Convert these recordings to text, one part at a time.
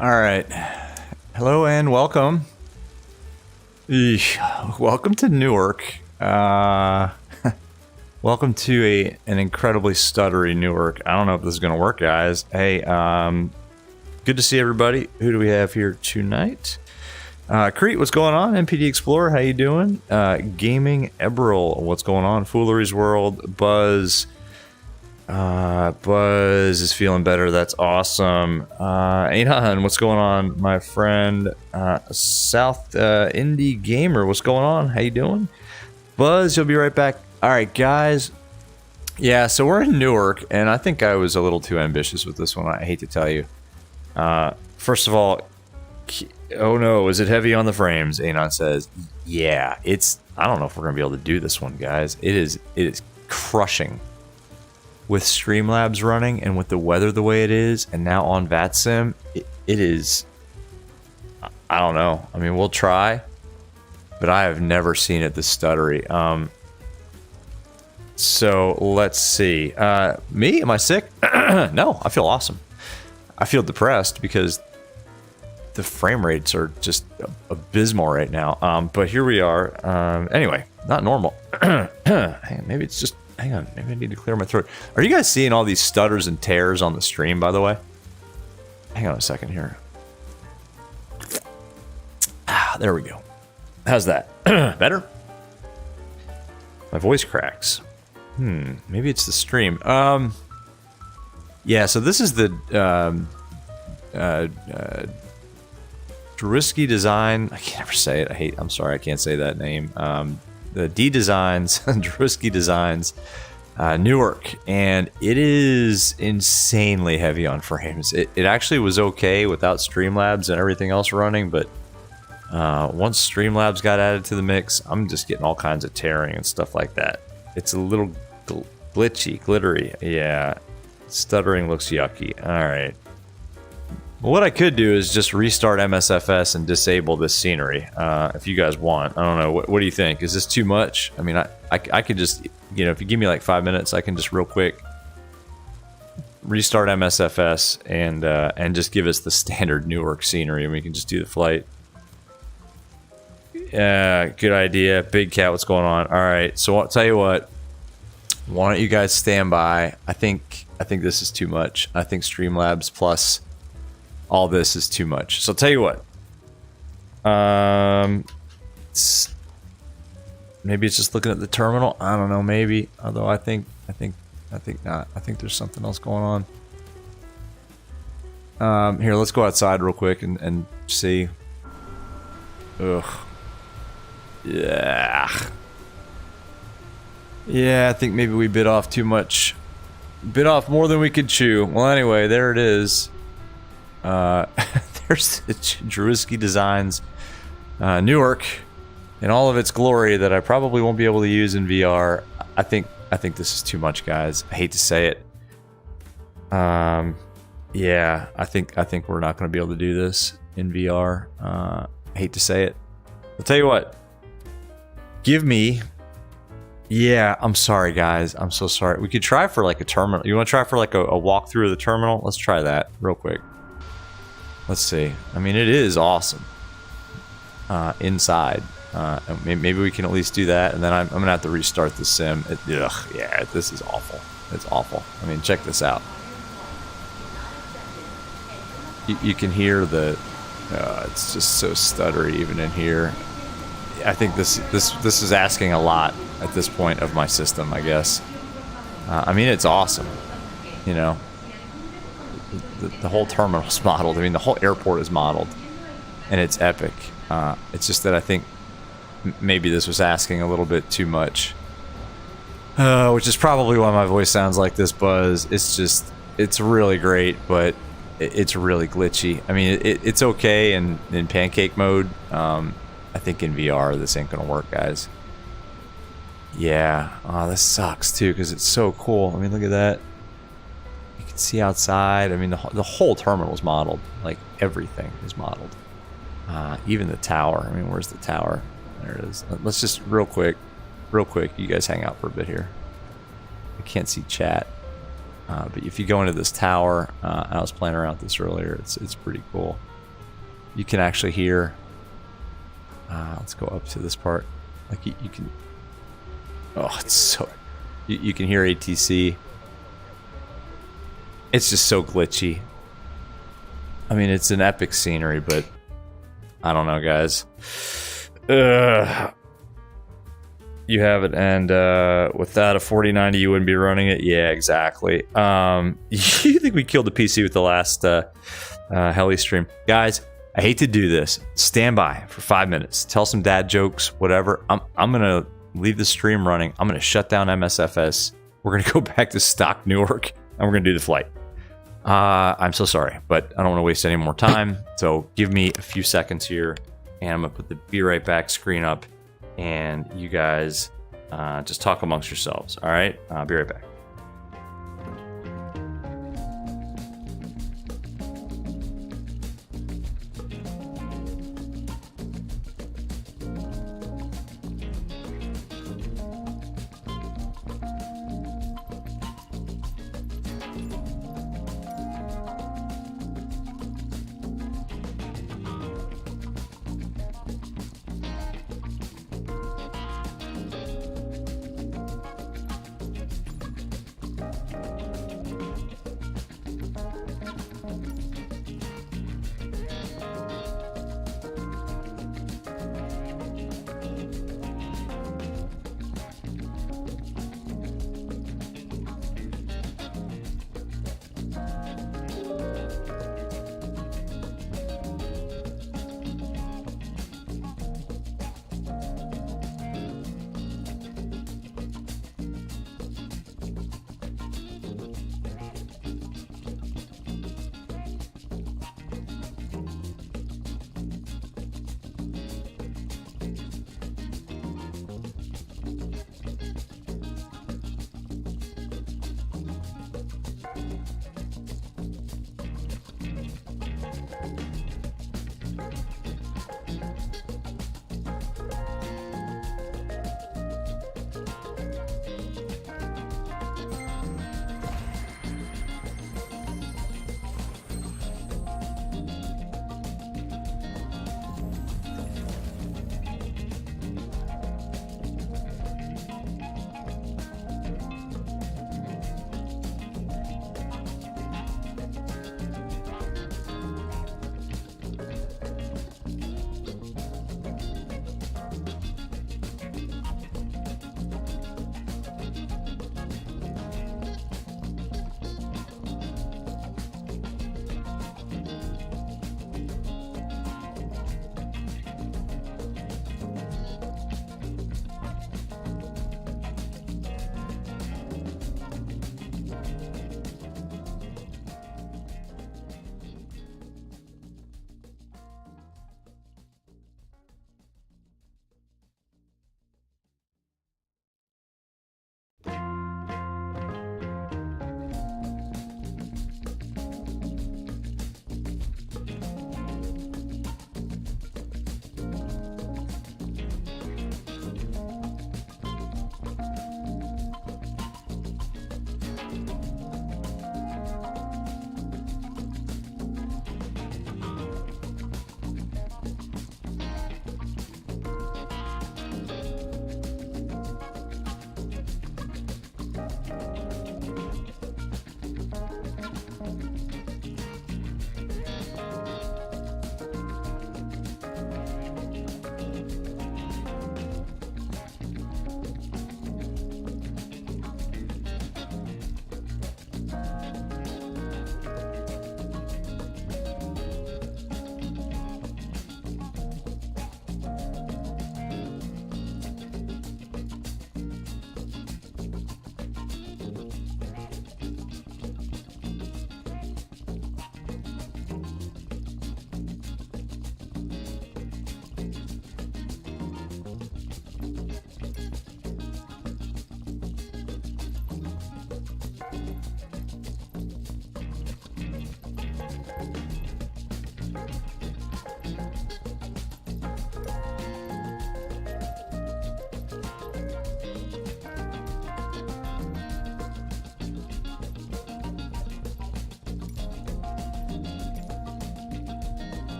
All right. Hello and welcome. Welcome to Newark. Welcome to an incredibly stuttery Newark. I don't know if this is going to work, guys. Hey, good to see everybody. Who do we have here tonight? Crete, what's going on? MPD Explorer, how you doing? Gaming Eberl, what's going on? Foolery's World, Buzz. Buzz is feeling better. That's awesome. Ainhan, what's going on, my friend? South Indie Gamer, what's going on? How you doing? Buzz, you'll be right back. All right, guys. Yeah, so we're in Newark, and I think I was a little too ambitious with this one. I hate to tell you. First of all, oh no, is it heavy on the frames? Anon says, yeah, I don't know if we're gonna be able to do this one, guys. It is crushing. With Streamlabs running and with the weather the way it is, and now on VATSIM, it is, I don't know. I mean, we'll try, but I have never seen it this stuttery. So let's see. Me, am I sick? No, I feel awesome. I feel depressed because the frame rates are just abysmal right now. But here we are. Anyway, not normal. Hang on, maybe it's just, hang on, maybe I need to clear my throat. Are you guys seeing all these stutters and tears on the stream, by the way? Hang on a second here. There we go. How's that? Better? My voice cracks. Maybe it's the stream. Yeah, so this is the Drzewiecki Design. I can't ever say it. I'm sorry, I can't say that name. The D Designs, Drzewiecki Designs, Newark, and it is insanely heavy on frames. It actually was okay without Streamlabs and everything else running, but once Streamlabs got added to the mix, I'm just getting all kinds of tearing and stuff like that. It's a little glitchy, glittery. Yeah, stuttering looks yucky. All right. What I could do is just restart MSFS and disable this scenery, if you guys want. I don't know. What do you think? Is this too much? I mean, I could just, you know, if you give me like 5 minutes, I can just real quick restart MSFS and just give us the standard Newark scenery, and we can just do the flight. Yeah, good idea. Big Cat, what's going on? All right, so I'll tell you what. Why don't you guys stand by? I think this is too much. I think Streamlabs plus all this is too much. So I'll tell you what. Maybe it's just looking at the terminal. I don't know. Maybe. Although I think not. I think there's something else going on. Here, let's go outside real quick and see. Ugh. Yeah. Yeah, I think maybe we bit off too much. Bit off more than we could chew. Well, anyway, there it is. There's the Drzewiecki Designs Newark in all of its glory that I probably won't be able to use in VR. I think this is too much, guys. I hate to say it. Yeah, I think we're not going to be able to do this in VR. I hate to say it. I'll tell you what. Give me. Yeah, I'm sorry, guys. I'm so sorry. We could try for like a terminal. You want to try for like a walkthrough of the terminal? Let's try that real quick. Let's see. I mean, it is awesome inside. Maybe we can at least do that, and then I'm gonna have to restart the sim. Yeah, this is awful. It's awful. I mean, check this out. You can hear the. It's just so stuttery even in here. I think this is asking a lot at this point of my system, I guess. I mean, it's awesome. You know. The whole terminal's modeled. I mean, the whole airport is modeled, and it's epic. It's just that I think maybe this was asking a little bit too much, which is probably why my voice sounds like this. Buzz. It's really great, but it's really glitchy. I mean, it's okay in pancake mode. I think in VR this ain't gonna work, guys. Yeah. Oh, this sucks too because it's so cool. I mean, look at that. See outside. I mean, the whole terminal is modeled. Like everything is modeled. Even the tower. I mean, where's the tower? There it is. Let's just real quick. You guys hang out for a bit here. I can't see chat, but if you go into this tower, I was playing around with this earlier. It's pretty cool. you can actually hear. Let's go up to this part. Like you can. Oh, it's so. You can hear ATC. It's just so glitchy. I mean, it's an epic scenery, but I don't know, guys. You have it, and without a 4090, you wouldn't be running it. Yeah, exactly. You think we killed the PC with the last heli stream, guys? I hate to do this. Stand by for 5 minutes. Tell some dad jokes, whatever. I'm gonna leave the stream running. I'm gonna shut down MSFS. We're gonna go back to stock Newark, and we're gonna do the flight. I'm so sorry, but I don't want to waste any more time. So give me a few seconds here, and I'm gonna put the be right back screen up, and you guys just talk amongst yourselves. All right, be right back.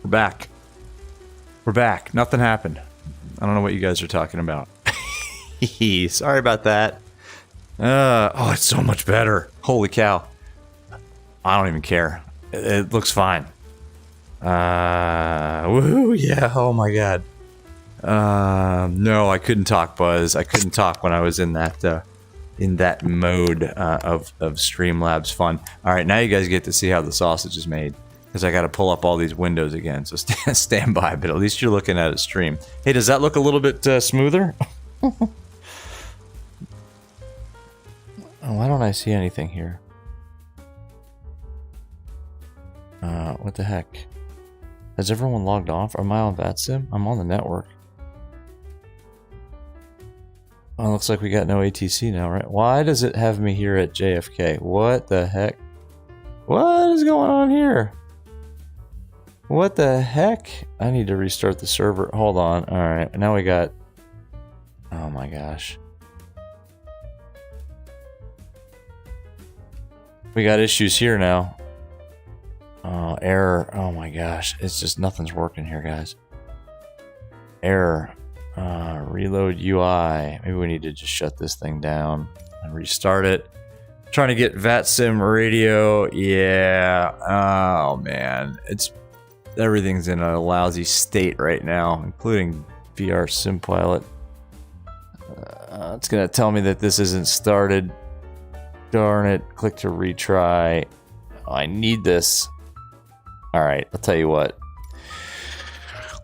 We're back. We're back. Nothing happened. I don't know what you guys are talking about. Sorry about that. Oh, it's so much better. Holy cow. I don't even care. It looks fine. Woohoo, yeah, oh my god. No, I couldn't talk, Buzz. I couldn't talk when I was in that mode of Streamlabs fun. Alright, now you guys get to see how the sausage is made. Because I gotta pull up all these windows again, so stand by, but at least you're looking at a stream. Hey, does that look a little bit smoother? Oh, why don't I see anything here? What the heck? Has everyone logged off? Am I on VATSIM? I'm on the network. Oh, looks like we got no ATC now, right? Why does it have me here at JFK? What the heck? What is going on here? What the heck? I need to restart the server. Hold on. Alright, now we got... Oh my gosh. We got issues here now. Oh, error. Oh my gosh. It's just nothing's working here, guys. Error. Reload UI. Maybe we need to just shut this thing down and restart it. Trying to get VATSIM radio. Yeah. Oh man. Everything's in a lousy state right now, including VR Sim Pilot. It's gonna tell me that this isn't started. Darn it. Click to retry. Oh, I need this. Alright, I'll tell you what.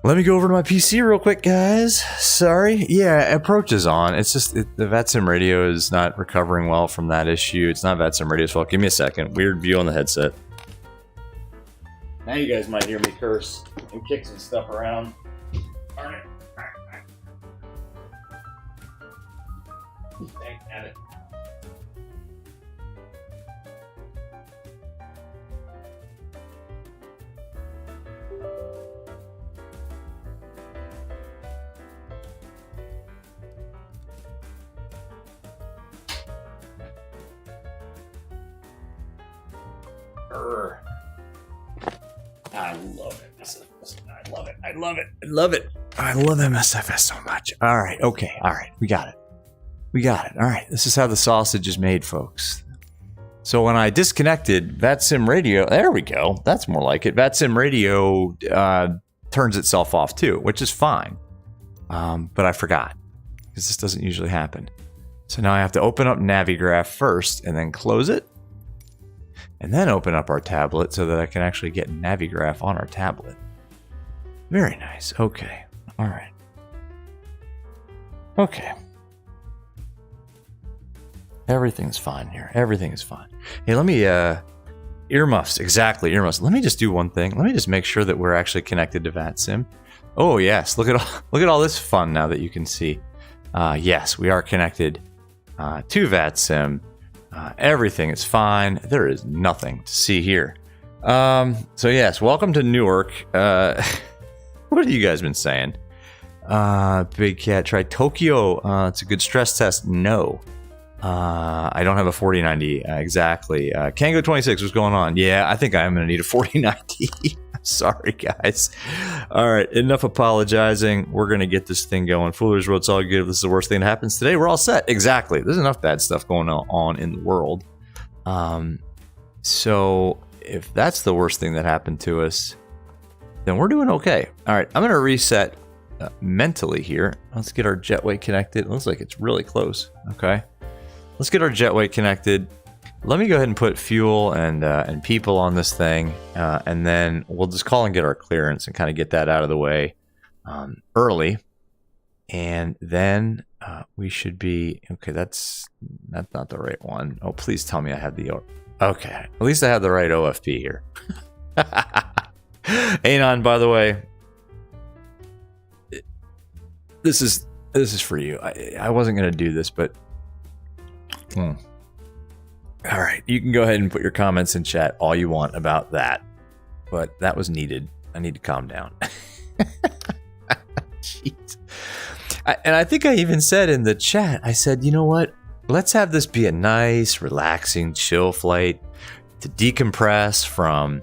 Let me go over to my PC real quick, guys. Sorry. Yeah, approach is on. It's just the VATSIM radio is not recovering well from that issue. It's not VATSIM radio's fault. Give me a second. Weird view on the headset. Now you guys might hear me curse and kick some stuff around. Alright. Dang at it. I love it. I love it. I love it. I love it. I love MSFS so much. All right. Okay. All right. We got it. We got it. All right. This is how the sausage is made, folks. So when I disconnected VATSIM radio, there we go. That's more like it. VATSIM radio turns itself off too, which is fine. But I forgot because this doesn't usually happen. So now I have to open up Navigraph first and then close it. And then open up our tablet so that I can actually get Navigraph on our tablet. Very nice. Okay. All right. Okay. Everything's fine here. Everything is fine. Hey, let me, earmuffs. Exactly, earmuffs. Let me just do one thing. Let me just make sure that we're actually connected to VATSIM. Oh, yes. Look at all this fun now that you can see. Yes, we are connected to VATSIM. Everything is fine. There is nothing to see here. So yes, welcome to Newark. What have you guys been saying? Big Cat tried Tokyo. It's a good stress test. No. I don't have a 4090. Exactly. Kango 26, what's going on? Yeah, I think I am going to need a 4090. Sorry, guys. All right, enough apologizing. We're going to get this thing going. Fuller's Road's all good. If this is the worst thing that happens today, we're all set. Exactly. There's enough bad stuff going on in the world. So if that's the worst thing that happened to us, then we're doing okay. All right, I'm going to reset mentally here. Let's get our jetway connected. It looks like it's really close. Okay. Let's get our jetway connected. Let me go ahead and put fuel and people on this thing, and then we'll just call and get our clearance and kind of get that out of the way early, and then we should be okay. That's not the right one. Oh, please tell me I have the okay. At least I have the right OFP here. Anon, by the way, this is for you. I wasn't gonna do this, but. All right, you can go ahead and put your comments in chat all you want about that, but that was needed. I need to calm down. Jeez. And I think I even said in the chat, I said, you know what? Let's have this be a nice, relaxing, chill flight to decompress from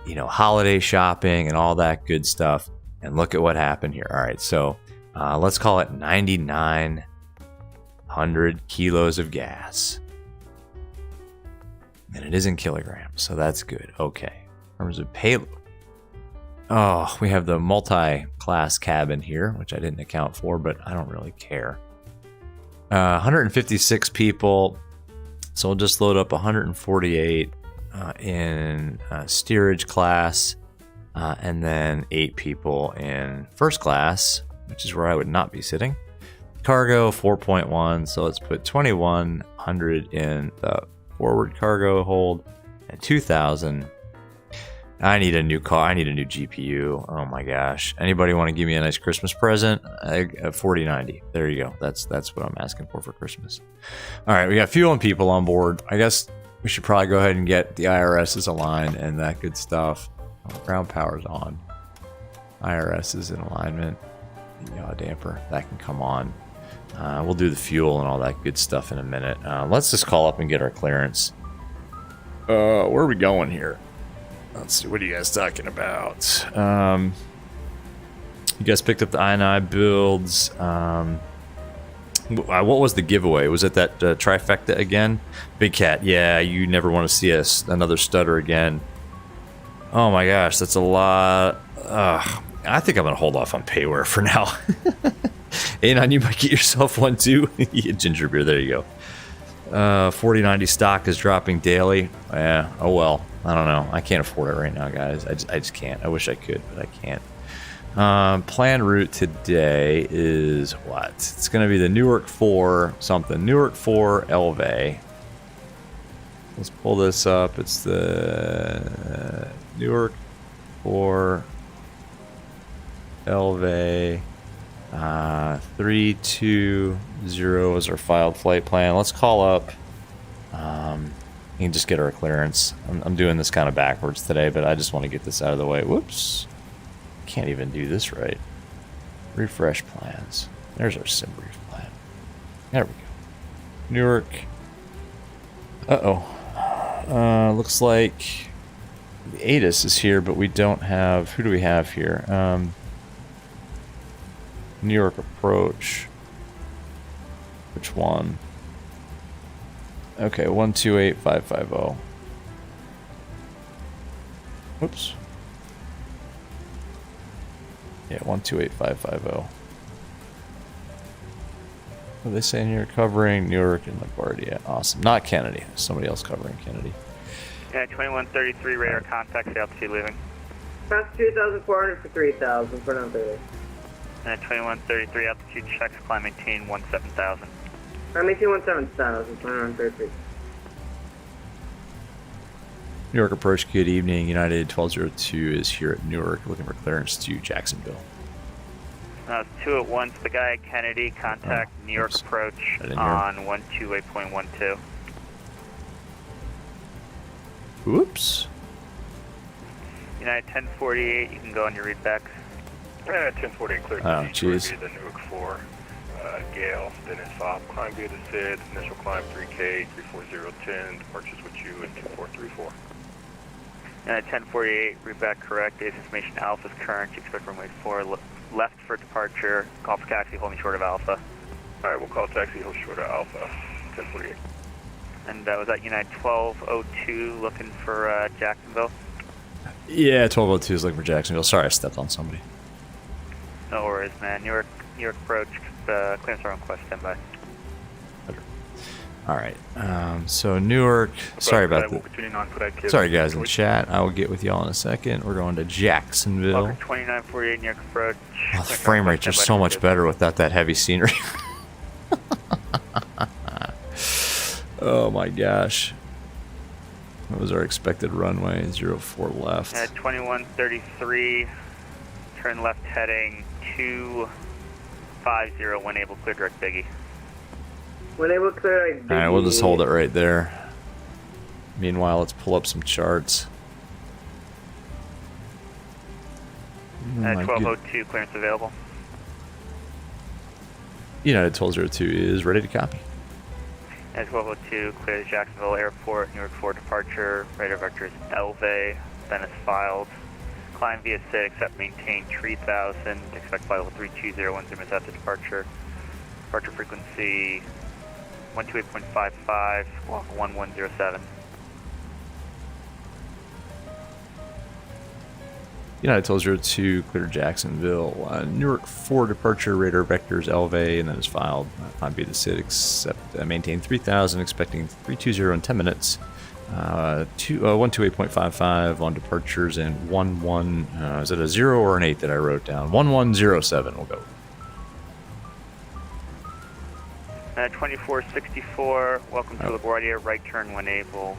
you know, holiday shopping and all that good stuff. And look at what happened here. All right, so let's call it 9,900 kilos of gas. And it is in kilograms, so that's good. Okay. In terms of payload. Oh, we have the multi-class cabin here, which I didn't account for, but I don't really care. 156 people. So we'll just load up 148 in steerage class, and then 8 people in first class, which is where I would not be sitting. Cargo 4.1, so let's put 2,100 in the forward cargo hold, and 2,000. I need a new car. I need a new GPU. Oh my gosh! Anybody want to give me a nice Christmas present? 4090. There you go. That's what I'm asking for Christmas. All right, we got fuel and people on board. I guess we should probably go ahead and get the IRSs aligned and that good stuff. Oh, ground power's on. IRS is in alignment. Yaw damper that can come on. We'll do the fuel and all that good stuff in a minute. Let's just call up and get our clearance. Where are we going here? Let's see. What are you guys talking about? You guys picked up the I&I builds. What was the giveaway? Was it that trifecta again? Big Cat. Yeah, you never want to see another stutter again. Oh my gosh, that's a lot. I think I'm going to hold off on payware for now. A9, you might get yourself one too. Ginger beer, there you go. 4090 stock is dropping daily. Yeah, oh well. I don't know. I can't afford it right now, guys. I just can't. I wish I could, but I can't. Planned route today is what? It's going to be the NEWARK 4 something. NEWARK 4 Elve. Let's pull this up. It's the NEWARK 4 Elve. 320 is our filed flight plan. Let's call up. You can just get our clearance. I'm doing this kind of backwards today, but I just want to get this out of the way. Whoops. Can't even do this right. Refresh plans. There's our sim brief plan. There we go. NEWARK. Uh-oh. Looks like the ATIS is here, but we don't have... Who do we have here? NEWARK approach. Which one? Okay, 128550. Whoops. Yeah, 128550. What are they saying here? Covering NEWARK and LaGuardia. Awesome. Not Kennedy. Somebody else covering Kennedy. Yeah, 2133 radar contact, altitude leaving. Pass 2,400 for 3,000 for now 30. 2133 altitude checks, climb maintain 17,000. I maintain 17,000, 2133. NEWARK approach, good evening. United 1202 is here at NEWARK looking for clearance to Jacksonville. 2 at once, the guy at Kennedy, contact NEWARK approach on 128.12. Oops. United 1048, you can go on your readbacks. 1048 clear to jeez. the NEWARK 4, Gale, then it's off, climb via the SID, initial climb 3K, 34010, departures with you in 2434. United 1048, readback correct, base information Alpha is current, you expect runway 4, left for departure, call for taxi holding short of Alpha. Alright, we'll call taxi, hold short of Alpha, 1048. And was that United 1202 looking for Jacksonville? Yeah, 1202 is looking for Jacksonville. Sorry, I stepped on somebody. No worries, man. NEWARK approach, clearance on Quest, stand by. All right. So NEWARK. Sorry about that. Sorry, guys in chat. I will get with y'all in a second. We're going to Jacksonville. 2948 NEWARK approach. Oh, the frame rates are so much better without that heavy scenery. Oh my gosh. What was our expected runway? 04 left. 2133. Turn left heading 250 when able clear direct Biggie. When able clear like Biggie. Alright, we'll just hold it right there. Meanwhile, let's pull up some charts. 1202 clearance available. United 1202 is ready to copy. At 1202 clear the Jacksonville Airport, NEWARK 4 departure, radar vector is Elve, then is filed. Climb via SID, accept maintain 3000, expect flight level 32010 minutes after departure. Departure frequency 128.55, squawk 1107. United 1202, clear Jacksonville. Newark 4 departure, radar vectors LV, and then is filed. Climb via the SID, accept maintain 3000, expecting 320 in 10 minutes. 128.55 on departures and 11. Is it a 0 or an 8 that I wrote down? 1107 we'll go. 2464, welcome to LaGuardia, right turn when able.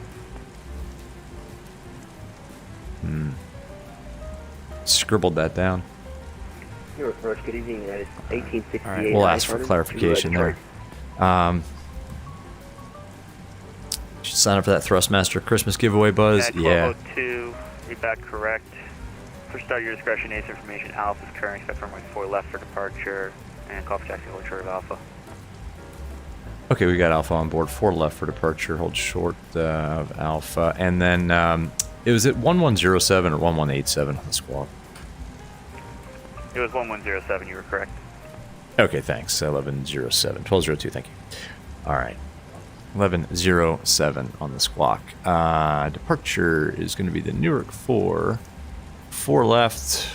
Scribbled that down. Newark First, good evening, United 1868. All right, we'll ask for clarification there. Should sign up for that Thrustmaster Christmas giveaway, Buzz. Yeah. 1202, read back correct. For start your discretion, ACE information, Alpha is current, expect runway 4 left for departure, and call for taxi, hold short of Alpha. Okay, we got Alpha on board, 4 left for departure, hold short of Alpha, and then it was at 1107 or 1187 on the squawk. It was 1107, you were correct. Okay, thanks. 1107, 1202, thank you. All right, 1107 on the squawk. Departure is going to be the Newark 4, 4 left,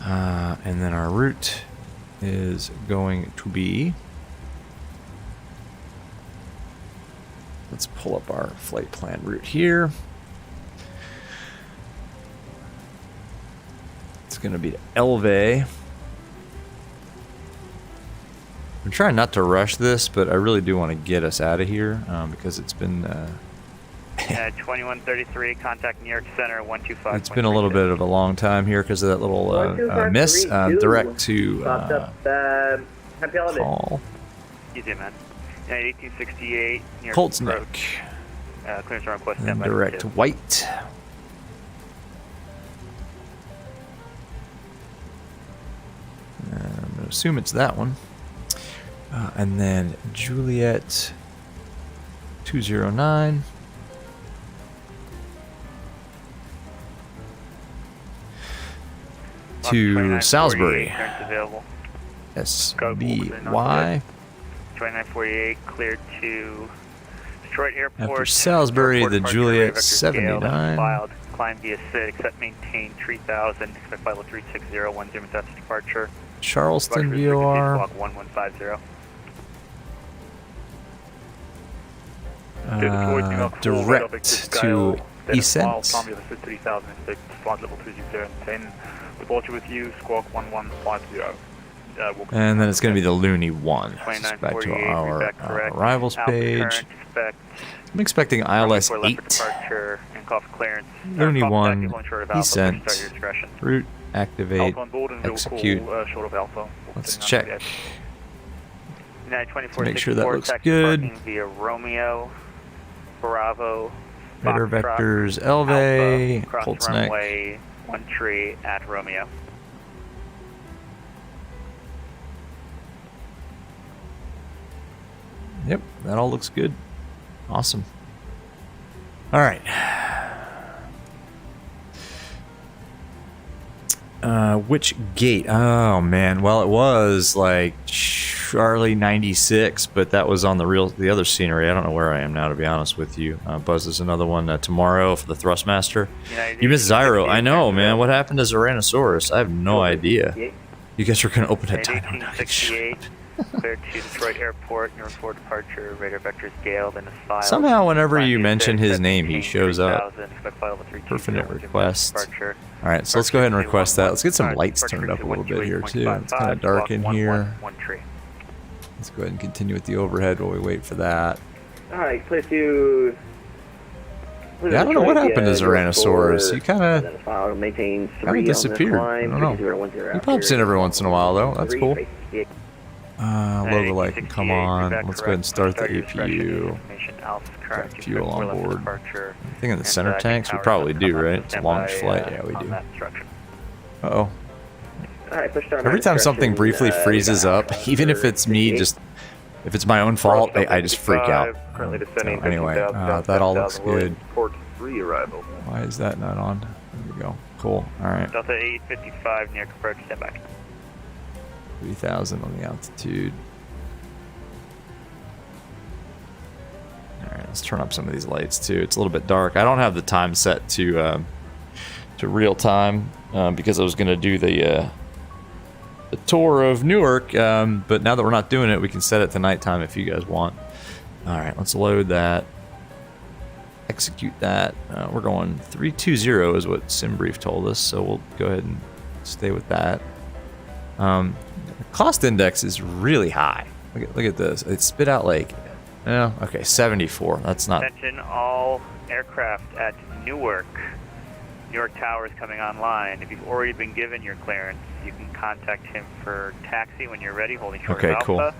and then our route is going to be. Let's pull up our flight plan route here. It's going to be to Elve. I'm trying not to rush this, but I really do want to get us out of here because it's been 2133, contact New York Center 125. It's been a little bit of a long time here because of that little miss. Direct to happy holidays. call. Easy, man. 1868, New York Colts approach. Neck. Clearance on request, And stand by. direct white. I'm going to assume it's that one. And then Juliet 209. To Salisbury. Clearance available. SBY. 2948, cleared to Detroit Airport. After Salisbury, Airport the departure, Juliet vector scale, 79. Filed, climb via SID, accept maintain 3000, expect flight level 36010 minutes after departure. Charleston Departure frequency, VOR. squawk 1150. Direct to Easent. Flight level 36010. Departure with you, squawk 1150. And then it's going to be the Looney 1. Just back to 2948, our read back correct. arrivals Alpha page. current, expect I'm expecting ILS runway 4 left 8. for departure, and call for clearance. Looney Call for 1, taxi, hold short of Alpha, Descent. start your discretion. Route, activate, Alpha on board and we'll execute. call short of Alpha. Let's check. United 2464, Make sure that looks taxi good. parking via Romeo, Bravo, Radar Foxtrot, vectors, Alpha, LV, cross Colts Neck. runway 1 tree at Romeo. Yep, that all looks good. Awesome. All right. Which gate? Oh man. Well, it was like Charlie 96, but that was on the other scenery. I don't know where I am now, to be honest with you. Buzz is another one tomorrow for the Thrustmaster. You missed Zyro. I know, man. What happened to Tyrannosaurus? I have no idea. You guys are gonna open a Dino Nugget. 1868, cleared to Detroit Airport, Newark 4 departure, radar vectors scaled and is filed. Somehow, whenever Climb you via mention SID, his name, he accept shows up. 3000, expect flight level 320, Perfinite minutes request. departure. All right, so let's go ahead and request that. Let's get some lights turned up a little bit here too. It's kind of dark in here. Let's go ahead and continue with the overhead while we wait for that. Alright, place you. Yeah, I don't know what happened to Tyrannosaurus. He kind of disappeared. I don't know. He pops in every once in a while though. That's cool. Logo light can come on. Let's go ahead and start the APU. Got fuel on board. Anything in the center tanks? We probably do, right? It's a longish flight. Yeah, we do. Uh-oh. Every time something briefly freezes up, even if it's me, if it's my own fault, I just freak out. So anyway, that all looks good. Why is that not on? There we go. Cool. All right. Delta 855 near approach, stand by. 3,000 on the altitude. All right, let's turn up some of these lights too. It's a little bit dark. I don't have the time set to real time because I was going to do the tour of Newark, but now that we're not doing it, we can set it to nighttime if you guys want. All right, let's load that. Execute that. We're going 320 is what SimBrief told us, so we'll go ahead and stay with that. The cost index is really high. Look at this. It spit out like, okay, 74. That's not. Attention all aircraft at Newark. Newark Tower is coming online. If you've already been given your clearance, you can contact him for taxi when you're ready, holding short of Alpha. Cool.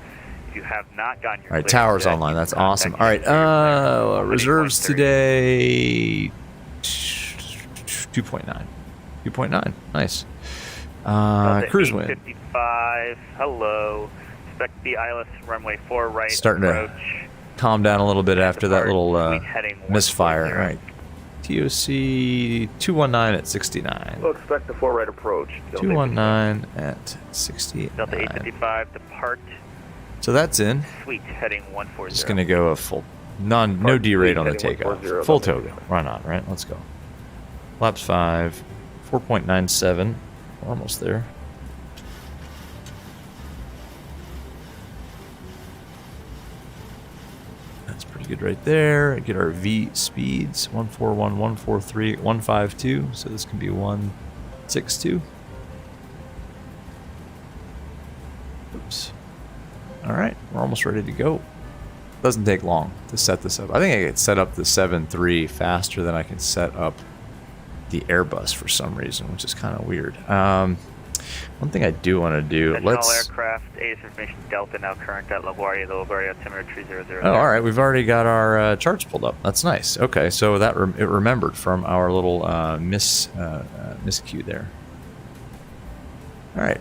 If you have not gotten your all right, clearance tower's yet, online. you That's can awesome. All right, contact reserves 130. today 2.9. 2.9. Nice. Cruise wind. 55. Hello. Expect the ILS runway 4 right. Starting approach. to calm down a little bit after that little misfire. All right. TOC 219 at 69. We'll expect the 4 right approach. 219 at 69. Delta 855 depart. So that's in. Suite heading 140. Just gonna go a full no derate on the takeoff. Full togo. Run on, right? Let's go. Laps 5, 4.97. We're almost there. That's pretty good right there. Get our V speeds 141, 143, 152. So this can be 162. Oops. All right, we're almost ready to go. Doesn't take long to set this up. I think I could set up the 7.3 faster than I can set up the Airbus for some reason, which is kind of weird. One thing I do want to do, all aircraft, AS information Delta now current at LaGuardia, the LaGuardia altimeter 300. Oh, all right, we've already got our charts pulled up. That's nice. Okay, so that it remembered from our little miscue there. All right,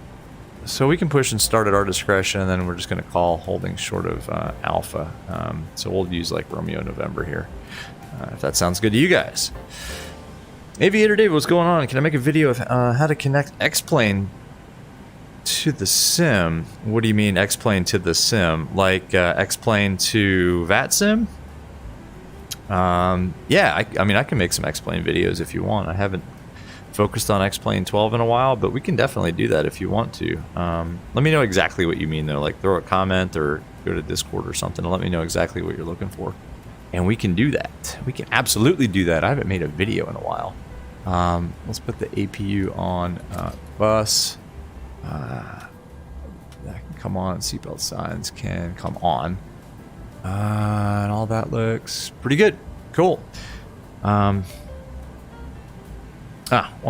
so we can push and start at our discretion, and then we're just going to call holding short of Alpha. So we'll use like Romeo November here, if that sounds good to you guys. Aviator David, what's going on? Can I make a video of how to connect X-Plane to the sim? What do you mean X-Plane to the sim? Like X-Plane to VATSIM? Yeah, I mean, I can make some X-Plane videos if you want. I haven't focused on X-Plane 12 in a while, but we can definitely do that if you want to. Let me know exactly what you mean though. Like throw a comment or go to Discord or something and let me know exactly what you're looking for. And we can do that. We can absolutely do that. I haven't made a video in a while. Let's put the APU on bus. That can come on. Seatbelt signs can come on. And all that looks pretty good. Cool. One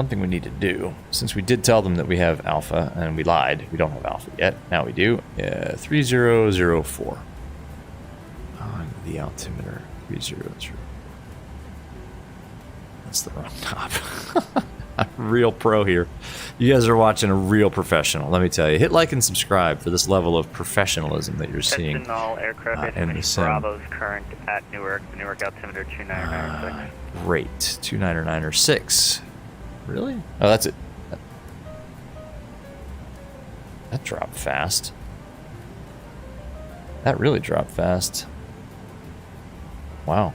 thing we need to do, since we did tell them that we have Alpha, and we lied. We don't have Alpha yet. Now we do. 3004. On the altimeter. 300. That's the wrong top. I'm real pro here. You guys are watching a real professional. Let me tell you. Hit like and subscribe for this level of professionalism that you're seeing all aircraft in the sim. Bravo's current at Newark. The Newark altimeter 2996. Great. 2996. Really? Oh, that's it. That dropped fast. That really dropped fast. Wow.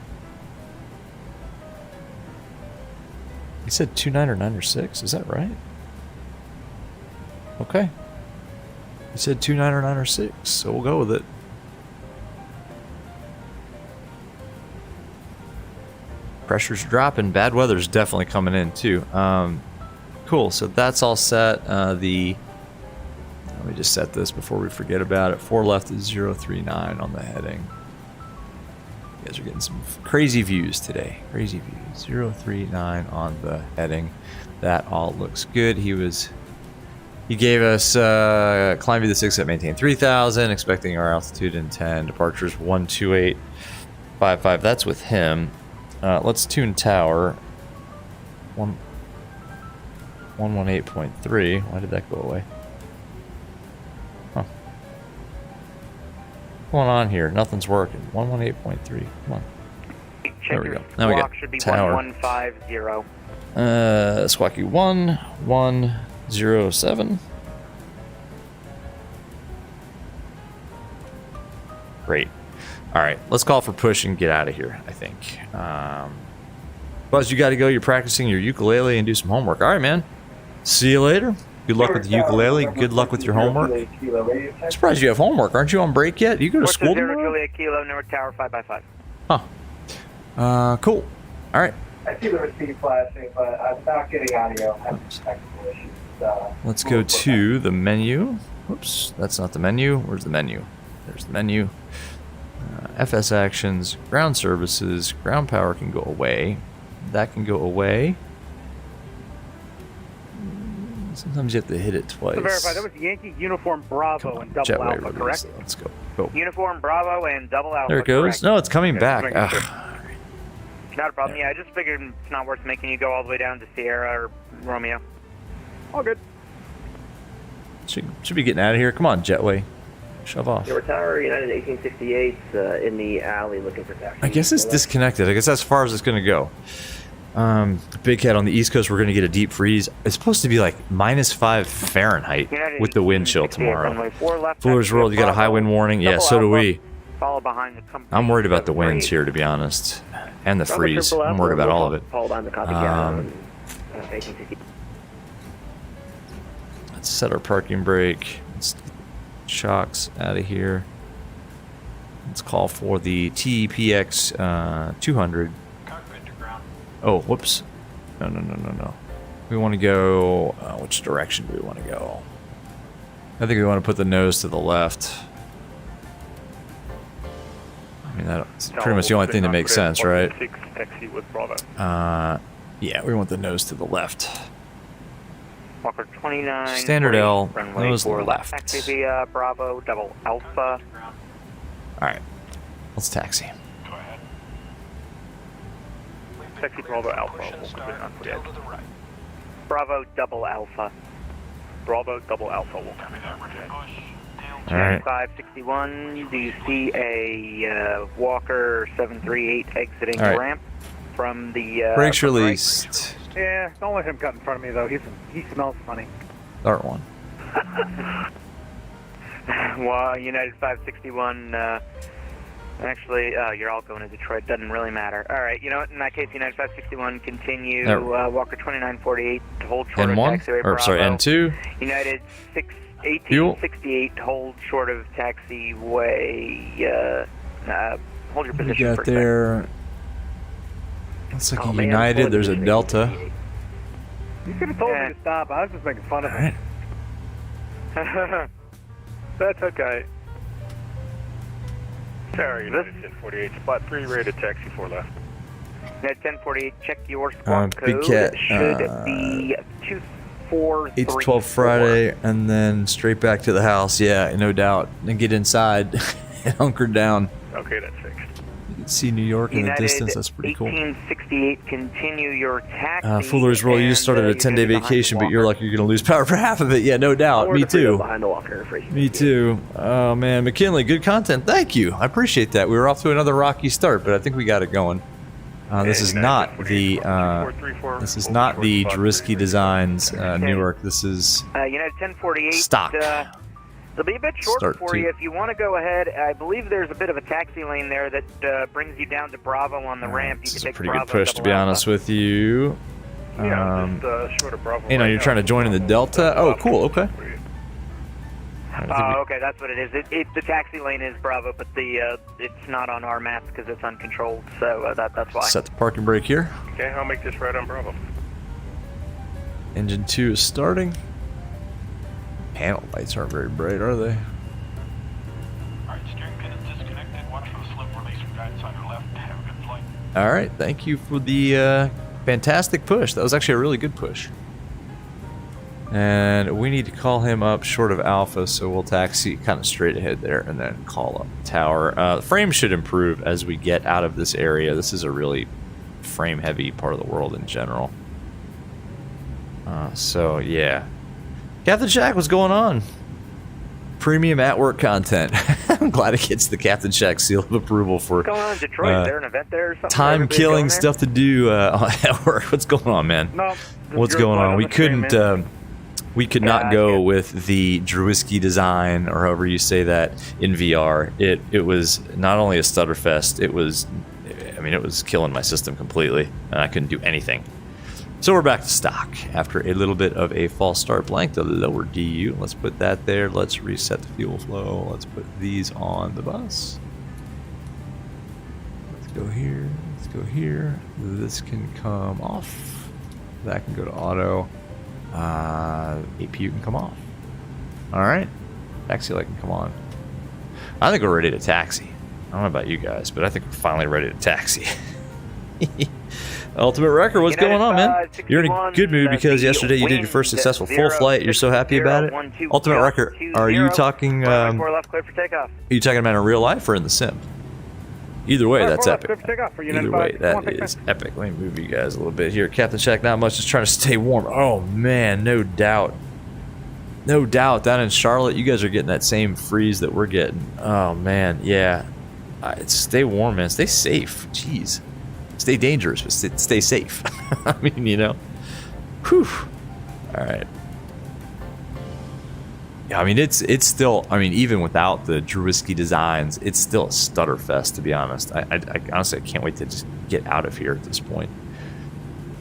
He said 2996. Is that right? Okay. He said 2996, so we'll go with it. Pressure's dropping. Bad weather's definitely coming in too. Cool. So that's all set. Let me just set this before we forget about it. 4 left is 039 on the heading. You guys are getting some crazy views today. Crazy views. 039 on the heading. That all looks good. He gave us climb view the 6 at maintain 3000, expecting our altitude in 10. Departures 12855. That's with him. Let's tune tower. 118.3. Why did that go away? Huh. What's going on here? Nothing's working. 118.3. Come on. Check we your go. Now we squawk got should be tower. 1150. Squawky 1107. Great. All right, let's call for push and get out of here, I think. Buzz, you got to go. You're practicing your ukulele and do some homework. All right, man. See you later. Good luck with the ukulele. Good luck with your homework. I'm surprised you have homework. Aren't you on break yet? You go to school tomorrow? Juliet Kilo, Newark Tower, 5x5. Huh. Cool. All right. I see the receipt flashing, but I'm not getting audio. I'm having technical issues. Let's go to the menu. Oops, that's not the menu. Where's the menu? There's the menu. FS actions, ground services, ground power can go away. That can go away. Sometimes you have to hit it twice. To verify, that was Yankee Uniform Bravo and Double Jetway Alpha, release. correct? Let's go. Go. Uniform Bravo and Double Alpha. There it goes. Correct. No, it's coming back. just making Ugh. Not a problem. Yeah, I just figured it's not worth making you go all the way down to Sierra or Romeo. All good. Should be getting out of here. Come on, Jetway. Shove off. Newark Tower, United 1868, in the alley looking for taxi. I guess it's disconnected. I guess that's as far as it's going to go. Big Cat on the East Coast, we're going to get a deep freeze. It's supposed to be like -5 Fahrenheit with the wind chill tomorrow. Fuller's World, you got a high wind warning? Yeah, so do we. Follow behind the company. I'm worried about the winds here, to be honest. And the freeze. I'm worried about all of it. Let's set our parking brake. Let's get shocks out of here. Let's call for the TPX 200. Oh, whoops. No. We want to go... which direction do we want to go? I think we want to put the nose to the left. I mean, that's pretty much the only thing that makes sense, right? Yeah, we want the nose to the left. Walker 29. Standard L, runway nose for left. Taxi via Bravo, Double Alpha. Alright, let's taxi. Taxi Bravo Alpha. Bravo, Double Alpha. Bravo, Double Alpha. Will come in. Alright. 561. Do you see a Walker 738 exiting All right. the ramp from the... Brakes from right? released. Yeah, don't let him cut in front of me, though. He smells funny. Start one. Well, United 561, actually, you're all going to Detroit. Doesn't really matter. All right, you know what? In that case, United 561, continue Walker 2948 to hold short of N1? taxiway Or, Bravo. sorry, N2? United 1868 to hold short of taxiway, hold your position We for got a second. there. Looks like a United. There's a Delta. You could have told me to stop. I was just making fun of him. That's okay. Sorry, United 1048, spot 3, rated taxi 4 left. United 1048, check your squawk Big code. Cat, Should be 243. 8 to 12 Friday, and then straight back to the house. Yeah, no doubt. And get inside and hunker down. Okay, that's fixed. You can see New York in the distance. That's pretty cool. 1868, continue your taxi. Fuller's Roll, you started a 10-day vacation, but you're like you're going to lose power for half of it. Yeah, no doubt. Me too. Me too. Oh, man. McKinley, good content. Thank you. I appreciate that. We were off to another rocky start, but I think we got it going. This is not the Drzewiecki Designs Newark. This is United 1048. stock. It'll be a bit short Start for to- you if you want to go ahead. I believe there's a bit of a taxi lane there that brings you down to Bravo on the ramp. You This can is a take pretty Bravo, good push, to Double be Alpha. honest with you. Yeah, just short of Bravo. You know, you're trying to join in the Delta. Oh, cool. Okay. Oh, okay, that's what it is. The taxi lane is Bravo, but it's not on our map because it's uncontrolled, so that's why. Set the parking brake here. Okay, I'll make this right on Bravo. Engine 2 is starting. Panel lights aren't very bright, are they? Alright, steering pin is disconnected. Watch for the slip release from guidance on your left. Have a good flight. All right. Thank you for the fantastic push. That was actually a really good push. And we need to call him up short of Alpha, so we'll taxi kind of straight ahead there and then call up the tower. The frame should improve as we get out of this area. This is a really frame-heavy part of the world in general. So, yeah. Captain Jack, what's going on? Premium at-work content. I'm glad it gets the Captain Shack seal of approval for What's going on in Detroit? Is there an event there or something? time-killing stuff to do at work. What's going on, man? No. What's going on? We couldn't. We could not go with the Drzewiecki Design, or however you say that, in VR. It was not only a stutter fest. It was, I mean, it was killing my system completely, and I couldn't do anything. So we're back to stock after a little bit of a false start blank, the lower DU. Let's put that there. Let's reset the fuel flow. Let's put these on the bus. Let's go here. Let's go here. This can come off. That can go to auto. APU can come off. All right. Taxi light can come on. I think we're ready to taxi. I don't know about you guys, but I think we're finally ready to taxi. Ultimate Wrecker, what's going on, man? You're in a good mood because yesterday you did your first successful full flight. You're so happy about it. Ultimate Wrecker, are you talking? Are you talking about in real life or in the sim? Either way, that's epic. Either way, that is epic. Let me move you guys a little bit here. Captain Shack, not much, just trying to stay warm. Oh man, no doubt. No doubt. Down in Charlotte, you guys are getting that same freeze that we're getting. Oh man, yeah. Stay warm, man. Stay safe. Jeez. Stay dangerous, but stay safe. I mean, you know. Whew. All right. Yeah, I mean, it's still, I mean, even without the Drzewiecki designs, it's still a stutter fest, to be honest. I honestly, I can't wait to just get out of here at this point.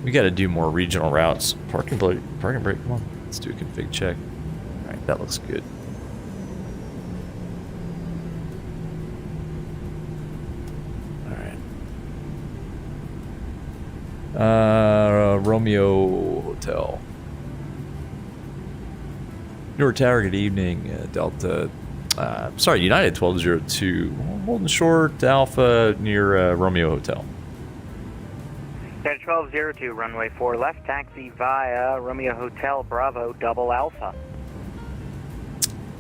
We got to do more regional routes. Parking brake, come on. Let's do a config check. All right, that looks good. Romeo Hotel. Newark Tower, good evening. Delta, sorry, United 1202. Holding short, Alpha near Romeo Hotel. United 1202, runway 4 left, taxi via Romeo Hotel, Bravo, Double Alpha.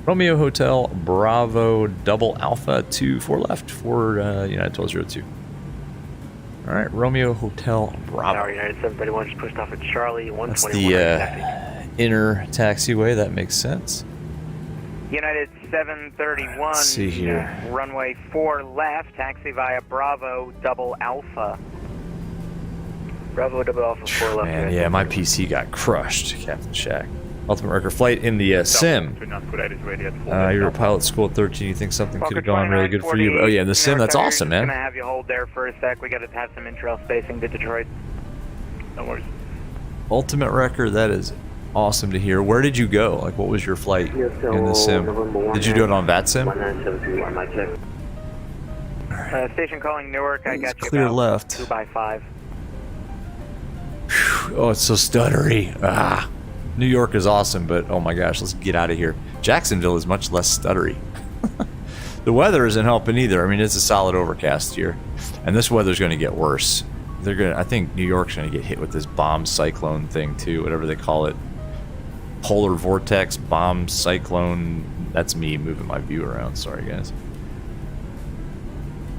Romeo Hotel, Bravo, Double Alpha, 24 left for United 1202. All right, Romeo Hotel, Bravo. Tower United 731 just pushed off at Charlie, 121. That's the inner taxiway. That makes sense. United 731. Let's see here. Runway 4 left, taxi via Bravo, Double Alpha. Bravo, Double Alpha, 4 left. Man, yeah, my PC got crushed, Captain Shack. Ultimate Wrecker flight in the sim. You're a pilot school at 13. You think something could have gone really good for you? Oh yeah, in the sim, that's awesome, man. I'm gonna have you hold there for a sec. We gotta have some intrail spacing to Detroit. No worries. Ultimate Wrecker, that is awesome to hear. Where did you go? Like, what was your flight in the sim? Did you do it on VATSIM? Station calling Newark. I got you clear about left. 2x5. Oh, it's so stuttery. Ah. New York is awesome, but oh my gosh, let's get out of here. Jacksonville is much less stuttery. The weather isn't helping either. I mean, it's a solid overcast here, and this weather's going to get worse. I think New York's going to get hit with this bomb cyclone thing too, whatever they call it. Polar vortex, bomb cyclone. That's me moving my view around. Sorry, guys.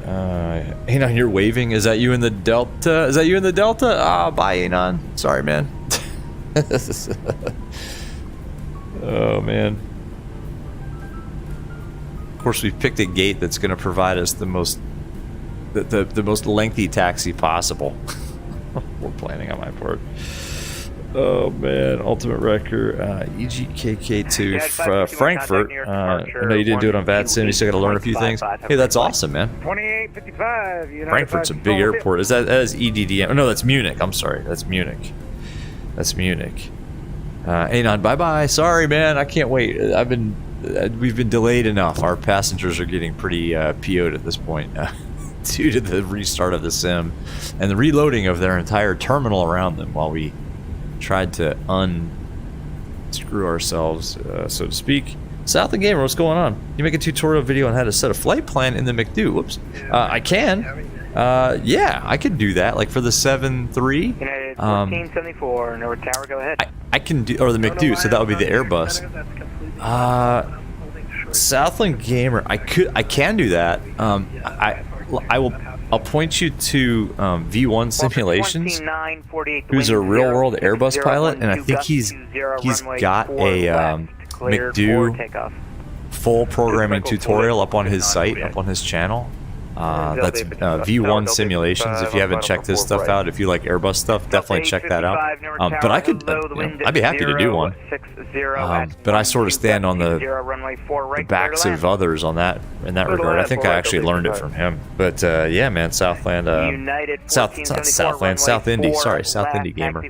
Anon, you're waving. Is that you in the Delta? Is that you in the Delta? Ah, bye, Anon. Sorry, man. Oh man. Of course, we've picked a gate that's going to provide us the most lengthy taxi possible. We're planning on my part. Oh man, Ultimate Wrecker, EGKK2 Frankfurt. I know you didn't do it on VATSIM. You still got to learn a few things. Hey, that's awesome, man. 2855. Frankfurt's a big airport. That is EDDM? Oh no, that's Munich. I'm sorry, that's Munich. That's Munich. Anon, bye-bye. Sorry, man. I can't wait. We've been delayed enough. Our passengers are getting pretty PO'd at this point due to the restart of the sim and the reloading of their entire terminal around them while we tried to unscrew ourselves, so to speak. South and Gamer, what's going on? You make a tutorial video on how to set a flight plan in the McDo. Whoops. I can. Yeah, I could do that. Like for the 7-3. United 1474, Newark Tower, go ahead. I can do, or the McDo, so that would be the Airbus. Southland Gamer, I can do that. I'll point you to V1 Simulations, who's a real-world Airbus pilot, and I think he's got a McDo full programming tutorial up on his site, up on his channel. That's V1 Simulations. If you haven't checked his stuff out, if you like Airbus stuff, definitely check that out. But I could, I'd be happy to do one. But I sort of stand on the backs of others on that in that regard. I think I actually learned it from him. But yeah, man, Southland, South Indy. Sorry, South Indy gamer.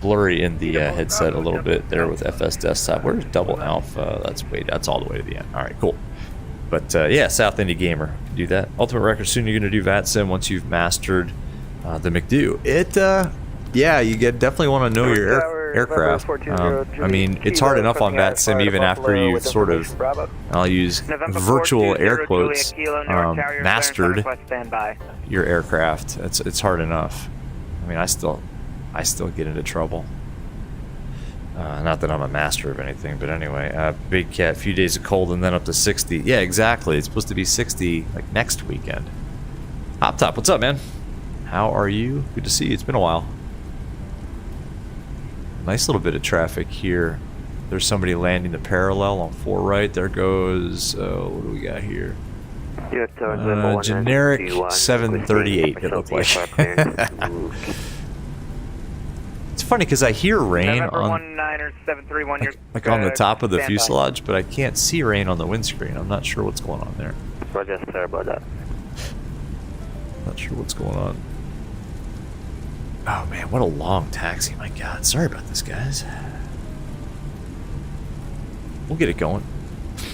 Blurry in the headset a little bit there with FS Desktop. Where's double alpha? That's all the way to the end. All right, cool. But yeah, South Indy Gamer, do that. Ultimate Record, soon you're going to do VATSIM once you've mastered the McDo. Yeah, you definitely want to know your aircraft. I mean, it's hard enough on VATSIM even after you've sort of, I'll use virtual air quotes, mastered your aircraft. It's hard enough. I mean, I still get into trouble. Not that I'm a master of anything, but anyway. Big Cat, few days of cold and then up to 60. Yeah, exactly. It's supposed to be 60 like next weekend. Hop Top, what's up, man? How are you? Good to see you. It's been a while. Nice little bit of traffic here. There's somebody landing the parallel on 4 right. There goes, what do we got here? Generic 738, it looked like. It's funny because I hear rain on, like on the top of the fuselage, but I can't see rain on the windscreen. I'm not sure what's going on there. Not sure what's going on. Oh man, what a long taxi. My God, sorry about this, guys. We'll get it going.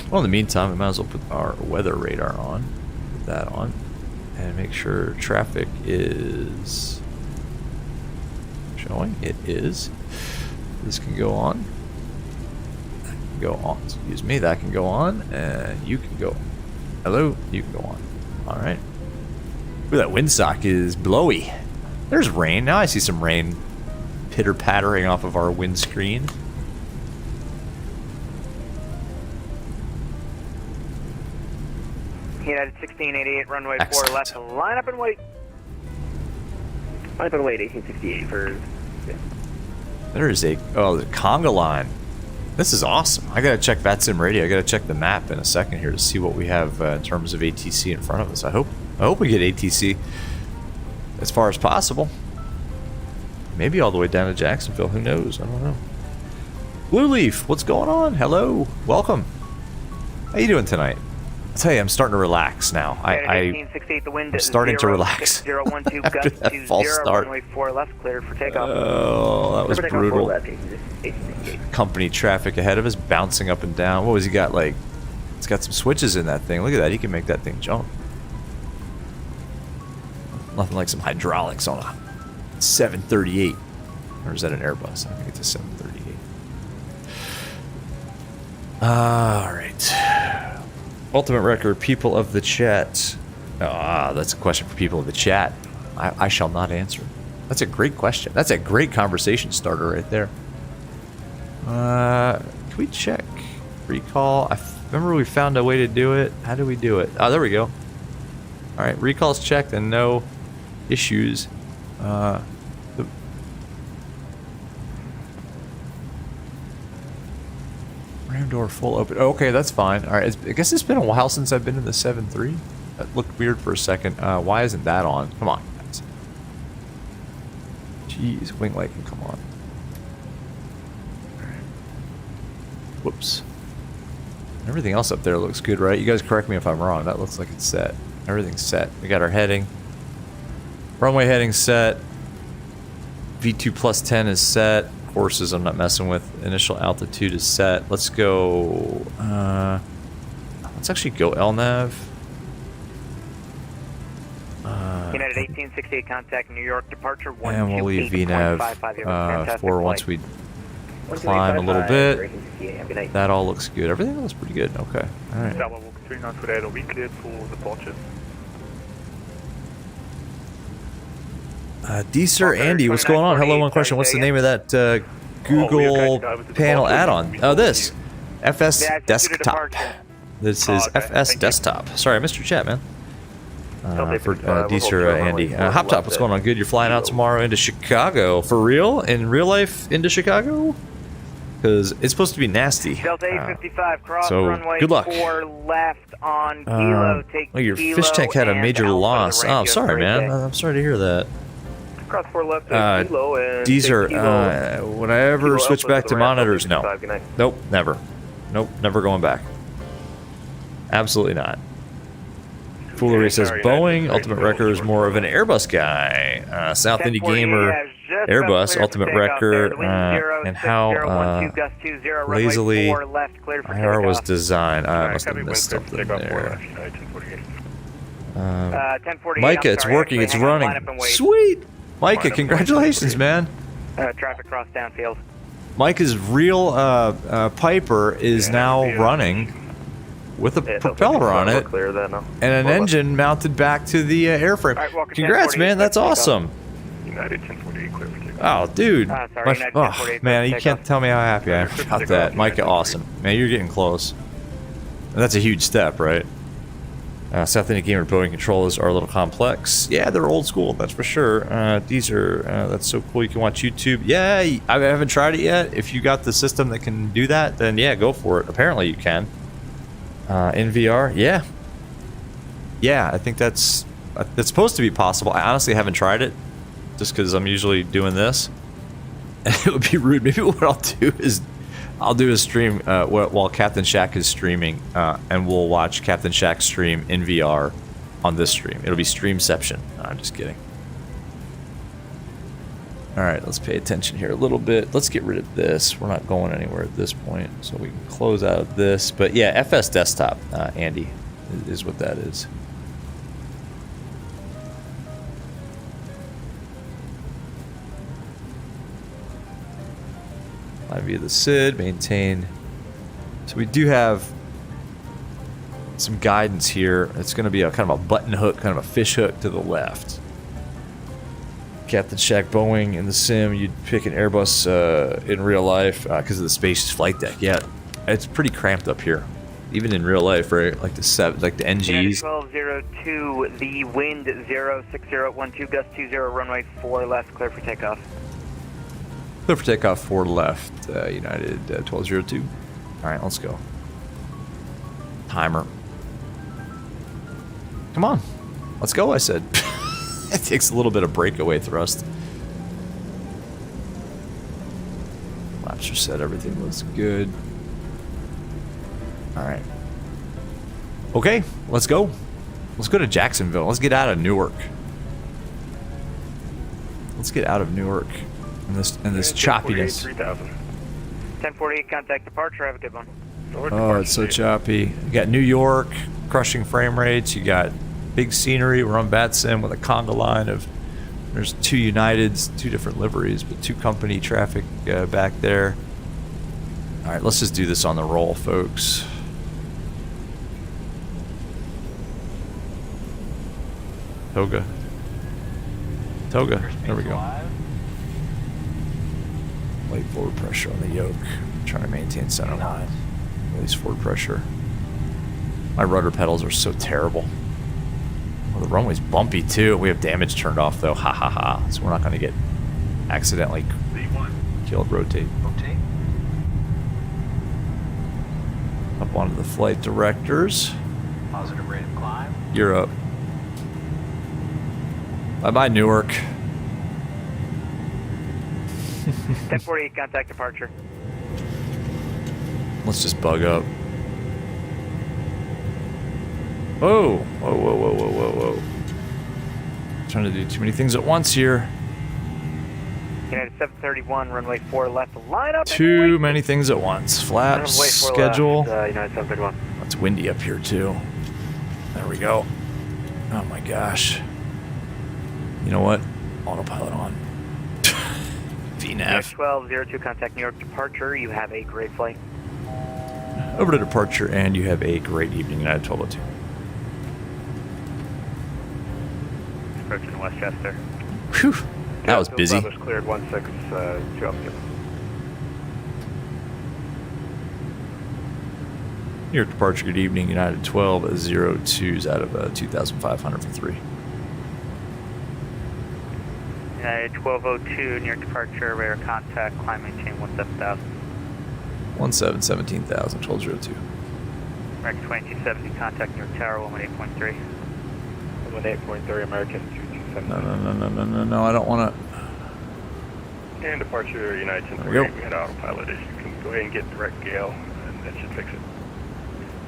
Well, in the meantime, we might as well put our weather radar on. Put that on. And make sure traffic is showing. It is. This can go on. That can go on. Excuse me. That can go on. And you can go. Hello. You can go on. Alright. Ooh, that windsock is blowy. There's rain. Now I see some rain pitter-pattering off of our windscreen. United 1688, runway Excellent. 4 left, line up and wait. Line up and wait, 1868 for... Yeah. There is the conga line. This is awesome. I gotta check VATSIM radio. I gotta check the map in a second here to see what we have in terms of ATC in front of us. I hope we get ATC as far as possible. Maybe all the way down to Jacksonville. Who knows? I don't know. Blue Leaf, what's going on? Hello, welcome. How you doing tonight? I'll tell you, I'm starting to relax now. I'm starting to relax after that false start. Oh, that was brutal. Company traffic ahead of us, bouncing up and down. What has he got? Like, it's got some switches in that thing. Look at that. He can make that thing jump. Nothing like some hydraulics on a 738. Or is that an Airbus? I think it's a 738. Alright. Ultimate Record, people of the chat. That's a question for people of the chat. I shall not answer. That's a great question. That's a great conversation starter right there. Can we check? Recall? I remember we found a way to do it. How do we do it? Oh, there we go. Alright, recall's checked and no issues. Ram door full open. Oh, okay, that's fine. Alright, I guess it's been a while since I've been in the 7.3. That looked weird for a second. Why isn't that on? Come on, guys. Jeez, wing light can come on. Whoops. Everything else up there looks good, right? You guys correct me if I'm wrong. That looks like it's set. Everything's set. We got our heading. Runway heading set. V2 plus 10 is set. Courses I'm not messing with. Initial altitude is set. Let's go. Let's actually go LNAV. United 1868, contact New York, departure 128.55. And we'll leave VNAV for once we climb a little bit. That all looks good. Everything looks pretty good. Okay. All right. We cleared for departure. D-Sir Andy, what's going on? Hello, one question. What's the name of that Google panel add-on? Oh, this. FS Desktop. This is FS Desktop. Sorry, I missed your chat, man. For D-Sir Andy. Hop Top, what's going on? Good. You're flying out tomorrow into Chicago. For real? In real life into Chicago? because it's supposed to be nasty. Delta 855, cross so, runway good luck. 4 left on Kilo. Take Well, your Kilo fish tank had a and major Alpha loss. to the Oh, range. sorry, Have a man. great day. I'm sorry to hear that. Cross 4 left to Kilo and These take are, Kilo. when I ever Kilo switch Alpha back to to the ramp, monitors, no. 55, good night. Nope, never. Nope, never going back. Absolutely not. Foolery says sorry, Boeing, that's Ultimate great. Wrecker is more of an Airbus guy. South Indie 1048 Gamer, has just about Airbus, cleared Ultimate for takeoff Wrecker, there. The wind and how 06012, gust 20, runway lazily 4 left, cleared for IR was takeoff. designed. I Alright, must have copy, missed wind clear for something takeoff 4 there. left, United 1048. 1048, Micah, I'm it's sorry, working, actually, it's hang on, running. line up and wait. Sweet! Micah, Line up, congratulations, wait. man. Traffic cross downfield. Micah's real Piper is Yeah, now yeah. running with a Yeah, propeller on it Clear that now. and an engine mounted back to the airframe. Alright, Walker, Congrats, 1048, man. That's takeoff. awesome. United 1048, clear for takeoff. Oh, dude. Sorry, My- United oh, 1048, man, you takeoff. can't tell me how happy I am Takeoff, about that. Micah, United awesome. Man, you're getting close. And that's a huge step, right? South Indian Gamer Boeing controllers are a little complex. Yeah, they're old school, that's for sure. These are, that's so cool. You can watch YouTube. Yeah, I haven't tried it yet. If you got the system that can do that, then yeah, go for it. Apparently you can. In VR, yeah. Yeah, I think that's supposed to be possible. I honestly haven't tried it, just because I'm usually doing this. And it would be rude. Maybe what I'll do is I'll do a stream while Captain Shack is streaming, and we'll watch Captain Shack stream in VR on this stream. It'll be Streamception. No, I'm just kidding. All right, let's pay attention here a little bit. Let's get rid of this. We're not going anywhere at this point, so we can close out this. But yeah, FS Desktop, Andy, is what that is. Line via the SID, maintain. So we do have some guidance here. It's going to be a kind of a button hook, kind of a fish hook to the left. Captain Shack Boeing in the sim, you'd pick an Airbus in real life because of the spacious flight deck. Yeah, it's pretty cramped up here, even in real life, right? Like the NGs. 1202, the wind 06012, gust 20, runway 4 left, clear for takeoff. Clear for takeoff 4 left, United 1202. All right, let's go. Timer. Come on, let's go. I said. It takes a little bit of breakaway thrust. Laps are set. Everything looks good. All right. Okay, let's go. Let's go to Jacksonville. Let's get out of Newark. Let's get out of Newark and this choppiness. 3000. 1048, contact departure. Have a good one. Oh, it's so choppy. You got New York, crushing frame rates. You got big scenery. We're on VATSIM with a conga line of, there's 2 Uniteds, 2 different liveries, but 2 company traffic back there. All right, let's just do this on the roll, folks. Toga. There we go. Light forward pressure on the yoke. Trying to maintain center line. Release forward pressure. My rudder pedals are so terrible. Well, the runway's bumpy too. We have damage turned off though. Ha ha ha. So we're not going to get accidentally killed. Rotate. Up onto the flight directors. Positive rate of climb. You're up. Bye bye, Newark. 1048, contact departure. Let's just bug up. Whoa. Whoa. Trying to do too many things at once here. United 731, runway 4 left, line up. Too many things at once. Flaps, Runway 4 schedule. Left, United 731. It's windy up here too. There we go. Oh my gosh. You know what? Autopilot on. VNAV. 1202, contact New York departure. You have a great flight. Over to departure, and you have a great evening, United 1202. Approaching Westchester. Whew. That was busy. Was cleared 16 altitude. New York departure, good evening, United 1202s out of 2,500 for 3. United 1202, New York departure, radar contact, climb maintain 17,000. 17,000, 1202. American 2270, contact New York Tower, 118.3. 18.3, American 2270. No, I don't want to. And departure United There we go. 1048, we had autopilot issue. You can go ahead and get direct gale, and that should fix it.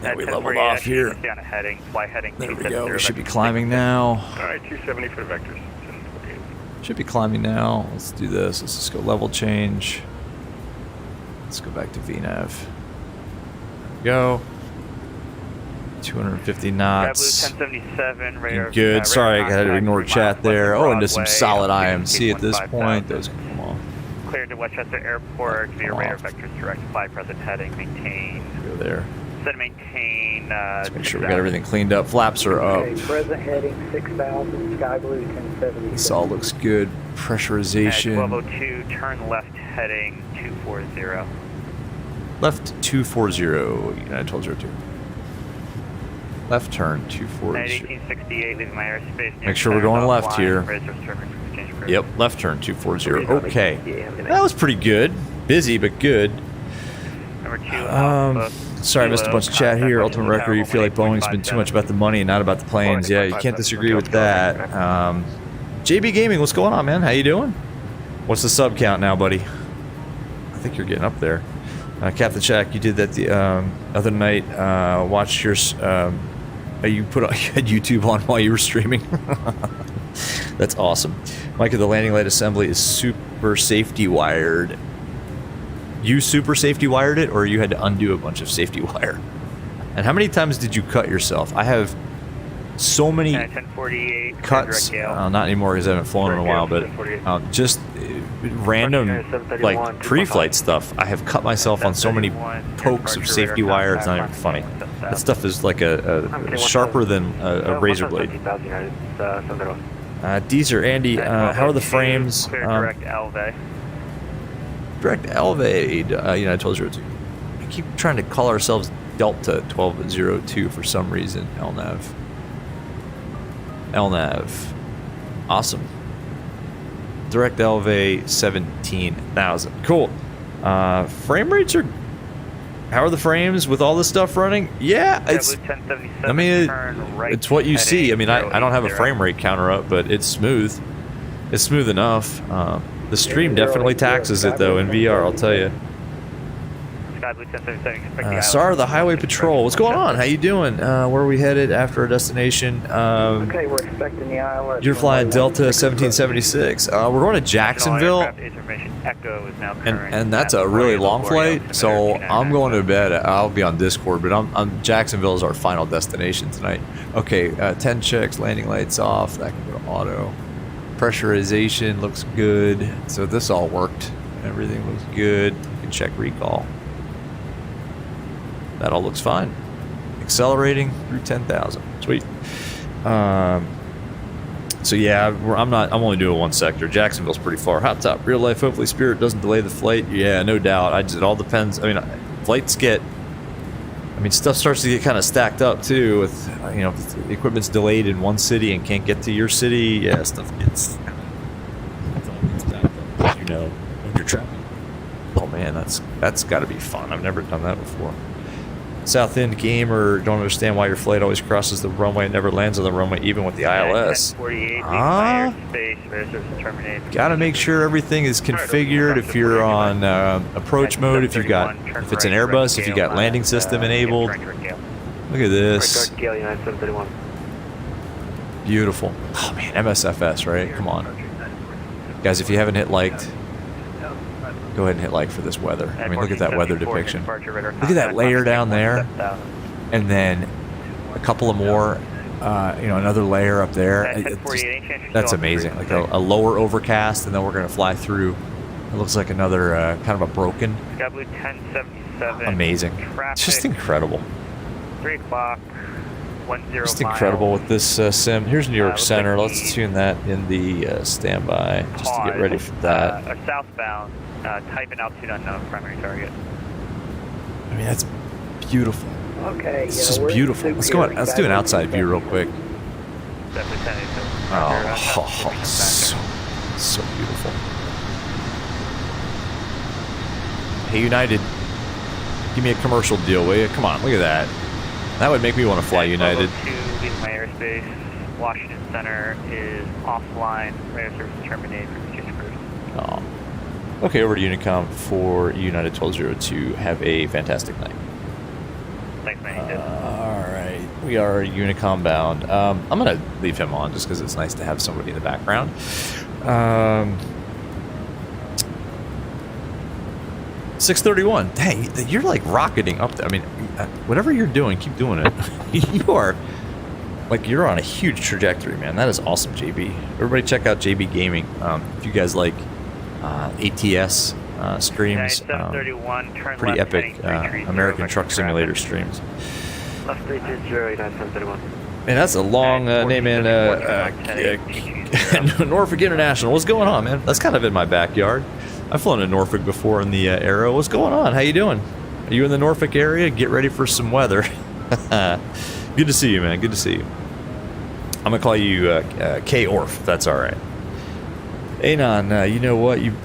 Yeah, we leveled off here. Stay on a heading, fly heading. There we go. We should be climbing now. Alright, 270 for the vectors. 1048. Should be climbing now. Let's do this. Let's just go level change. Let's go back to VNav. There we go. 250 knots. Blue 1077, radar. Good. Sorry, I had to contact, ignore chat there. Oh, into some Broadway, solid altitude IMC at this 15,000. point. Those can come off. Cleared to Westchester Airport via Come radar off. vectors direct, fly present heading, maintain. Go there. Set maintain. Let's make sure we got everything cleaned up. Flaps are up. Okay, present heading 6,000, Sky Blue 1070. This all looks good. Pressurization. 1202, turn left heading 240. Left 240. United 1202. Left turn 240. 1868, leaving my airspace. Make sure we're going left here. Yep, left turn 240. Okay. That was pretty good. Busy, but good. Number 2, Sorry, I missed a bunch of chat here. Ultimate Record, you feel like Boeing's been too much about the money and not about the planes. Yeah, you can't disagree with that. JB Gaming, what's going on, man? How you doing? What's the sub count now, buddy? I think you're getting up there. Captain Shack, you did that the other night. Watched your... you had YouTube on while you were streaming. That's awesome. Micah, the landing light assembly is super safety wired. You super safety wired it, or you had to undo a bunch of safety wire? And how many times did you cut yourself? I have so many 1048, cuts. Not anymore because I haven't flown in a while, but just random like pre-flight stuff. I have cut myself on so many pokes of safety wire. It's not even funny. That stuff is like a sharper than a razor blade. Deezer, Andy, how are the frames? Direct Elve. Direct Elve, United 1202. We keep trying to call ourselves Delta 1202 for some reason. LNAV. Awesome. Direct Elve 17,000. Cool. Frame rates are... How are the frames with all this stuff running? Yeah, it's... I mean, it's what you see. I mean, I don't have a frame rate counter up, but it's smooth. It's smooth enough. The stream definitely taxes it, though, in VR, I'll tell you. Sar, the Highway Patrol. What's going on? How you doing? Where are we headed after our destination? Okay, we're expecting the ILS. You're flying Delta 1776. We're going to Jacksonville, and that's a really long flight, so I'm going to bed. I'll be on Discord, but Jacksonville is our final destination tonight. Okay, 10 checks, landing lights off. That can go to auto. Pressurization looks good. So this all worked. Everything looks good. You can check recall. That all looks fine. Accelerating through 10,000. Sweet. So yeah, I'm only doing one sector. Jacksonville's pretty far. Hot top, real life. Hopefully Spirit doesn't delay the flight. Yeah, no doubt. It all depends. I mean, flights get... stuff starts to get kind of stacked up too with, if the equipment's delayed in one city and can't get to your city. Yeah, stuff gets stacked up, when you're traveling. Oh man, that's got to be fun. I've never done that before. South End Gamer, don't understand why your flight always crosses the runway and never lands on the runway, even with the ILS. Gotta make sure everything is configured. If you're on approach mode, if it's an Airbus, if you got landing system enabled. Look at this. Beautiful. Oh man, MSFS, right? Come on, guys. If you haven't hit liked, go ahead and hit like for this weather. Look at that weather depiction. Look at that layer down there, and then a couple of more. Another layer up there. That's amazing. Like a lower overcast, and then we're gonna fly through. It looks like another kind of a broken. Amazing. It's just incredible. 3 o'clock. 10 Just incredible with this sim. Here's New York Center. Let's tune that in the standby just to get ready for that. Southbound. Type in altitude unknown. Primary target. That's beautiful. Okay. It's just beautiful. Let's go. Let's do an outside view real quick. Oh, so beautiful. Hey, United. Give me a commercial deal, will you? Come on, look at that. That would make me want to fly United. To leave my airspace. Washington Center is offline. Radar service terminated for exchange cruise. Oh. Okay, over to Unicom for United 1202. Have a fantastic night. Thanks, man. All right, we are Unicom bound. I'm gonna leave him on just because it's nice to have somebody in the background. 631. Dang, you're like rocketing up there. I mean, whatever you're doing, keep doing it. You are like you're on a huge trajectory, man. That is awesome, JB. Everybody, check out JB Gaming. If you guys like ATS streams, pretty epic American Truck Simulator streams. Left 320, 731. Man, that's a long name, man. Norfolk International. What's going on, man? That's kind of in my backyard. I've flown to Norfolk before in the Aero. What's going on? How you doing? Are you in the Norfolk area? Get ready for some weather. Good to see you, man. Good to see you. I'm gonna call you K-Orf, if that's all right. Anon, you know what? You've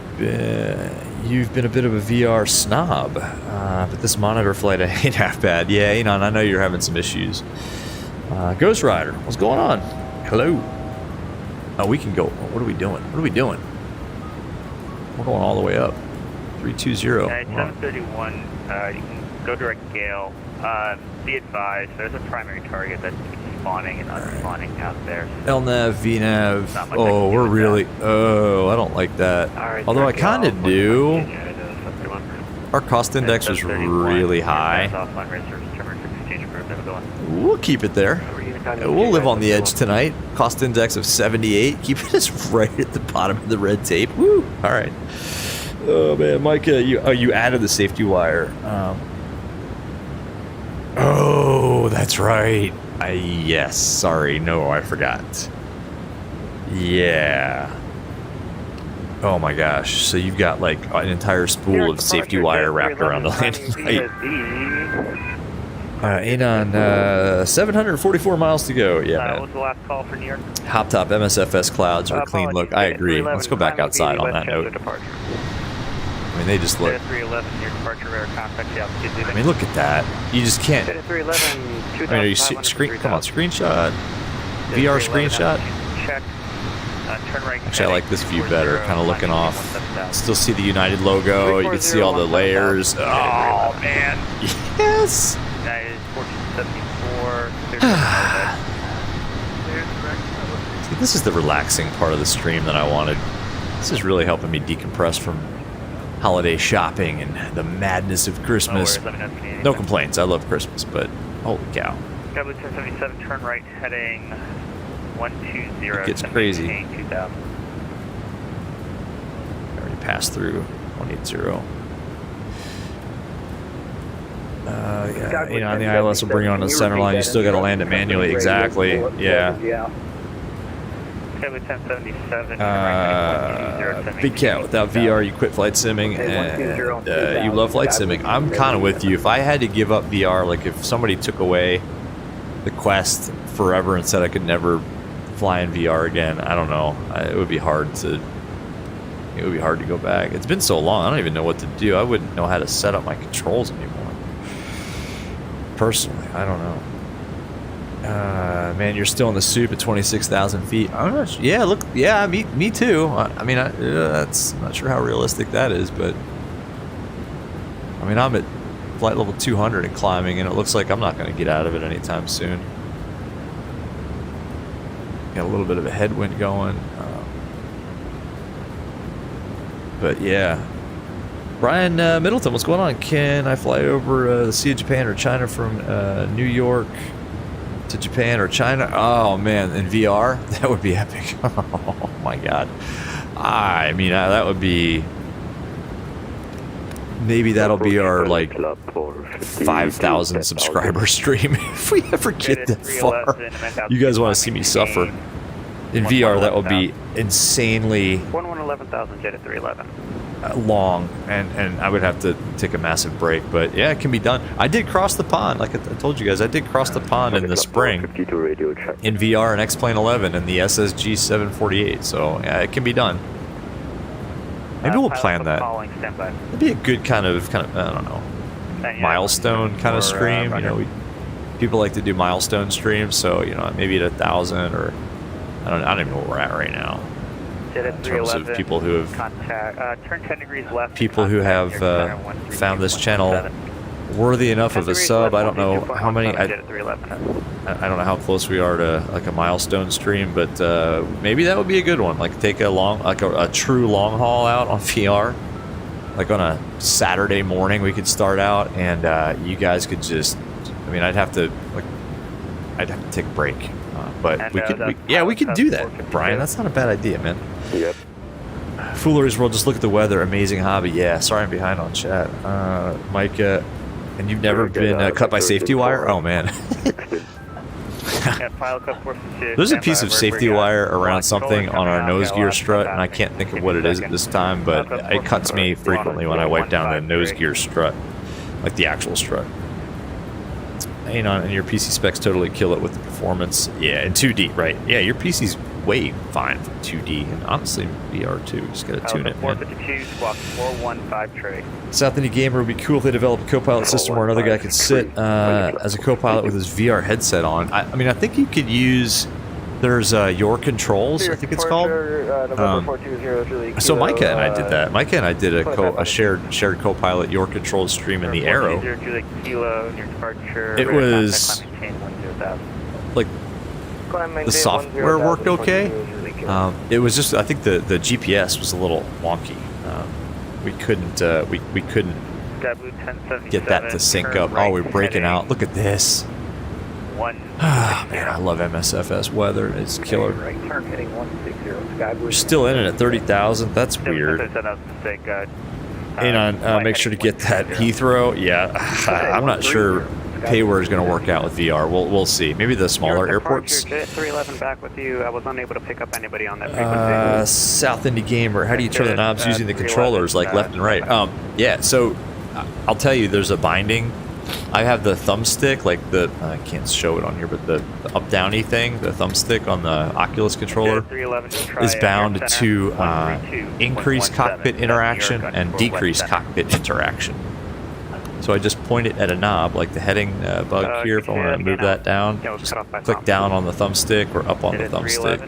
been a bit of a VR snob, but this monitor flight ain't half bad. Yeah, Anon, I know you're having some issues. Ghost Rider, what's going on? Hello. Oh, we can go. What are we doing? What are we doing? We're going all the way up. 320. 731. You can go direct Gale. Be advised, there's a primary target that's spawning and unspawning out there. LNAV, VNAV. Oh, we're really. Oh, I don't like that. Although I kind of do. Our cost index was really high. We'll keep it there. We'll live on the edge tonight. Cost index of 78. Keeping us right at the bottom of the red tape. Woo! All right. Oh man, Micah, you added the safety wire. Oh, that's right. Yes. Sorry. No, I forgot. Yeah. Oh my gosh. So you've got like an entire spool of safety wire wrapped around the landing light. Anon, 744 miles to go. Yeah, man. What was the last call for New York? Hop top MSFS clouds are a clean look. I agree. Let's go back outside on that note. I mean, they just look. 311, your departure radar contact. I mean, look at that. You just can't. 311, I mean, are you come on, screenshot. VR screenshot. Check. Turn right. Actually, I like this view better. Kind of looking off. Still see the United logo. You can see all the layers. Oh man. Yes. That is 1474. See, this is the relaxing part of the stream that I wanted. This is really helping me decompress from holiday shopping and the madness of Christmas. No complaints. I love Christmas, but holy cow. Gigabyte 1077, turn right, heading 120. It gets crazy. 2000. I already passed through 180. Yeah, you know, on the ILS will bring you on the center line. You still got to land it manually. Exactly. Yeah. Big Cat, without VR, you quit flight simming, and you love flight simming. I'm kind of with you. If I had to give up VR, like if somebody took away the Quest forever and said I could never fly in VR again, I don't know. It would be hard to. It would be hard to go back. It's been so long. I don't even know what to do. I wouldn't know how to set up my controls anymore. Personally, I don't know. Man, you're still in the soup at 26,000 feet. I'm not sure. Yeah, look. Yeah, me too. I mean, that's I'm not sure how realistic that is, but I mean, I'm at flight level 200 and climbing, and it looks like I'm not going to get out of it anytime soon. Got a little bit of a headwind going, but yeah. Brian Middleton, what's going on? Can I fly over the Sea of Japan or China from New York to Japan or China? Oh man, in VR, that would be epic. Oh my god. I mean, that would be. Maybe that'll be our like 5,000 subscriber stream if we ever get that far. You guys want to see me suffer in VR? That would be insanely 11,000 jet at 311. Long, and I would have to take a massive break, but yeah, it can be done. I did cross the pond, like I told you guys. I did cross the pond in the spring in VR and X-Plane 11 and the SSG 748, so yeah, it can be done. Maybe we'll plan that. That'd be a good kind of I don't know, milestone kind of stream. You know, people like to do milestone streams, so you know, maybe at 1,000 or I don't even know where we're at right now. In terms of people who have turn 10 degrees left. People who have found this channel worthy enough of a sub. I don't know how many. I don't know how close we are to like a milestone stream, but maybe that would be a good one. Like take a true long haul out on VR. Like on a Saturday morning, we could start out, and you guys could just. I mean, I'd have to take a break, but we could do that, Brian. That's not a bad idea, man. Yep. Foolery's World, just look at the weather. Amazing hobby. Yeah, sorry I'm behind on chat. Micah, and you've never been cut by safety wire? Oh, man. There's a piece of safety wire around something on our nose gear strut, and I can't think of what it is at this time, but it cuts me frequently when I wipe down the nose gear strut, like the actual strut. And your PC specs totally kill it with the performance. Yeah, in 2D, right? Yeah, your PC's way fine for 2D, and honestly, VR too. Just gotta tune it, man. 452, squawk 415 trade. South Indy Gamer would be cool if they developed a co-pilot system where another guy could sit as a co-pilot with his VR headset on. I mean, I think you could use. There's Your Controls, I think it's called. So Micah and I did that. Micah and I did a shared co-pilot Your Controls stream in the Aero. It was like the software worked okay. It was just I think the GPS was a little wonky. We couldn't get that to sync up. Oh, we're breaking out. Look at this. Ah, man, I love MSFS weather. It's killer. We're still in it at 30,000. That's weird. And make sure to get that Heathrow. Yeah, I'm not sure PayWare is going to work out with VR. We'll see. Maybe the smaller airports. 311 back with you. I was unable to pick up anybody on that frequency. South Indy Gamer. How do you turn the knobs using the controllers, like left and right? Yeah. So I'll tell you, there's a binding. I have the thumbstick, like I can't show it on here, but the up-downy thing, the thumbstick on the Oculus controller is bound to increase cockpit interaction and decrease cockpit interaction. So I just point it at a knob, like the heading bug here. If I want to move that down, just click down on the thumbstick or up on the thumbstick.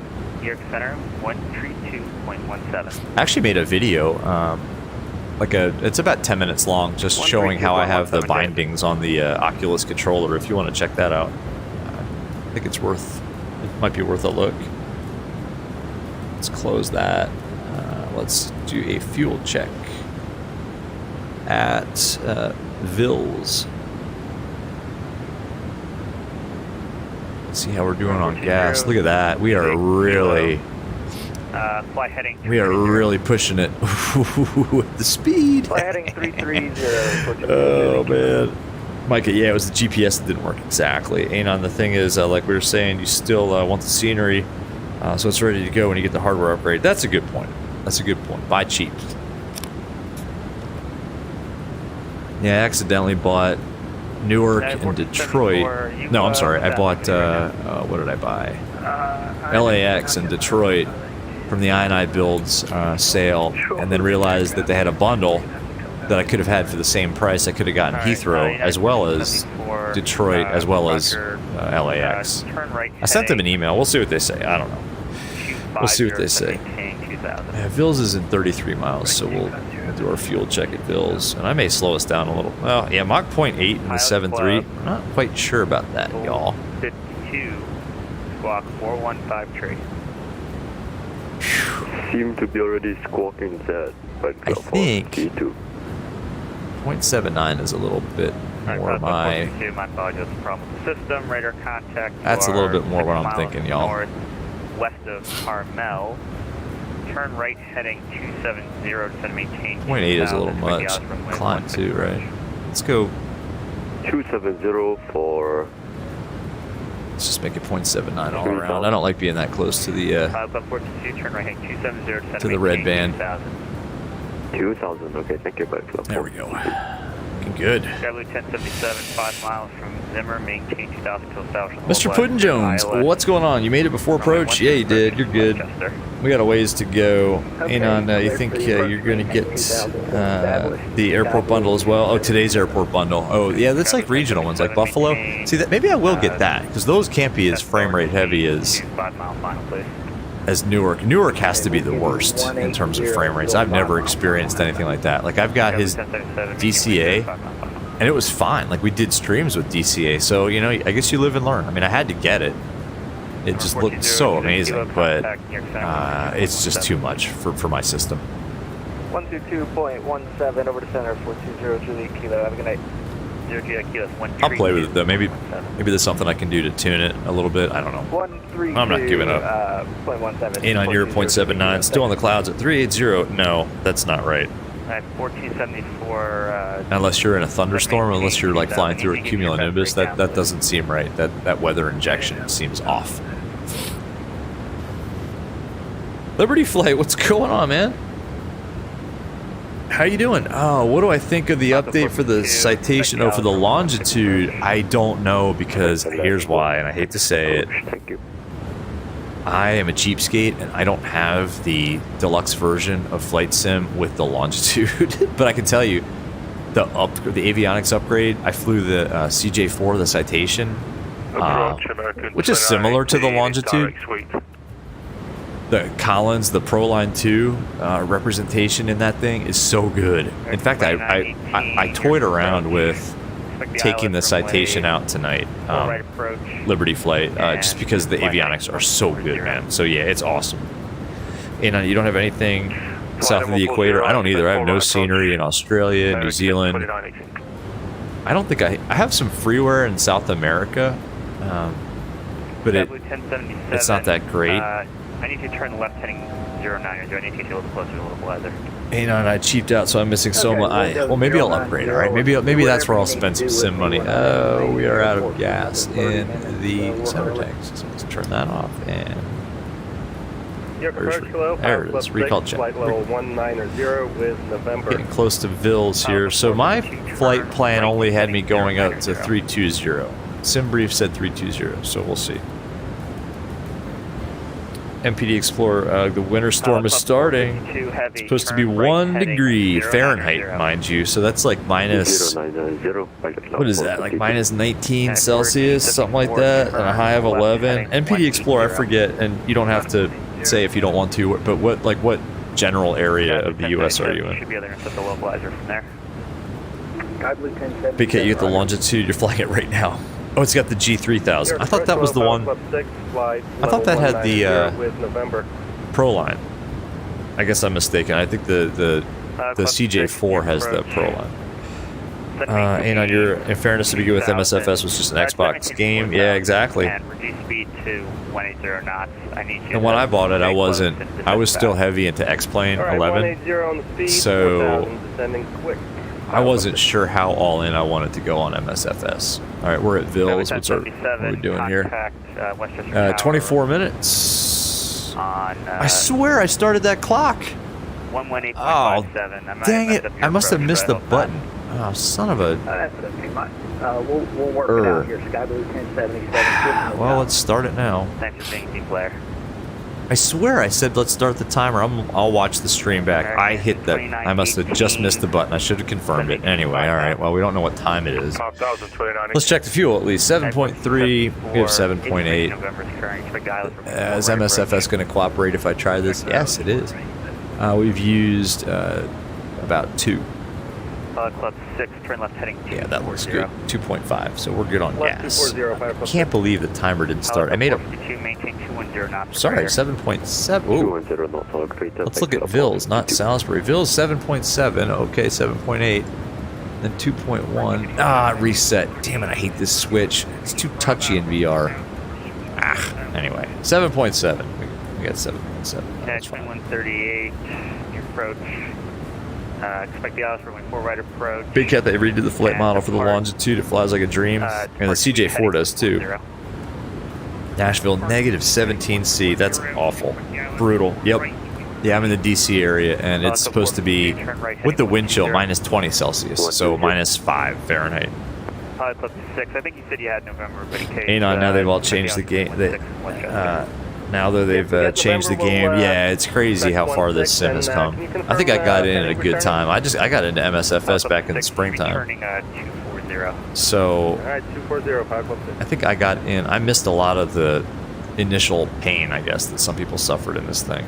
I actually made a video. It's about 10 minutes long, just showing how I have the bindings on the Oculus controller. If you want to check that out, I think it might be worth a look. Let's close that. Let's do a fuel check at Vils. Let's see how we're doing on gas. Look at that. We are really pushing it with the speed. Fly heading 330. Oh man, Micah, yeah, it was the GPS that didn't work exactly. Anon, the thing is, like we were saying, you still want the scenery, so it's ready to go when you get the hardware upgrade. That's a good point. Buy cheap. Yeah, I accidentally bought Newark and Detroit. No, I'm sorry. I bought what did I buy? LAX and Detroit from the I&I Builds sale, and then realized that they had a bundle that I could have had for the same price. I could have gotten Heathrow as well as Detroit as well as LAX. I sent them an email. We'll see what they say. I don't know. We'll see what they say. Yeah, Vils is in 33 miles, so we'll do our fuel check at Vils. And I may slow us down a little. Well, yeah, Mach 0.8 in the 7.3. I'm not quite sure about that, y'all. 52, squawk 415 tree. Seem to be already squawking that. I think 0.79 is a little bit more my... My apologies, problem with the system, radar contact. That's a little bit more what I'm thinking, y'all. West of Carmel. Turn right heading 270 to maintain. 0.8 is a little much. Climb too, right? Let's go 270 for... Let's just make it 0.79 all around. I don't like being that close to the red band. 2,000. Okay, thank you. There we go. looking good. Skyblue 1077, 5 miles from Zimmer, maintain 2000 till establishment. Mr. Puddin Jones, what's going on? You made it before approach? Yeah, you did. You're good. We got a ways to go. And you think you're going to get the airport bundle as well? Oh, today's airport bundle. Oh, yeah, that's like regional ones, like Buffalo. See, that maybe I will get that, because those can't be as frame rate heavy as Newark. Newark has to be the worst in terms of frame rates. I've never experienced anything like that. Like, I've got his DCA, and it was fine. Like, we did streams with DCA, so, you know, I guess you live and learn. I mean, I had to get it. It just looked so amazing, but it's just too much for my system. 122.17 over to center, 420 Juliet Kilo. Have a good night. I'll play with it though. Maybe there's something I can do to tune it a little bit. I don't know. I'm not giving up. 0.17. On your 0.79, still on the clouds at 380. No, that's not right. 1474. Unless you're in a thunderstorm, unless you're like flying through a cumulonimbus, that doesn't seem right. That weather injection seems off. Liberty Flight, what's going on, man? How you doing? Oh, what do I think of the update for the citation? Oh, for the longitude, I don't know, because here's why, and I hate to say it. I am a cheapskate, and I don't have the deluxe version of Flight Sim with the longitude. But I can tell you, the avionics upgrade, I flew the CJ4, the citation, which is similar to the longitude. The Collins, the Proline 2 representation in that thing is so good. In fact, I toyed around with taking the citation out tonight, Liberty Flight, just because the avionics are so good, man. So yeah, it's awesome. And you don't have anything south of the equator? I don't either. I have no scenery in Australia, New Zealand. I don't think I have some freeware in South America, but it's not that great. I need to turn left heading 09. I need to get a little closer to a little weather. And I cheaped out, so I'm missing so much. Well, maybe I'll upgrade, all right? Maybe that's where I'll spend some sim money. Oh, we are out of gas in the center tanks. So let's turn that off. And there it is. Recall check. Flight level 190 with November. Getting close to Vils here. So my flight plan only had me going up to 320. Sim brief said 320, so we'll see. MPD Explorer, the winter storm is starting. It's supposed to be 1 degree Fahrenheit, mind you, so that's like minus, what is that, like minus 19 Celsius, something like that, and a high of 11. MPD Explorer, I forget, and you don't have to say if you don't want to, but what general area of the U.S. are you in? BK, you get the longitude, you're flying it right now. Oh, it's got the G3000. I thought that was the one. I thought that had the Proline. I guess I'm mistaken. I think the CJ4 has the Proline. And on your, in fairness to begin with, MSFS was just an Xbox game. Yeah, exactly. And when I bought it, I was still heavy into X-Plane 11. So I wasn't sure how all in I wanted to go on MSFS. All right, we're at Vils. What are we doing here? 24 minutes. I swear I started that clock. Oh, dang it. I must have missed the button. Oh, son of a... We'll work it out here. Skyblue 1077. Well, let's start it now. Thanks for being Blair. I swear I said let's start the timer. I'll watch the stream back. I hit that. I must have just missed the button. I should have confirmed it. Anyway, all right. Well, we don't know what time it is. Let's check the fuel at least. 7.3. We have 7.8. Is MSFS going to cooperate if I try this? Yes, it is. We've used about 2. Club 6, turn left heading 2. Yeah, that looks good. 2.5. So we're good on gas. I can't believe the timer didn't start. I made a... Sorry, 7.7. Ooh. Let's look at Vils, not Salisbury. Vils 7.7. Okay, 7.8. Then 2.1. Ah, reset. Damn it, I hate this switch. It's too touchy in VR. Ah, anyway. 7.7. We got 7.7. Catch 138. Approach. Expect the Aorus for 4 right approach. Big Cat, they redid the flight model for the longitude. It flies like a dream. And the CJ4 does too. Nashville, -17C. That's awful. Brutal. Yep. Yeah, I'm in the DC area, and it's supposed to be, with the wind chill, minus 20 Celsius, so minus 5 Fahrenheit. Pilot Club 6, I think you said you had November, but in case... Now they've all changed the game. Now that they've changed the game, yeah, it's crazy how far this sim has come. I think I got in at a good time. I got into MSFS back in the springtime. So, I think I got in. I missed a lot of the initial pain, I guess, that some people suffered in this thing.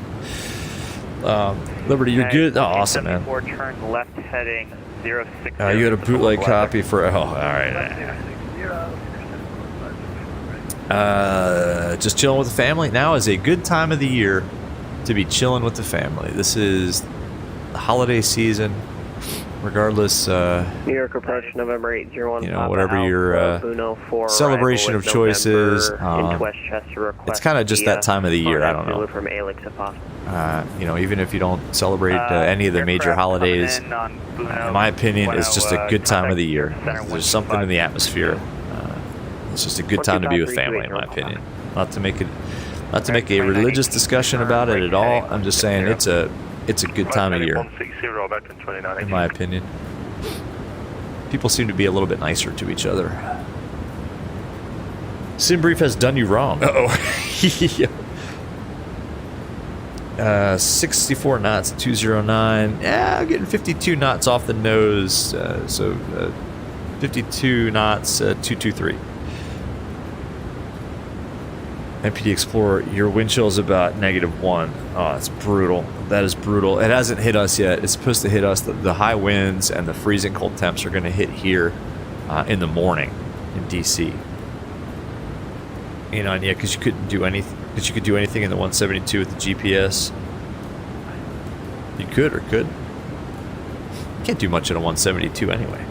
Liberty, you're good? Oh, awesome, man. Turn left heading 060. You had a bootleg copy for... Oh, all right. Just chilling with the family. Now is a good time of the year to be chilling with the family. This is the holiday season, regardless. New York approach November 801. You know, whatever your celebration of choice is. It's kind of just that time of the year. I don't know. You know, even if you don't celebrate any of the major holidays, in my opinion, it's just a good time of the year. There's something in the atmosphere. It's just a good time to be with family, in my opinion. Not to make a religious discussion about it at all. I'm just saying it's a good time of year, in my opinion. People seem to be a little bit nicer to each other. Sim Brief has done you wrong. Uh-oh. 64 knots, 209. Yeah, I'm getting 52 knots off the nose. 52 knots, 223. MPD Explorer, your wind chill is about -1. Oh, it's brutal. That is brutal. It hasn't hit us yet. It's supposed to hit us. The high winds and the freezing cold temps are going to hit here in the morning in DC. You know, and yeah, because you couldn't do anything. Because you could do anything in the 172 with the GPS. You could or could. Can't do much in a 172 anyway.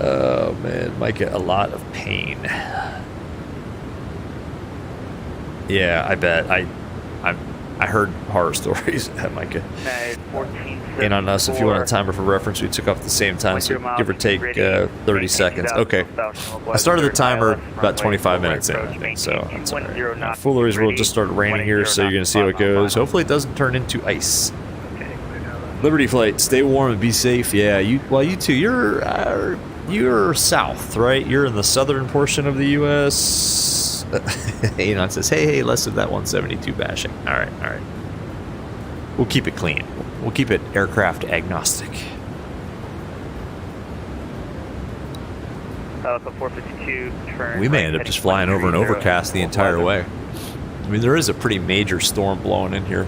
Oh man, might get a lot of pain. Yeah, I bet. I heard horror stories that might get in on us. If you want a timer for reference, we took off at the same time, so give or take 30 seconds. Okay. I started the timer about 25 minutes in, I think, so that's all right. Fooleries will just start raining here, so you're going to see how it goes. Hopefully it doesn't turn into ice. Liberty Flight, stay warm and be safe. Yeah, you too. You're south, right? You're in the southern portion of the U.S., Anon says, hey, less of that 172 bashing. All right. We'll keep it clean. We'll keep it aircraft agnostic. We may end up just flying over an overcast the entire way. I mean, there is a pretty major storm blowing in here.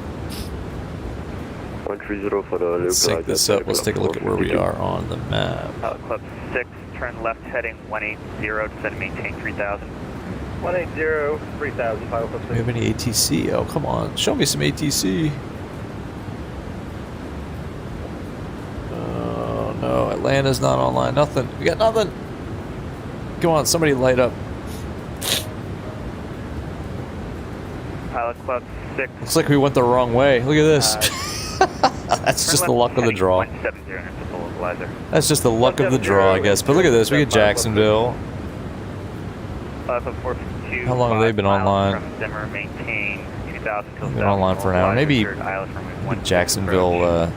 Let's sync this up. Let's take a look at where we are on the map. Club 6, turn left heading 180, descend maintain 3000. 180, 3000, Pilot Club 6. Do we have any ATC? Oh, come on. Show me some ATC. Oh, no. Atlanta's not online. Nothing. We got nothing. Come on. Somebody light up. Pilot Club 6. Looks like we went the wrong way. Look at this. That's just the luck of the draw. That's just the luck of the draw, I guess. But look at this. We get Jacksonville. How long have they been online? They've been online for an hour. Maybe Jacksonville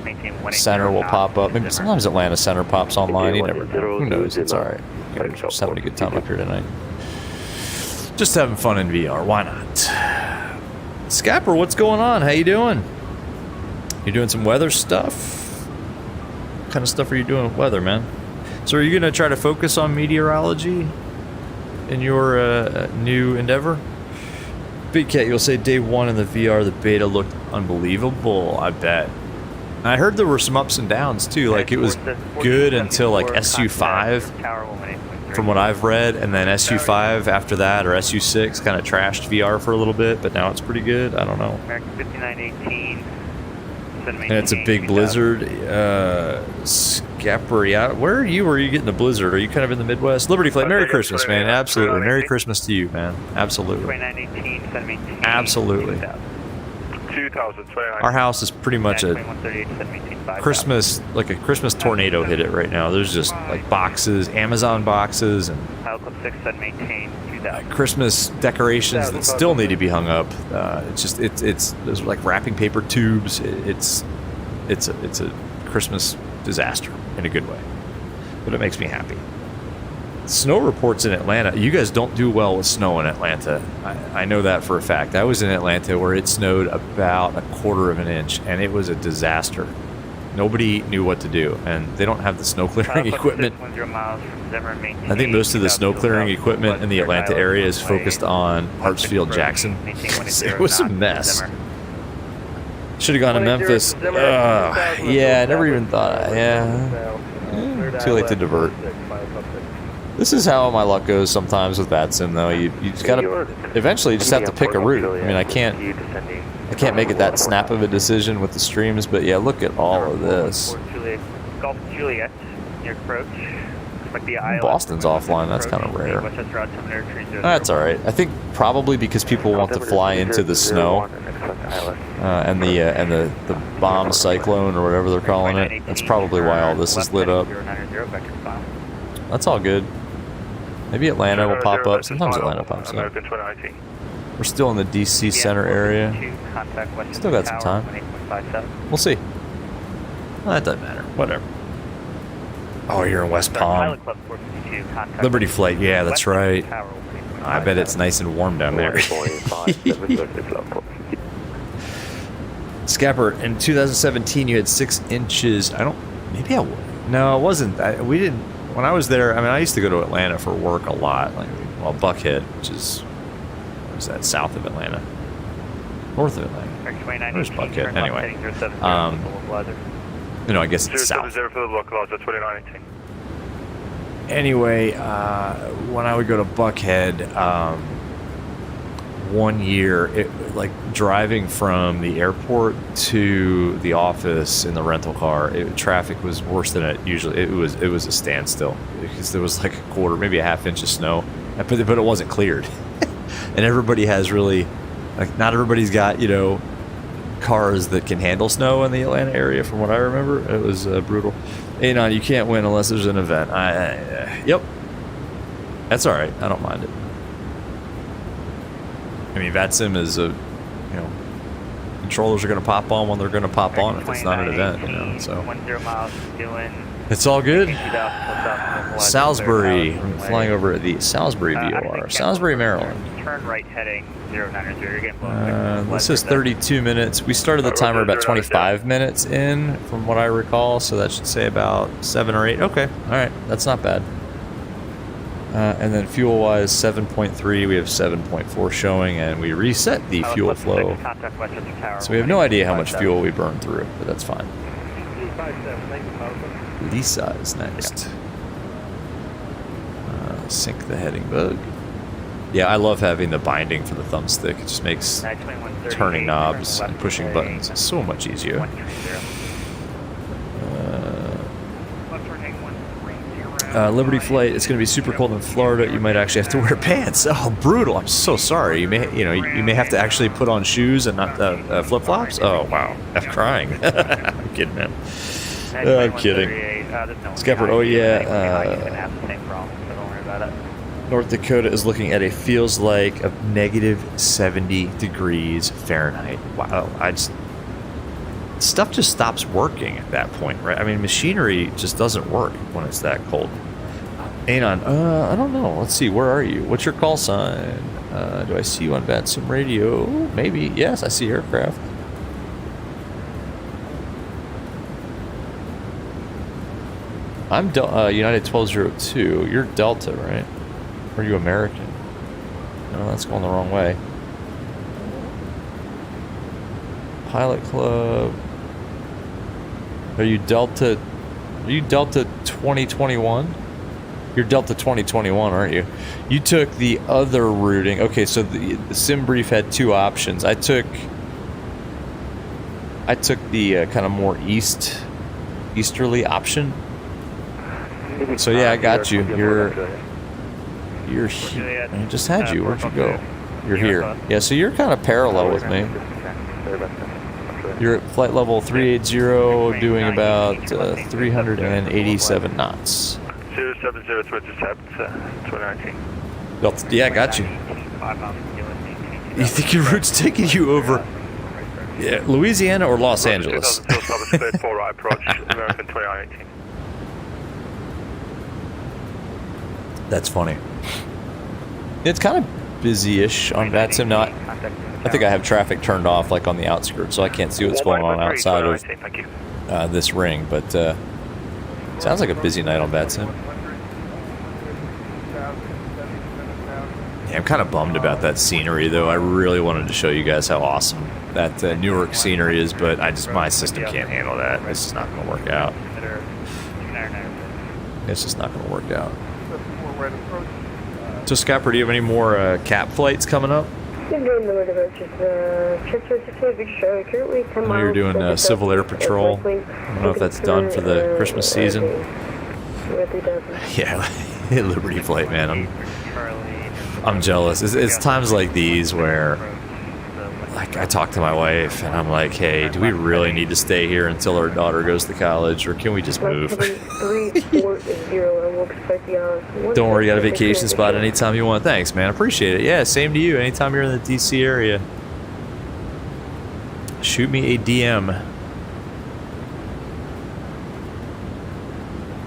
Center will pop up. Maybe sometimes Atlanta Center pops online. You never know. Who knows? It's all right. Just having a good time up here tonight. Just having fun in VR. Why not? Scapper, what's going on? How you doing? You doing some weather stuff? What kind of stuff are you doing with weather, man? So are you going to try to focus on meteorology in your new endeavor? Big Cat, you'll say day one in the VR, the beta looked unbelievable, I bet. And I heard there were some ups and downs too, like it was good until like SU5, from what I've read, and then SU5 after that, or SU6, kind of trashed VR for a little bit, but now it's pretty good, I don't know. And it's a big blizzard. Scapper, where are you? Where are you getting the blizzard? Are you kind of in the Midwest? Liberty Flight, Merry Christmas, man. Absolutely. Merry Christmas to you, man. Absolutely. Absolutely. Our house is pretty much a Christmas, like a Christmas tornado hit it right now. There's just like boxes, Amazon boxes, and Christmas decorations that still need to be hung up. It's there's like wrapping paper tubes. It's a Christmas disaster in a good way, but it makes me happy. Snow reports in Atlanta. You guys don't do well with snow in Atlanta. I know that for a fact. I was in Atlanta where it snowed about 1/4 of an inch, and it was a disaster. Nobody knew what to do, and they don't have the snow clearing equipment. I think most of the snow clearing equipment in the Atlanta area is focused on Hartsfield Jackson. It was a mess. Should have gone to Memphis. Yeah, I never even thought. Too late to divert. This is how my luck goes sometimes with VATSIM, though. You just gotta eventually you just have to pick a route. I mean, I can't make it that snap of a decision with the streams, but yeah, look at all of this. Golf Juliet, near approach. Boston's offline. That's kind of rare. That's all right. I think probably because people want to fly into the snow and the bomb cyclone or whatever they're calling it. That's probably why all this is lit up. That's all good. Maybe Atlanta will pop up. Sometimes Atlanta pops up. We're still in the DC center area. Still got some time. We'll see. Well, that doesn't matter. Whatever. Oh, you're in West Palm. Liberty Flight. Yeah, that's right. I bet it's nice and warm down there. Scapper, in 2017 you had 6 inches. No, it wasn't. We didn't. When I was there, I mean, I used to go to Atlanta for work a lot. Buckhead, which is, what is that, south of Atlanta? North of Atlanta. Where's Buckhead? Anyway. I guess it's south. Anyway, when I would go to Buckhead, one year, driving from the airport to the office in the rental car, traffic was worse than it usually. It was a standstill because there was like 1/4, maybe a 1/2 inch of snow, but it wasn't cleared. And everybody has really, not everybody's got cars that can handle snow in the Atlanta area. From what I remember, it was brutal. You can't win unless there's an event. Yep, that's all right. I don't mind it. I mean, VATSIM is controllers are going to pop on when they're going to pop on if it's not an event, so. 10 miles doing. It's all good. Salisbury, I'm flying over the Salisbury VOR, Salisbury, Maryland. Turn right heading 090. You're getting blown. This is 32 minutes. We started the timer about 25 minutes in, from what I recall, so that should say about 7 or 8. Okay, all right, that's not bad. And then fuel-wise, 7.3. We have 7.4 showing, and we reset the fuel flow. So we have no idea how much fuel we burned through, but that's fine. Lisa is next. Sync the heading bug. Yeah, I love having the binding for the thumbstick. It just makes turning knobs and pushing buttons so much easier. Liberty Flight, it's going to be super cold in Florida. You might actually have to wear pants. Oh, brutal. I'm so sorry. You may have to actually put on shoes and not flip-flops. Oh, wow. I'm crying. I'm kidding, man. I'm kidding. Scapper, oh yeah. North Dakota is looking at a feels like of negative 70 degrees Fahrenheit. Wow. Stuff just stops working at that point, right? I mean, machinery just doesn't work when it's that cold. Anon, I don't know. Let's see. Where are you? What's your call sign? Do I see you on VATSIM radio? Maybe. Yes, I see aircraft. I'm United 1202. You're Delta, right? Or are you American? No, that's going the wrong way. Pilot Club. Are you Delta 2021? You're Delta 2021, aren't you? You took the other routing. Okay, so the sim brief had 2 options. I took the kind of more easterly option. So yeah, I got you. You're here. I just had you. Where'd you go? You're here. Yeah, so you're kind of parallel with me. You're at flight level 380, doing about 387 knots. 070 to intercept 2019. Yeah, I got you. You think your route's taking you over Louisiana or Los Angeles? 4 right approach, American 2918. That's funny. It's kind of busy-ish on VATSIM now. I think I have traffic turned off, like on the outskirts, so I can't see what's going on outside of this ring. But sounds like a busy night on VATSIM. Yeah, I'm kind of bummed about that scenery, though. I really wanted to show you guys how awesome that NEWARK scenery is, but my system can't handle that. It's just not going to work out. It's just not going to work out. So, Scapper, do you have any more cap flights coming up? I know you're doing Civil Air Patrol. I don't know if that's done for the Christmas season. Yeah, Liberty Flight, man. I'm jealous. It's times like these where, like, I talk to my wife and I'm like, hey, do we really need to stay here until our daughter goes to college, or can we just move? Don't worry, you got a vacation spot anytime you want. Thanks, man. Appreciate it. Yeah, same to you. Anytime you're in the DC area, shoot me a DM.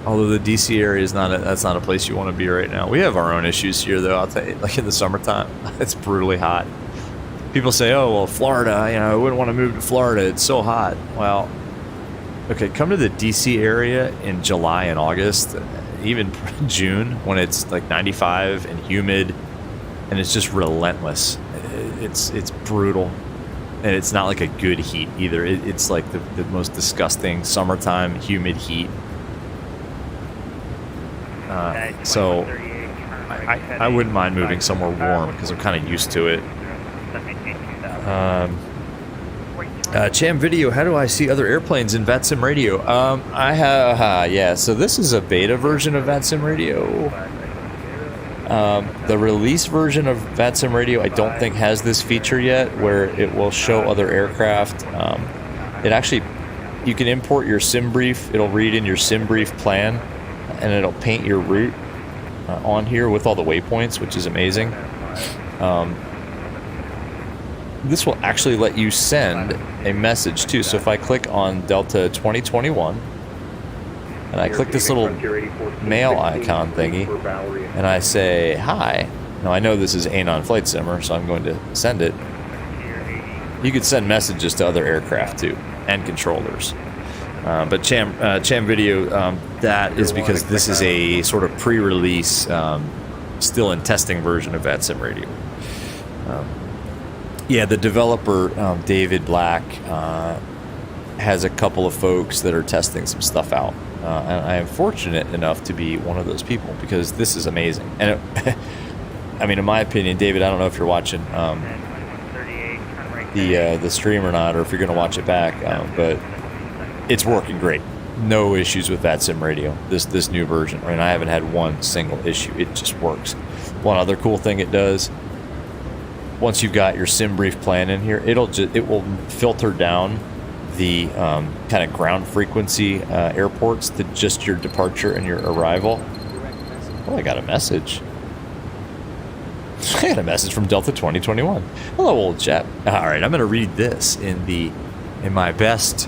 Although the DC area is that's not a place you want to be right now. We have our own issues here, though. I'll tell you, like in the summertime, it's brutally hot. People say, oh, well, Florida, I wouldn't want to move to Florida. It's so hot. Well, okay, come to the DC area in July and August, even June, when it's like 95 and humid, and it's just relentless. It's brutal. And it's not like a good heat either. It's like the most disgusting summertime humid heat. So I wouldn't mind moving somewhere warm because I'm kind of used to it. Cham Video, how do I see other airplanes in VATSIM Radio? Yeah, so this is a beta version of VATSIM Radio. The release version of VATSIM Radio I don't think has this feature yet, where it will show other aircraft. It actually, you can import your sim brief. It'll read in your sim brief plan, and it'll paint your route on here with all the waypoints, which is amazing. This will actually let you send a message too. So if I click on Delta 2021 and I click this little mail icon thingy and I say hi, now I know this is Anon Flight Simmer, so I'm going to send it. You could send messages to other aircraft too and controllers. But Cham Video, that is because this is a sort of pre-release, still in testing version of VATSIM Radio. Yeah, the developer, David Black, has a couple of folks that are testing some stuff out. And I am fortunate enough to be one of those people because this is amazing. And I mean, in my opinion, David, I don't know if you're watching the stream or not, or if you're going to watch it back, but it's working great. No issues with VATSIM Radio, this new version. I mean, I haven't had one single issue. It just works. One other cool thing it does, once you've got your sim brief plan in here, it will filter down the kind of ground frequency airports to just your departure and your arrival. Oh, I got a message. I got a message from Delta 2021. Hello, old chap. All right, I'm going to read this in my best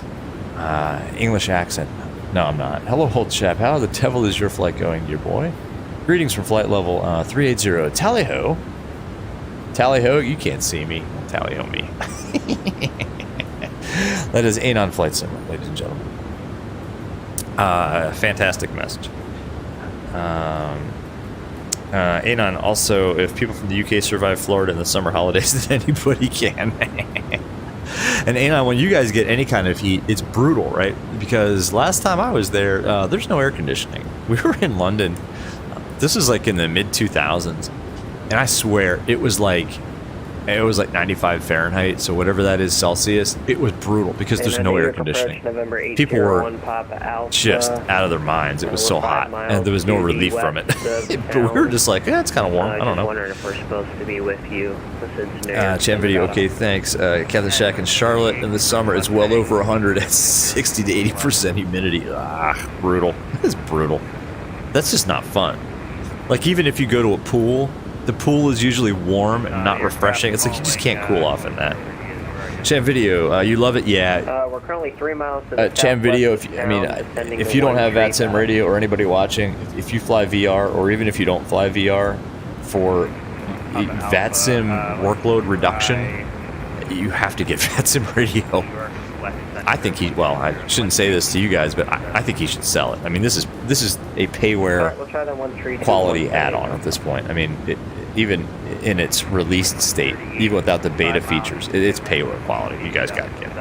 English accent. No, I'm not. Hello, old chap. How the devil is your flight going, dear boy? Greetings from flight level 380. Tally-ho. Tally-ho, you can't see me. Tally-ho me. That is Anon Flight Simmer, ladies and gentlemen. Fantastic message. Anon, also, if people from the UK survive Florida in the summer holidays, then anybody can. And Anon, when you guys get any kind of heat, it's brutal, right? Because last time I was there, there's no air conditioning. We were in London. This was like in the mid-2000s. And I swear, it was like 95 Fahrenheit, so whatever that is Celsius, it was brutal because there's no air conditioning. People were just out of their minds. It was so hot, and there was no relief from it. But we were just like, it's kind of warm. I don't know. If we're supposed to be with you. Chat video, okay, thanks. Captain Shack in Charlotte in the summer, it's well over 100 at 60 to 80% humidity. Brutal. It's brutal. That's just not fun. Like, even if you go to a pool the pool is usually warm and not refreshing. It's like you just can't cool off in that. Chan Video, you love it? Yeah. We're currently 3 miles to the Chan Video, if you don't have VATSIM radio or anybody watching, if you fly VR or even if you don't fly VR, for VATSIM workload reduction, you have to get VATSIM radio. I think I shouldn't say this to you guys, but I think he should sell it. I mean, this is a payware quality add-on at this point. I mean, even in its released state, even without the beta features, it's payware quality. You guys got to get it.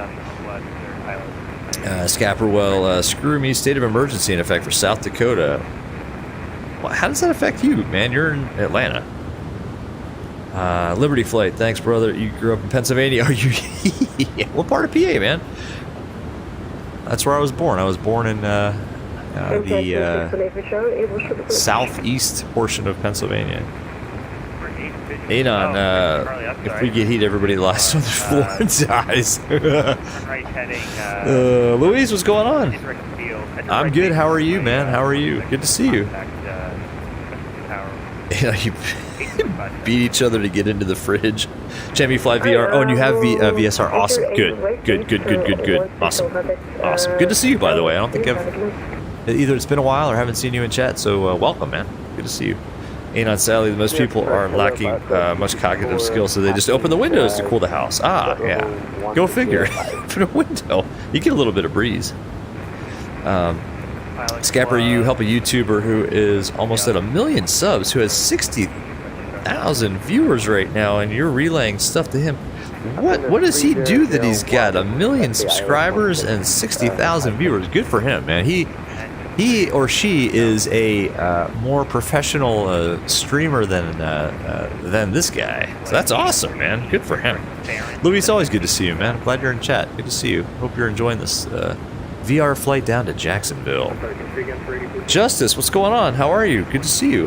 Scapperwell, screw me, state of emergency in effect for South Dakota. Well, how does that affect you, man? You're in Atlanta. Liberty Flight, thanks, brother. You grew up in Pennsylvania. Are you? What part of PA, man? That's where I was born. I was born in the southeast portion of Pennsylvania. Adon, if we get heat, everybody lies on the floor and dies. Louise, what's going on? I'm good. How are you, man? How are you? Good to see you. You beat each other to get into the fridge. Champion Fly VR. Oh, and you have VSR. Awesome. Good. Awesome. Good to see you, by the way. I don't think either it's been a while or haven't seen you in chat, so welcome, man. Good to see you. Anon Sally, most people are lacking much cognitive skill, so they just open the windows to cool the house. Ah, yeah. Go figure. Open a window. You get a little bit of breeze. Scapper, you help a YouTuber who is almost at 1 million subs, who has 60,000 viewers right now, and you're relaying stuff to him. What does he do that he's got 1 million subscribers and 60,000 viewers? Good for him, man. He or she is a more professional streamer than this guy. So that's awesome, man. Good for him. Louis, it's always good to see you, man. I'm glad you're in chat. Good to see you. Hope you're enjoying this VR flight down to Jacksonville. Justice, what's going on? How are you? Good to see you.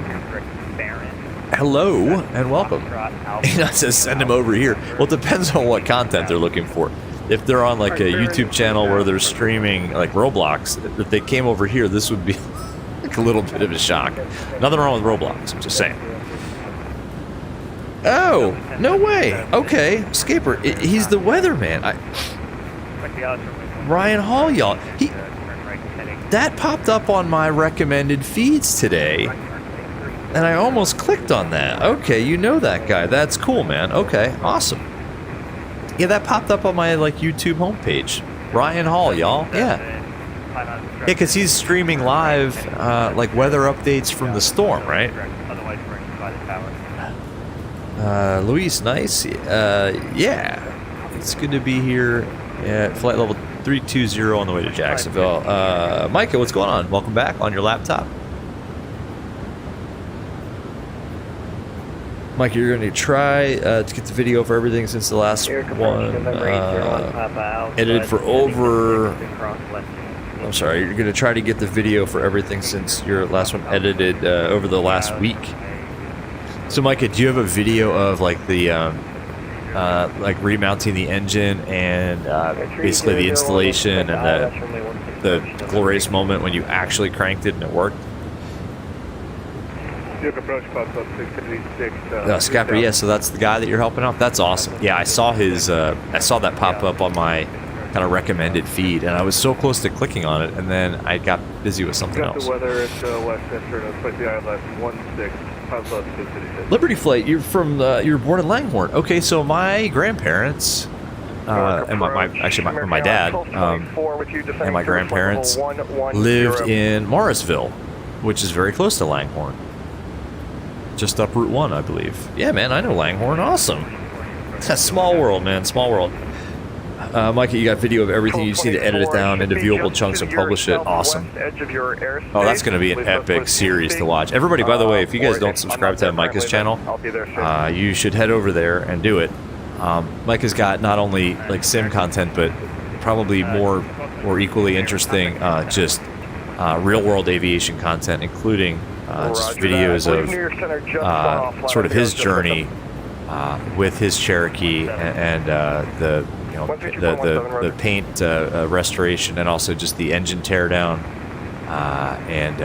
Hello and welcome. And I says send them over here. Well, it depends on what content they're looking for. If they're on like a YouTube channel where they're streaming like Roblox, if they came over here, this would be like a little bit of a shock. Nothing wrong with Roblox, I'm just saying. Oh, no way. Okay, Scaper, he's the weatherman. Ryan Hall, y'all. That popped up on my recommended feeds today, and I almost clicked on that. Okay, you know that guy. That's cool, man. Okay, awesome. Yeah, that popped up on my like YouTube homepage. Ryan Hall, y'all. Yeah, because he's streaming live like weather updates from the storm, right? Luis, nice. Yeah, it's good to be here at flight level 320 on the way to Jacksonville. Micah, what's going on? Welcome back on your laptop. Mike, you're going to try to get the video for everything since the last one edited for over... I'm sorry, you're going to try to get the video for everything since your last one edited over the last week. So, Micah, do you have a video of like the like remounting the engine and basically the installation and the glorious moment when you actually cranked it and it worked? Scapper, yeah, so that's the guy that you're helping out? That's awesome. Yeah, I saw his, I saw that pop up on my kind of recommended feed, and I was so close to clicking on it, and then I got busy with something else. Liberty Flight, you're from, you were born in Langhorne. Okay, so my grandparents, and my dad, and my grandparents lived in Morrisville, which is very close to Langhorne. Just up Route 1, I believe. Yeah, man, I know Langhorne. Awesome. It's a small world, man. Small world. Micah, you got video of everything. You just need to edit it down into viewable chunks and publish it. Awesome. Oh, that's going to be an epic series to watch. Everybody, by the way, if you guys don't subscribe to Micah's channel, you should head over there and do it. Micah's got not only like sim content, but probably more or equally interesting just real-world aviation content, including just videos of sort of his journey with his Cherokee and the paint restoration, and also just the engine teardown and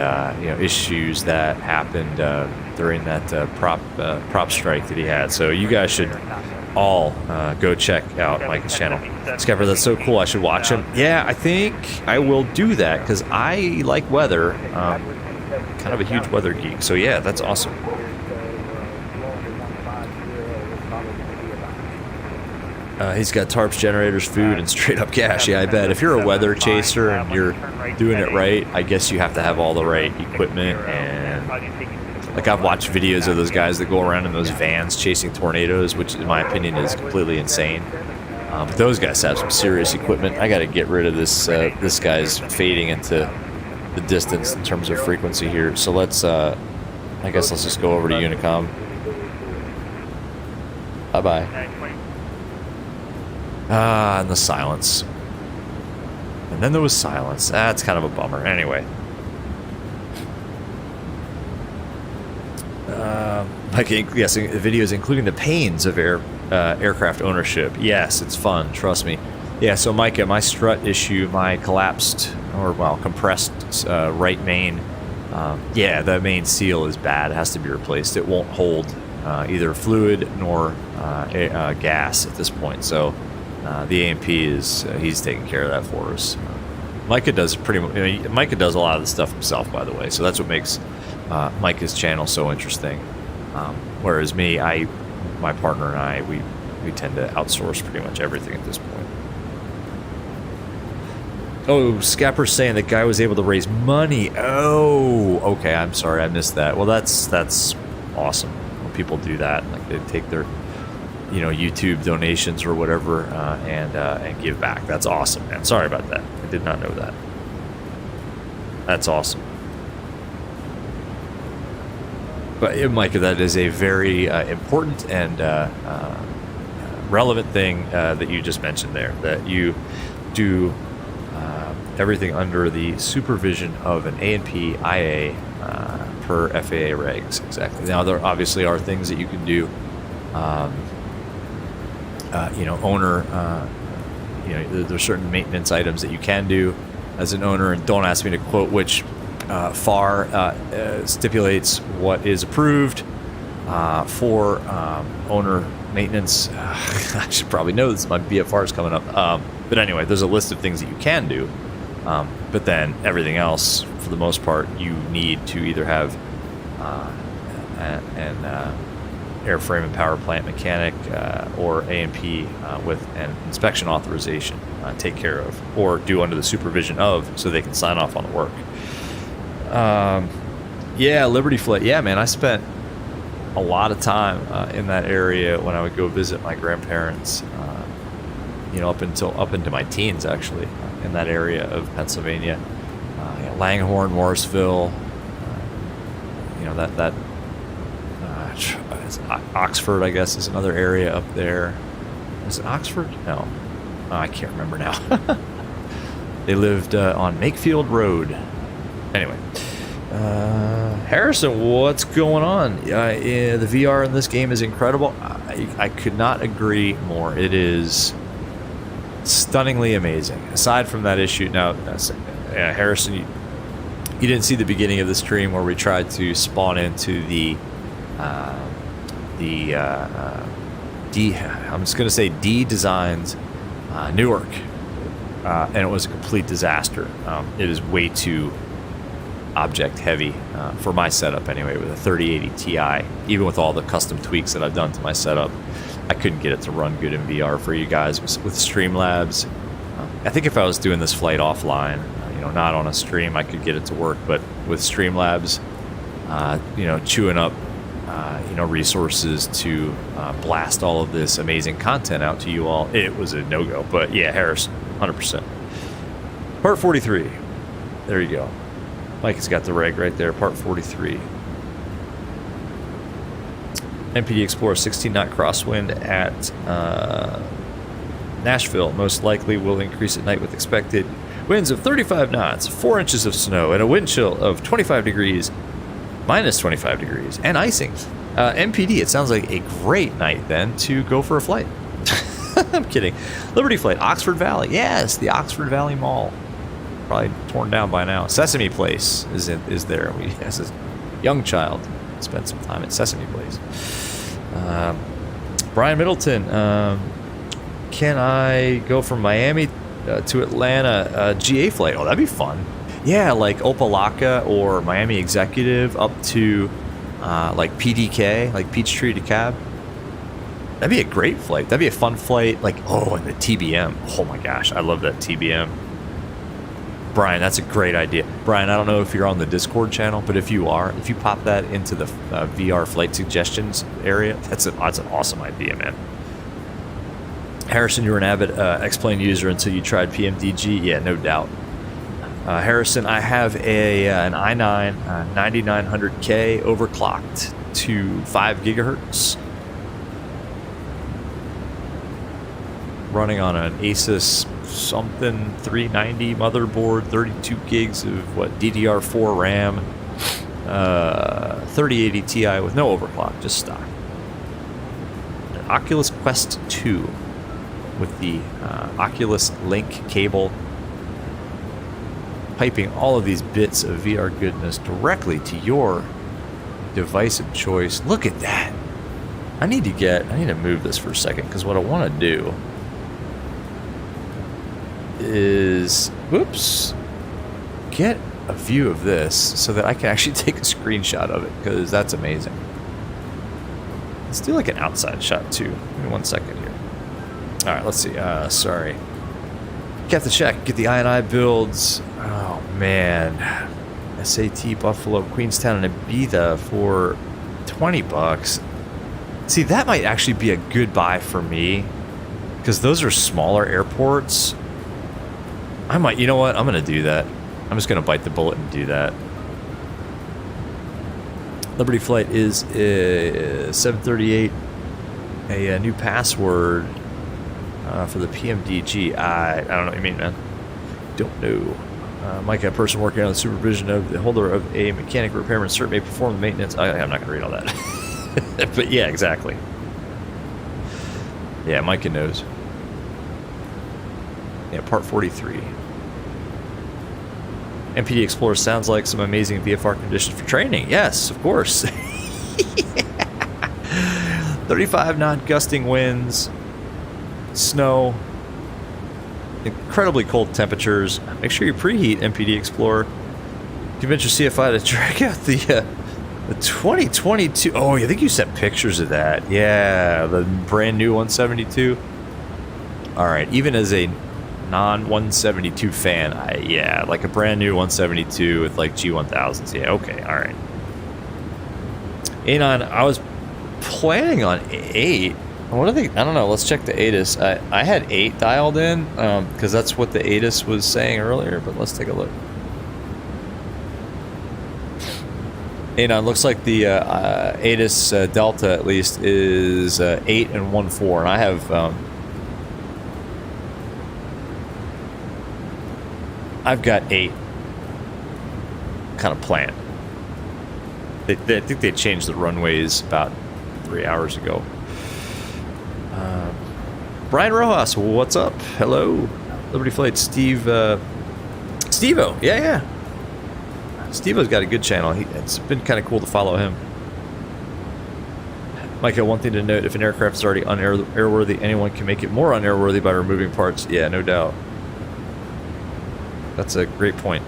issues that happened during that prop strike that he had. So you guys should all go check out Mike's channel. Skipper, that's so cool. I should watch him. Yeah, I think I will do that because I like weather. Kind of a huge weather geek. So yeah, that's awesome. He's got tarps, generators, food, and straight up cash. Yeah, I bet. If you're a weather chaser and you're doing it right, I guess you have to have all the right equipment. And like I've watched videos of those guys that go around in those vans chasing tornadoes, which in my opinion is completely insane. But those guys have some serious equipment. I got to get rid of this. This guy's fading into the distance in terms of frequency here. So let's, I guess let's just go over to Unicom. Bye-bye. And the silence. And then there was silence. That's kind of a bummer. Anyway. Like, yes, videos including the pains of aircraft ownership. Yes, it's fun. Trust me. Yeah, so Micah, my strut issue, my collapsed, or well, compressed right main. Yeah, the main seal is bad. It has to be replaced. It won't hold either fluid nor gas at this point. So the AMP is he's taking care of that for us. Micah does Micah does a lot of the stuff himself, by the way. So that's what makes Micah's channel so interesting. Whereas me, my partner and I, we tend to outsource pretty much everything at this point. Oh, Scapper's saying the guy was able to raise money. Oh, okay. I'm sorry, I missed that. Well, that's awesome when people do that. Like they take their, YouTube donations or whatever, and give back. That's awesome, man. Sorry about that. I did not know that. That's awesome. But Micah, that is a very important and relevant thing that you just mentioned there. That you do everything under the supervision of an A&P IA per FAA regs. Exactly. Now there obviously are things that you can do. Owner. There's certain maintenance items that you can do as an owner, and don't ask me to quote which FAR stipulates what is approved for owner maintenance. I should probably know this. My BFR is coming up. But anyway, there's a list of things that you can do. But then everything else, for the most part, you need to either have an airframe and power plant mechanic or A&P with an inspection authorization take care of, or do under the supervision of, so they can sign off on the work. Yeah, Liberty Flight. Yeah, man, I spent a lot of time in that area when I would go visit my grandparents. Up into my teens, actually, in that area of Pennsylvania, Langhorne, Morrisville. Oxford, I guess, is another area up there. Is it Oxford? No, I can't remember now. They lived on Makefield Road. Anyway, Harrison, what's going on? The VR in this game is incredible. I could not agree more. It is stunningly amazing. Aside from that issue, now, Harrison, you didn't see the beginning of the stream where we tried to spawn into the I'm just going to say D Designs Newark, and it was a complete disaster. It is way too object heavy for my setup anyway, with a 3080 Ti. Even with all the custom tweaks that I've done to my setup, I couldn't get it to run good in VR for you guys with Streamlabs. I think if I was doing this flight offline, not on a stream, I could get it to work. But with Streamlabs, chewing up, resources to blast all of this amazing content out to you all, it was a no-go. But yeah, Harrison, 100%. Part 43. There you go. Mike has got the reg right there, part 43. MPD Explorer 16 knot crosswind at Nashville most likely will increase at night with expected winds of 35 knots, 4 inches of snow, and a wind chill of 25 degrees, minus 25 degrees, and icing. MPD, it sounds like a great night then to go for a flight. I'm kidding. Liberty Flight, Oxford Valley. Yes, the Oxford Valley Mall. Probably torn down by now. Sesame Place is there. Yes, a young child. spend some time at Sesame Place. Brian Middleton, can I go from Miami to Atlanta GA flight? Oh, that'd be fun. Yeah, like Opelika or Miami Executive up to like PDK, like Peachtree to Cab. That'd be a great flight. That'd be a fun flight. Like, oh, and the TBM. Oh my gosh, I love that TBM. Brian, that's a great idea. Brian, I don't know if you're on the Discord channel, but if you are, if you pop that into the VR flight suggestions area, that's an awesome idea, man. Harrison, you were an avid X-Plane user until you tried PMDG. Yeah, no doubt. Harrison, I have an i9 9900K overclocked to 5 gigahertz. Running on an ASUS something 390 motherboard, 32 gigs of DDR4 RAM, 3080 Ti with no overclock, just stock. An Oculus Quest 2 with the Oculus Link cable, piping all of these bits of VR goodness directly to your device of choice. Look at that. I need to move this for a second, because what I want to do is, whoops, get a view of this so that I can actually take a screenshot of it, because that's amazing. Let's do like an outside shot too. Give me 1 second here. All right, let's see. Sorry. Captain Shack, get the I&I builds. Oh man, SAT, Buffalo, Queenstown, and Ibiza for $20. See, that might actually be a good buy for me, because those are smaller airports. I might, you know what? I'm going to do that. I'm just going to bite the bullet and do that. Liberty Flight is 738. A new password for the PMDG. I don't know what you mean, man. Don't know. Mike, a person working on the supervision of the holder of a mechanic repairman cert may perform the maintenance. I'm not going to read all that. But yeah, exactly. Yeah, Micah knows. Yeah, part 43. MPD Explorer sounds like some amazing VFR conditions for training. Yes, of course. 35 knot gusting winds, snow, incredibly cold temperatures. Make sure you preheat MPD Explorer. Convince your CFI to check out the 2022. Oh, I think you sent pictures of that. Yeah, the brand new 172. All right, even as a non-172 fan, yeah, like a brand new 172 with like G1000s. Yeah, okay, all right. A9, I was planning on 8. What are they? I don't know. Let's check the ATIS. I had 8 dialed in because that's what the ATIS was saying earlier, but let's take a look. A9 looks like the ATIS Delta at least is 8 and 1.4, and I have I've got 8 kind of planned. I think they changed the runways about 3 hours ago. Brian Rojas, what's up? Hello. Liberty Flight, Steve-O. Yeah. Steve-O's got a good channel. It's been kind of cool to follow him. Micah, one thing to note, if an aircraft is already unairworthy, anyone can make it more unairworthy by removing parts. Yeah, no doubt. That's a great point.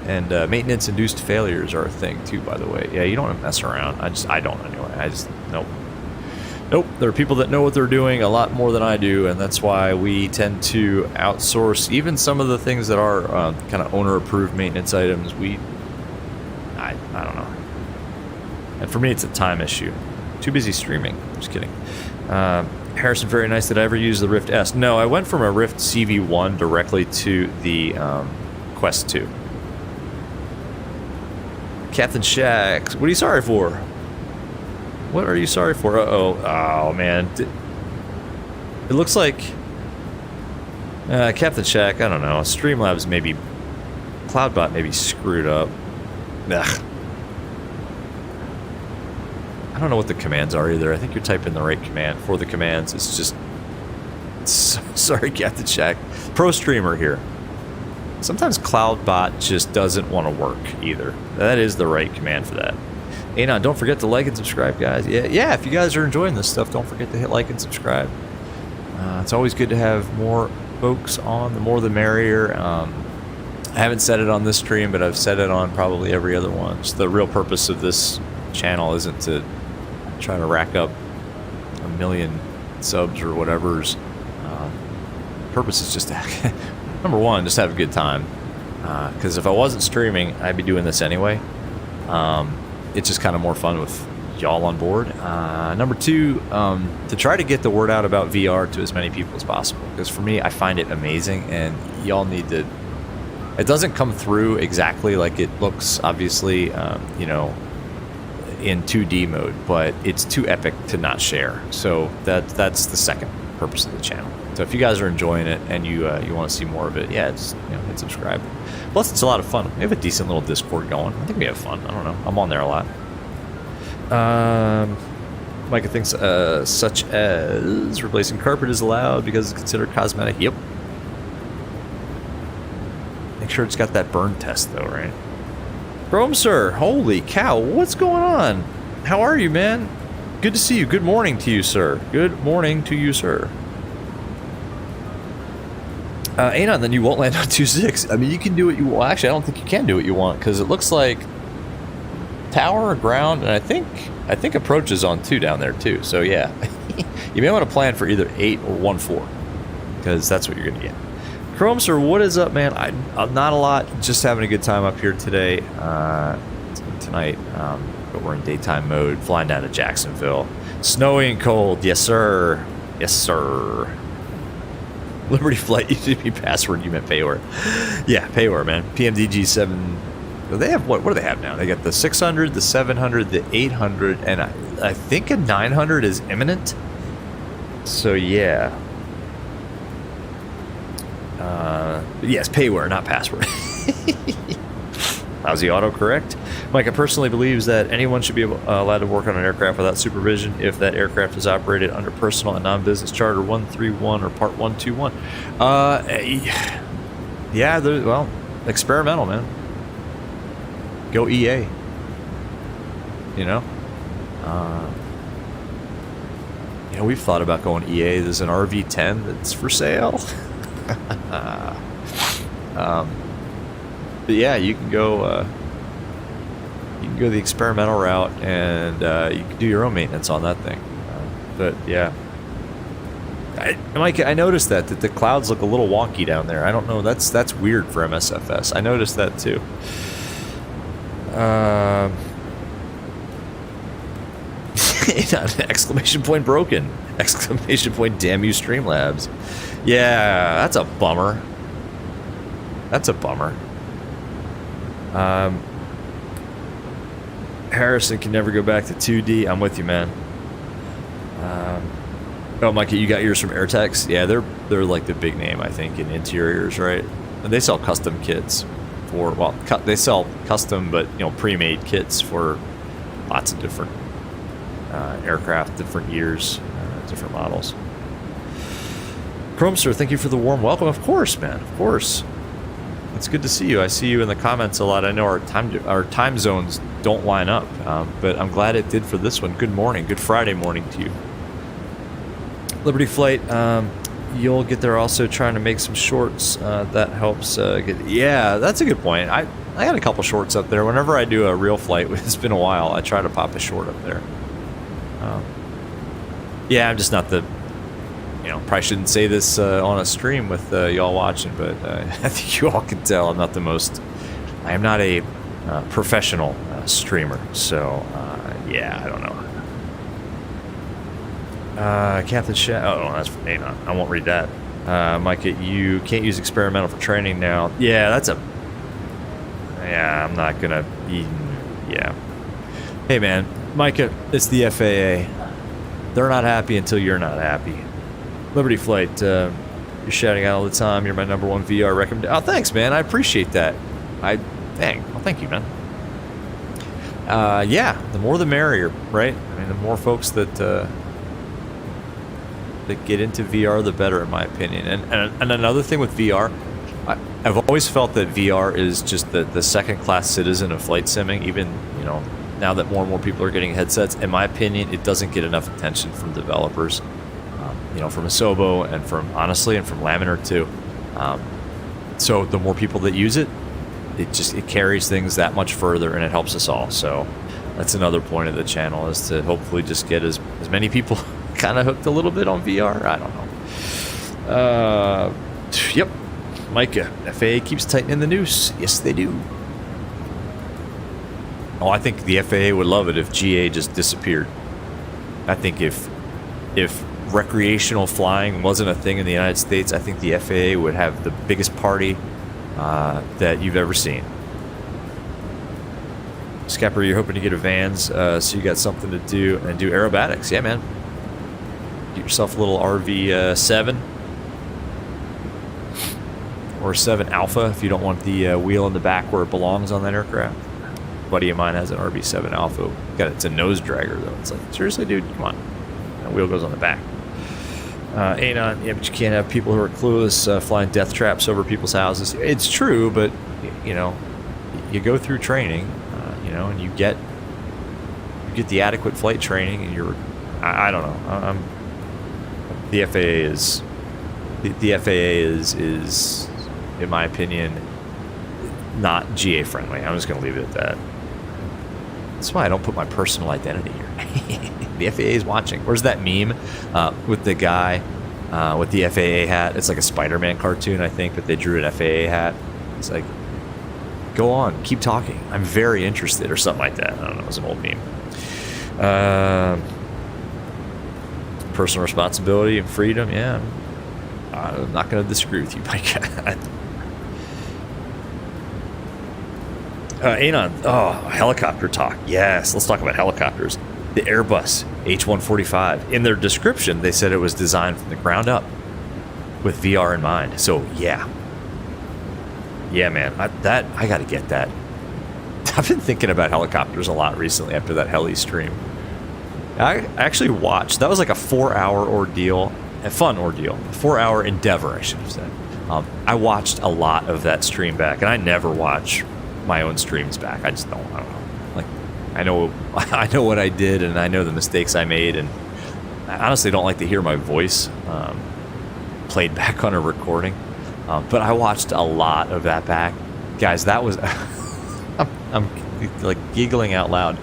And maintenance-induced failures are a thing too, by the way. Yeah, you don't want to mess around. I don't anyway. Nope. There are people that know what they're doing a lot more than I do, and that's why we tend to outsource even some of the things that are kind of owner-approved maintenance items. I don't know. And for me, it's a time issue. Too busy streaming. Just kidding. Harrison, very nice. Did I ever use the Rift S? No, I went from a Rift CV1 directly to the Quest 2. Captain Shax, what are you sorry for? What are you sorry for? Oh man. It looks like Captain Shack, I don't know. Streamlabs maybe, Cloudbot maybe screwed up. Ugh. I don't know what the commands are either. I think you're typing the right command for the commands. It's just... Sorry, Captain Shack. Pro streamer here. Sometimes Cloudbot just doesn't want to work either. That is the right command for that. Anon, don't forget to like and subscribe, guys. Yeah, if you guys are enjoying this stuff, don't forget to hit like and subscribe. It's always good to have more folks on. The more the merrier. I haven't said it on this stream, but I've said it on probably every other one. Just the real purpose of this channel isn't to try to rack up 1 million subs or whatever's. Purpose is just to, number one, just have a good time. Because if I wasn't streaming, I'd be doing this anyway. It's just kind of more fun with y'all on board. Number two, to try to get the word out about VR to as many people as possible. Because for me, I find it amazing, and y'all need to. It doesn't come through exactly like it looks, obviously, you know, in 2D mode, but it's too epic to not share. So that's the second purpose of the channel. So if you guys are enjoying it and you want to see more of it, yeah, just hit subscribe. Plus, it's a lot of fun. We have a decent little Discord going. I think we have fun. I don't know. I'm on there a lot. Micah thinks such as replacing carpet is allowed because it's considered cosmetic. Yep. Make sure it's got that burn test though, right? Chrome sir, holy cow, what's going on? How are you, man? Good to see you. Good morning to you, sir. Good morning to you, sir. Anon, then you won't land on 2.6. I mean, you can do what you want. Actually, I don't think you can do what you want because it looks like tower, ground, and I think approach is on 2 down there too. So yeah, you may want to plan for either 8 or 1.4 because that's what you're gonna get. Chrome sir, what is up, man? I'm not a lot. Just having a good time up here today, tonight. But we're in daytime mode, flying down to Jacksonville. Snowy and cold, yes sir, yes sir. Liberty Flight used to be password. You meant payware. Yeah, payware, man. PMDG 7. They have what do they have now? They got the 600, the 700, the 800, and I think a 900 is imminent. So yeah. Yes, payware, not password. How's the autocorrect? Micah personally believes that anyone should be allowed to work on an aircraft without supervision if that aircraft is operated under personal and non-business charter 131 or part 121. Yeah, well, experimental, man. Go EA. You know? We've thought about going EA. There's an RV-10 that's for sale. But yeah, you can go the experimental route, and you can do your own maintenance on that thing. But yeah, Mike, I noticed that the clouds look a little wonky down there. I don't know. That's weird for MSFS. I noticed that too. Exclamation point broken! Exclamation point damn you Streamlabs! Yeah, that's a bummer. That's a bummer. Harrison can never go back to 2D. I'm with you, man. Oh, Mikey, you got yours from AirTex? Yeah, they're like the big name, I think, in interiors, right? And they sell custom kits for, well, they sell custom, but pre-made kits for lots of different aircraft, different years, different models. Chrome sir, thank you for the warm welcome. Of course, man. Of course. It's good to see you. I see you in the comments a lot. I know our time zones don't line up, but I'm glad it did for this one. Good morning. Good Friday morning to you. Liberty Flight, you'll get there also trying to make some shorts. That helps yeah, that's a good point. I got a couple shorts up there. Whenever I do a real flight, it's been a while, I try to pop a short up there. Yeah, I'm just not the... probably shouldn't say this on a stream with y'all watching, but I think you all can tell I'm not the most... I am not a professional streamer, so yeah, I don't know. Captain Shat... Oh, that's from Anon. I won't read that. Micah, you can't use experimental for training now. Yeah, that's a... Yeah, I'm not gonna... Yeah. Hey, man. Micah, it's the FAA. They're not happy until you're not happy. Liberty Flight, you're shouting out all the time. You're my #1 VR recommendation. Oh, thanks, man. I appreciate that. Well, thank you, man. Yeah, the more the merrier, right? I mean, the more folks that get into VR, the better, in my opinion. And another thing with VR, I've always felt that VR is just the second-class citizen of flight simming. Even now that more and more people are getting headsets. In my opinion, it doesn't get enough attention from developers, from Asobo and from Laminar too. So the more people that use it, it carries things that much further, and it helps us all. So that's another point of the channel, is to hopefully just get as many people kind of hooked a little bit on VR. I don't know. Yep. Micah, FAA keeps tightening the noose. Yes, they do. Oh, I think the FAA would love it if GA just disappeared. I think if recreational flying wasn't a thing in the United States, I think the FAA would have the biggest party that you've ever seen. Scapper, you're hoping to get a Vans, so you got something to do and do aerobatics. Yeah, man. Get yourself a little RV7 or 7 Alpha if you don't want the wheel in the back where it belongs on that aircraft. A buddy of mine has an RV7 Alpha. It's a nose dragger though. It's like, seriously, dude, come on. That wheel goes on the back. Anon, yeah, but you can't have people who are clueless flying death traps over people's houses. It's true, but you go through training, and you get the adequate flight training, and I don't know. The FAA is in my opinion not GA friendly. I'm just going to leave it at that. That's why I don't put my personal identity here. The FAA is watching. Where's that meme with the guy with the FAA hat? It's like a Spider-Man cartoon, I think, but they drew an FAA hat. It's like, go on, keep talking. I'm very interested, or something like that. I don't know. It was an old meme. Personal responsibility and freedom. Yeah, I'm not going to disagree with you, Mike. Anon, helicopter talk. Yes, let's talk about helicopters. The Airbus H145. In their description, they said it was designed from the ground up with VR in mind. So, yeah. Yeah, man. I got to get that. I've been thinking about helicopters a lot recently after that heli stream. I actually watched. That was like a 4-hour ordeal. A fun ordeal. A 4-hour endeavor, I should have said. I watched a lot of that stream back, and I never watch my own streams back. I just don't know. Like, I know what I did, and I know the mistakes I made, and I honestly don't like to hear my voice played back on a recording. But I watched a lot of that back. Guys, that was I'm like giggling out loud.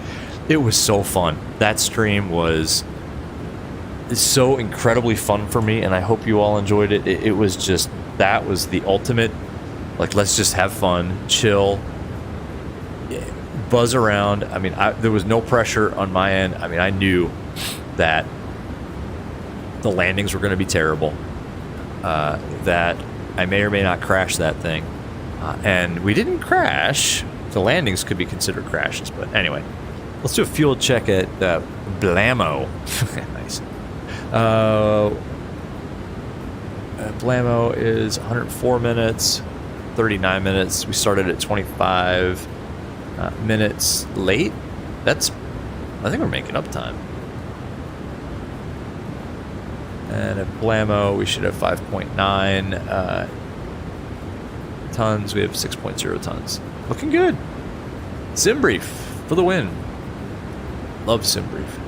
It was so fun. That stream was so incredibly fun for me, and I hope you all enjoyed it. It was just, that was the ultimate, like, let's just have fun, chill, buzz around. I mean, there was no pressure on my end. I mean, I knew that the landings were going to be terrible, that I may or may not crash that thing, and we didn't crash. The landings could be considered crashes, but anyway, let's do a fuel check at Blammo. Nice. Blammo is 104 minutes, 39 minutes. We started at 25 minutes late. I think we're making up time. And at Blammo, we should have 5.9 tons. We have 6.0 tons. Looking good. Sim brief for the win. Love sim brief.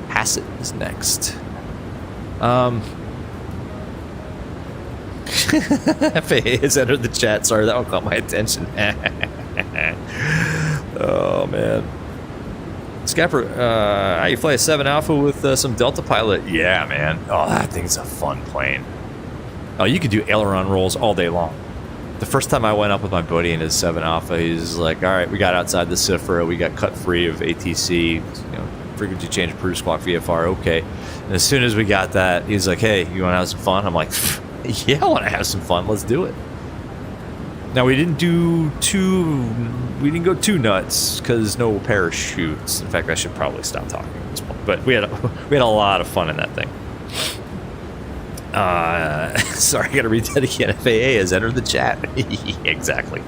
Hassett is next. FAA has entered the chat. Sorry, that one caught my attention. Oh, man. Scapper, you fly a 7 Alpha with some Delta pilot? Yeah, man. Oh, that thing's a fun plane. Oh, you could do aileron rolls all day long. The first time I went up with my buddy in his 7 Alpha, he's like, all right, we got outside the CIFRA, we got cut free of ATC, frequency change, Peru Squawk VFR, okay. And as soon as we got that, he's like, hey, you want to have some fun? I'm like, yeah, I want to have some fun, let's do it. Now, we didn't go too nuts, because no parachutes. In fact, I should probably stop talking at this point. But we had a lot of fun in that thing. Sorry, I gotta read that again. FAA has entered the chat. Exactly.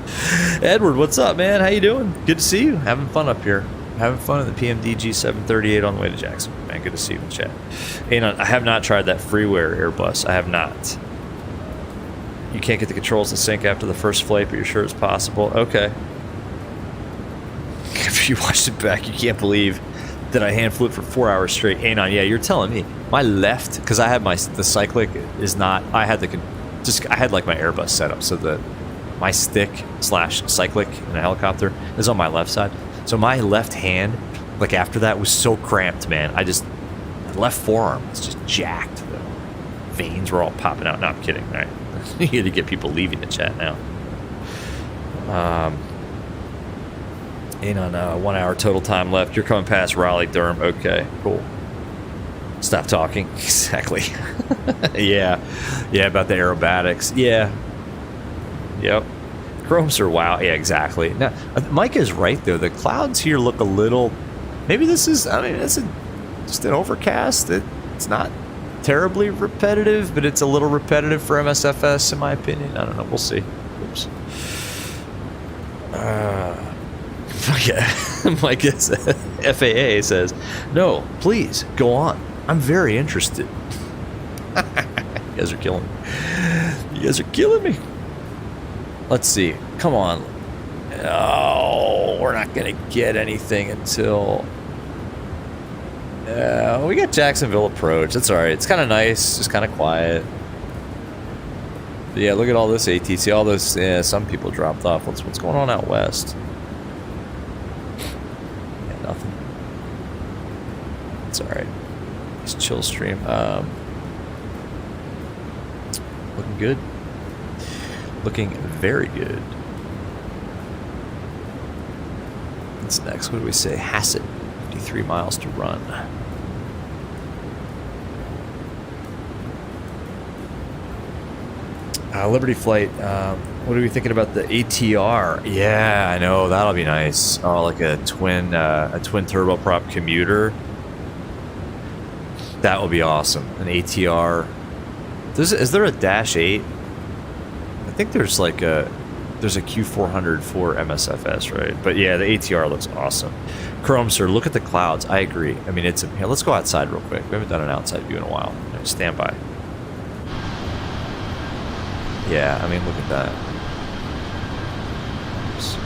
Edward, what's up, man? How you doing? Good to see you. Having fun up here. Having fun in the PMDG 738 on the way to Jackson. Man, good to see you in the chat. And I have not tried that freeware Airbus. I have not. You can't get the controls to sync after the first flight, but you're sure it's possible? Okay. after you watched it back, you can't believe that I hand flew it for 4 hours straight. Anon, yeah, you're telling me. My left, because I had the cyclic is not. I had I had like my Airbus setup, so my stick / cyclic in a helicopter is on my left side. So my left hand, like after that, was so cramped, man. The left forearm was just jacked. The veins were all popping out. No, I'm kidding. All right, you need to get people leaving the chat now. On 1 hour total time left. You're coming past Raleigh, Durham. Okay, cool. Stop talking. Exactly. Yeah, about the aerobatics. Yeah. Yep. Chromes are wow. Yeah, exactly. Now, Mike is right though. The clouds here look a little. Maybe this is. I mean, it's just an overcast. It's not terribly repetitive, but it's a little repetitive for MSFS, in my opinion. I don't know. We'll see. Oops. Mike is, FAA says, no, please go on. I'm very interested. You guys are killing me. You guys are killing me. Let's see. Come on. Oh, we're not going to get anything until... we got Jacksonville approach. That's all right. It's kind of nice. Just kind of quiet. But yeah, look at all this ATC. All this... Yeah, some people dropped off. What's going on out west? Yeah, nothing. It's all right. It's chill stream. Looking good. Looking very good. What's next? What do we say? Hassett. 53 miles to run. Liberty Flight. What are we thinking about the ATR? Yeah, I know that'll be nice. Oh, like a twin turboprop commuter. That would be awesome. An ATR. Is there a Dash 8? I think there's a Q400 for MSFS, right? But yeah, the ATR looks awesome. Chrome, sir, look at the clouds. I agree. I mean, here, let's go outside real quick. We haven't done an outside view in a while. Stand by. Yeah, I mean, look at that. Oops.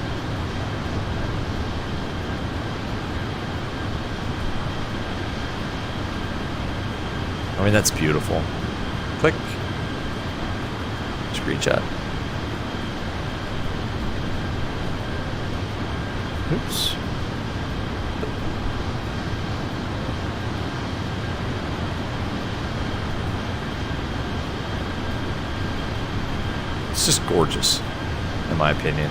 I mean, that's beautiful. Click. Screenshot. Oops. It's just gorgeous, in my opinion.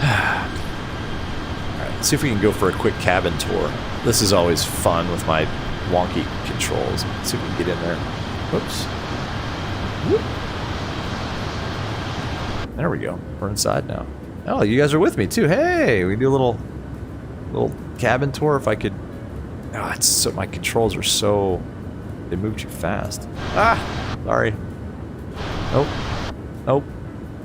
Alright, let's see if we can go for a quick cabin tour. This is always fun with my wonky controls. Let's see if we can get in there. Whoops. Whoop. There we go. We're inside now. Oh, you guys are with me too. Hey, we can do a little cabin tour if I could. Oh, it's so, my controls are so, they move too fast. Ah, sorry. Nope. Nope.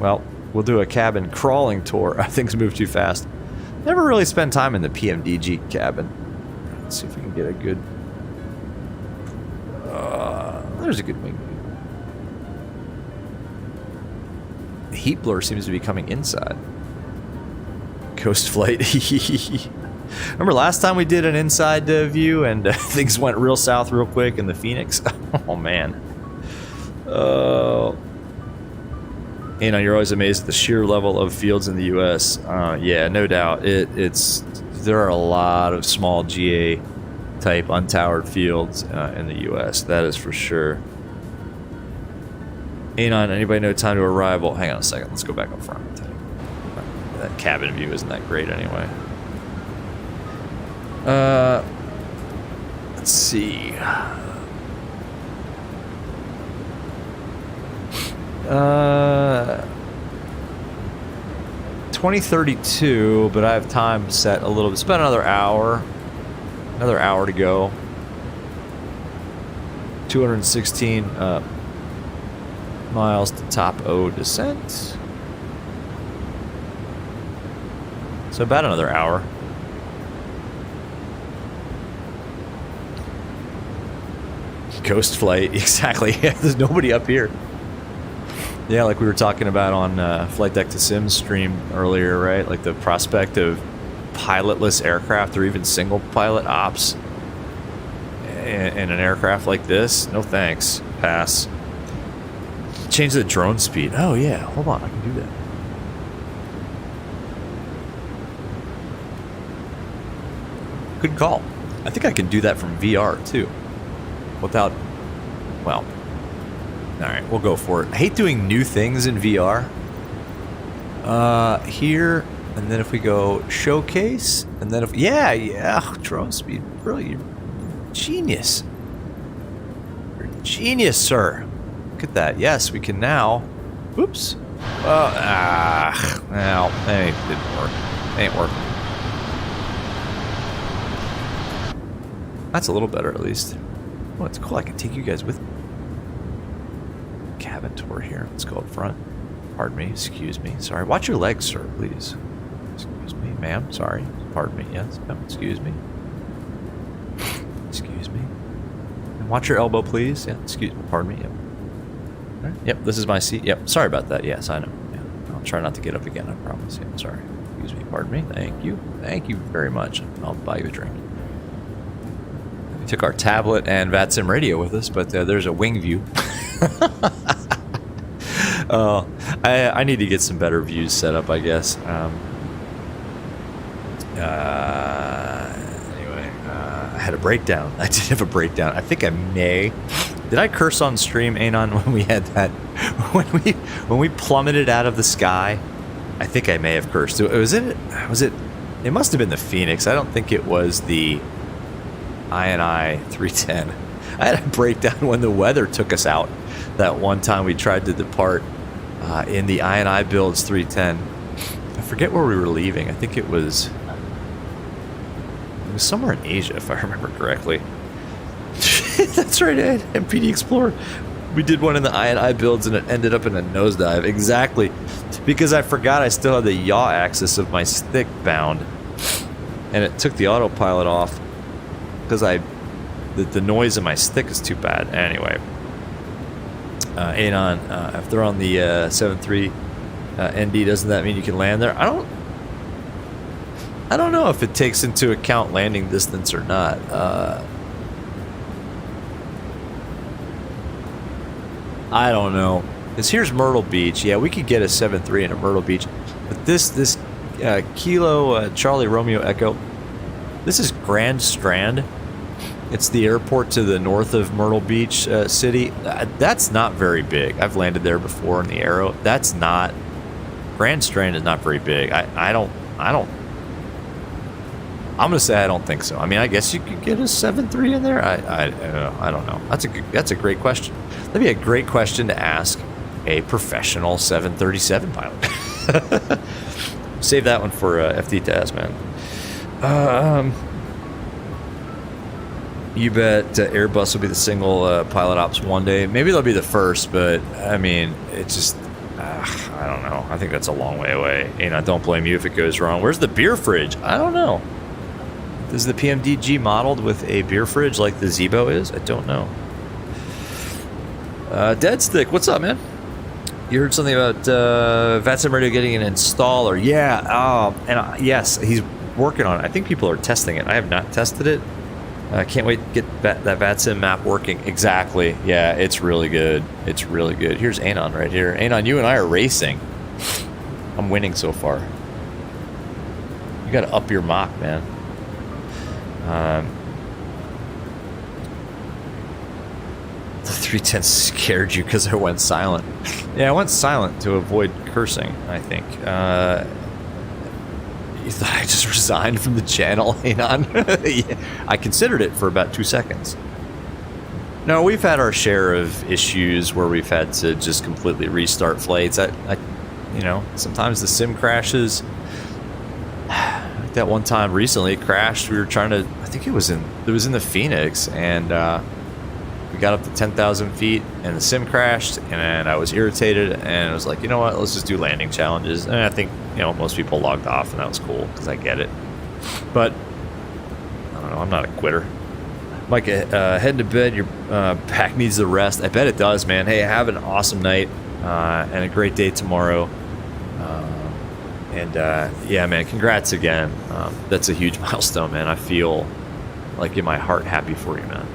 Well, we'll do a cabin crawling tour. Things move too fast. Never really spend time in the PMDG cabin. Let's see if we can get a good. There's a good wing. The heat blur seems to be coming inside. Coast flight. Remember last time we did an inside view and things went real south real quick in the Phoenix? Oh man. You're always amazed at the sheer level of fields in the U.S. Yeah, no doubt. There are a lot of small GA type untowered fields in the U.S. That is for sure. Anon, anybody know time to arrive? Well, hang on a second. Let's go back up front. That cabin view isn't that great anyway. Let's see. 2032, but I have time set a little bit. It's about another hour to go. 216 miles to top O descent. So about another hour. Ghost flight, exactly. There's nobody up here. Yeah, like we were talking about on Flight Deck to Sims stream earlier, right? Like the prospect of pilotless aircraft or even single pilot ops in an aircraft like this, no thanks. Pass. Change the drone speed. Oh yeah, hold on, I can do that. Good call. I think I can do that from VR too. Without, well, alright, we'll go for it. I hate doing new things in VR. Here, and then if we go showcase, and then if, yeah, drone speed, brilliant. Genius. You're a genius, sir. Look at that. Yes, we can now. Whoops. Well, it didn't work. It ain't working. That's a little better, at least. Oh, it's cool. I can take you guys with me. Cabin tour here. Let's go up front. Pardon me. Excuse me. Sorry. Watch your legs, sir, please. Excuse me, ma'am. Sorry. Pardon me. Yes. No, excuse me. Excuse me. And watch your elbow, please. Yeah. Excuse me. Pardon me. Yep. All right. Yep. This is my seat. Yep. Sorry about that. Yes, I know. Yeah. I'll try not to get up again. I promise. Yeah. Sorry. Excuse me. Pardon me. Thank you. Thank you very much. I'll buy you a drink. We took our tablet and VATSIM radio with us, but there's a wing view. I need to get some better views set up, I guess. Anyway, I had a breakdown. I did have a breakdown. I think I may. Did I curse on stream, Anon, when we had that? When we plummeted out of the sky? I think I may have cursed. Was it? It must have been the Phoenix. I don't think it was the INI 310. I had a breakdown when the weather took us out. That one time we tried to depart in the INI builds 310. I forget where we were leaving. I think it was somewhere in Asia, if I remember correctly. That's right, MPD Explorer. We did one in the INI builds and it ended up in a nosedive. Exactly. Because I forgot I still had the yaw axis of my stick bound. And it took the autopilot off because the noise in my stick is too bad. Anyway. Anon, if they're on the 7.3 ND, doesn't that mean you can land there? I don't know if it takes into account landing distance or not. I don't know. Because here's Myrtle Beach. Yeah, we could get a 7.3 in a Myrtle Beach. But this Kilo Charlie Romeo Echo, this is Grand Strand. It's the airport to the north of Myrtle Beach City. That's not very big. I've landed there before in the Aero. That's not... Grand Strand is not very big. I'm gonna say I don't think so. I mean, I guess you could get a 7.3 in there. I don't know. That's a great question. That'd be a great question to ask a professional 737 pilot. Save that one for FD Taz, man. You bet Airbus will be the single pilot ops one day. Maybe they'll be the first, but I mean, it's just, I don't know. I think that's a long way away. Don't blame you if it goes wrong. Where's the beer fridge? I don't know. Is the PMDG modeled with a beer fridge like the Zebo is? I don't know. Dead Stick, what's up, man? You heard something about VATSIM Radio getting an installer. Yeah, yes, he's working on it. I think people are testing it. I have not tested it. I can't wait to get that VATSIM map working. Exactly. Yeah, it's really good. It's really good. Here's Anon right here. Anon, you and I are racing. I'm winning so far. You got to up your mock, man. The 310 scared you because I went silent. Yeah, I went silent to avoid cursing, I think. You thought I just resigned from the channel, Anon? Yeah, I considered it for about 2 seconds. No, we've had our share of issues where we've had to just completely restart flights. Sometimes the sim crashes. Like that one time recently, it crashed. We were trying to, I think it was in the Phoenix, and we got up to 10,000 feet, and the sim crashed, and I was irritated, and I was like, you know what, let's just do landing challenges. And I think, most people logged off, and that was cool, because I get it. But, I don't know, I'm not a quitter. Mike, heading to bed, your back needs the rest. I bet it does, man. Hey, have an awesome night, and a great day tomorrow. And yeah, man, congrats again. That's a huge milestone, man. I feel like in my heart happy for you, man.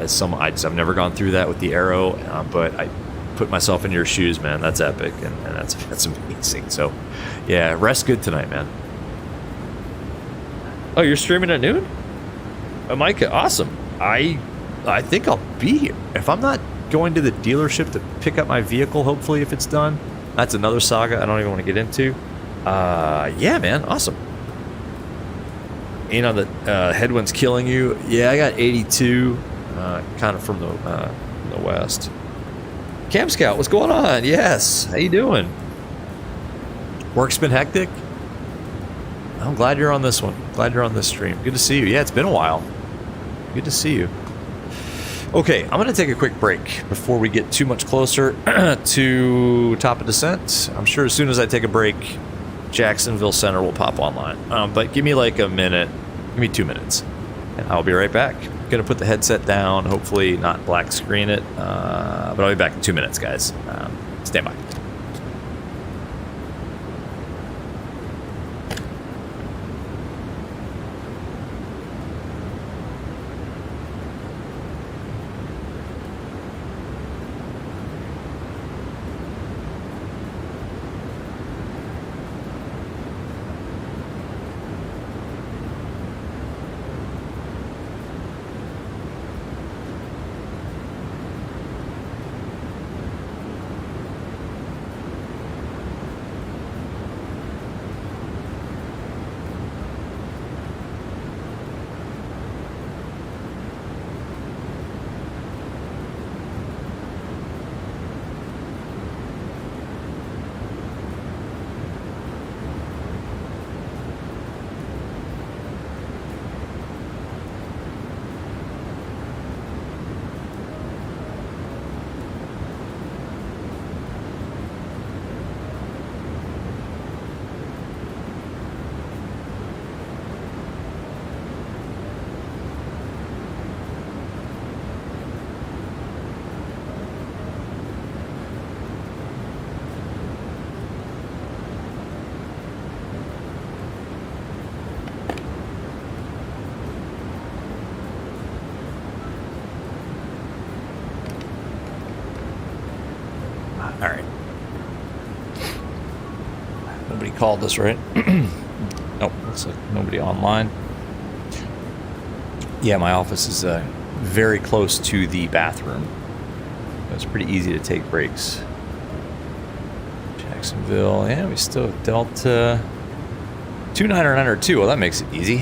I've never gone through that with the Aero, but I put myself in your shoes, man. That's epic, and that's amazing. So, yeah, rest good tonight, man. Oh, you're streaming at noon? Oh, Micah, awesome. I think I'll be here. If I'm not going to the dealership to pick up my vehicle, hopefully, if it's done. That's another saga I don't even want to get into. Yeah, man, awesome. You know, the headwind's killing you. Yeah, I got 82, kind of from the west. Cam Scout, what's going on? Yes, how you doing? Work's been hectic. I'm glad you're on this one. Glad you're on this stream. Good to see you. Yeah, it's been a while. Good to see you. Okay, I'm going to take a quick break before we get too much closer to top of descent. I'm sure as soon as I take a break, Jacksonville Center will pop online. But give me like a minute. Give me 2 minutes. And I'll be right back. I'm going to put the headset down. Hopefully not black screen it. But I'll be back in 2 minutes, guys. Stand by. All right. Nobody called us, right? Nope, looks like nobody online. Yeah, my office is very close to the bathroom. It's pretty easy to take breaks. Jacksonville, yeah, we still have Delta 29902. Well, that makes it easy.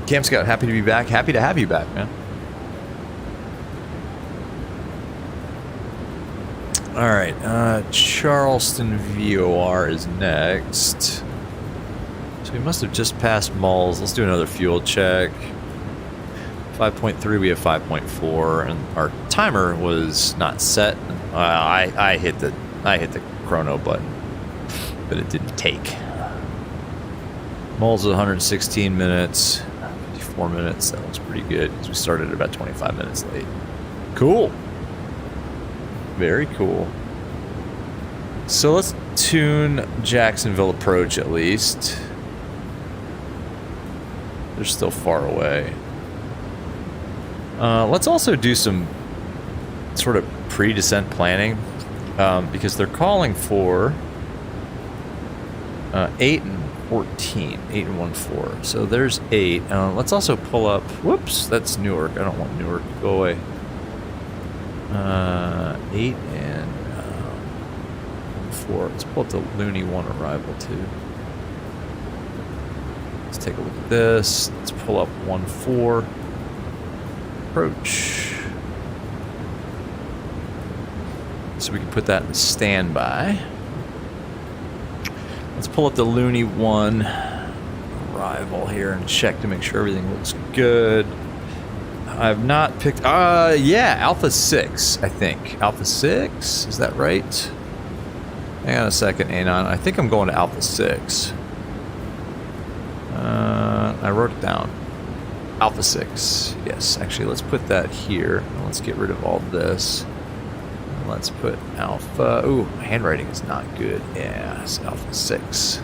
Cam Scout, happy to be back. Happy to have you back, man. All right, Charleston VOR is next. So we must have just passed Malls. Let's do another fuel check. 5.3, we have 5.4, and our timer was not set. I hit the chrono button, but it didn't take. Malls is 116 minutes, 54 minutes. That looks pretty good because we started at about 25 minutes late. Cool. Very cool. So let's tune Jacksonville approach at least. They're still far away. Let's also do some sort of pre-descent planning because they're calling for 8 and 14, 8 and 1-4. So there's 8. Let's also pull up. Whoops, that's Newark. I don't want Newark to go away. 8 and 4. Let's pull up the Looney 1 arrival too. Let's take a look at this. Let's pull up 1-4 approach. So we can put that in standby. Let's pull up the Looney 1 arrival here and check to make sure everything looks good. I've not picked, yeah, Alpha 6, I think. Alpha 6, is that right? Hang on a second, Anon. I think I'm going to Alpha 6. I wrote it down. Alpha 6, yes. Actually, let's put that here. Let's get rid of all this. let's put Alpha. Ooh, my handwriting is not good. Yeah, it's Alpha 6.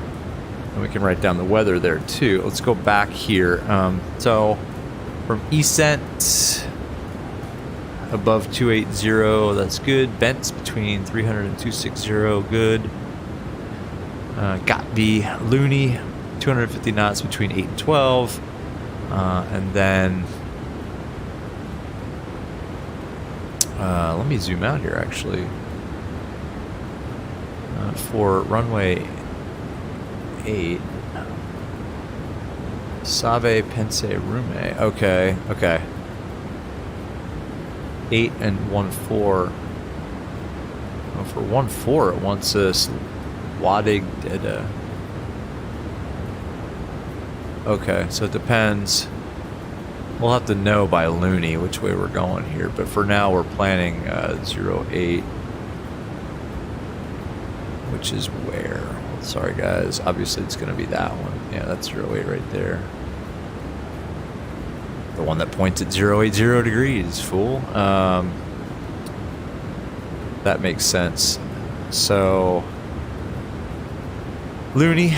And we can write down the weather there too. Let's go back here. So from ECENT above 280, that's good. Bents between 300 and 260, good. Got the Looney, 250 knots between 8 and 12. And then let me zoom out here actually. For runway 8, Save Pense Rume. Okay, okay. 8 and 1-4. Oh, for 1-4, it wants us Wadig Deda. Okay, so it depends. We'll have to know by Looney which way we're going here, but for now we're planning 08, which is where? Sorry guys, obviously it's going to be that one. Yeah, that's 08 right there. The one that points at 080 degrees, fool. That makes sense. So, Looney,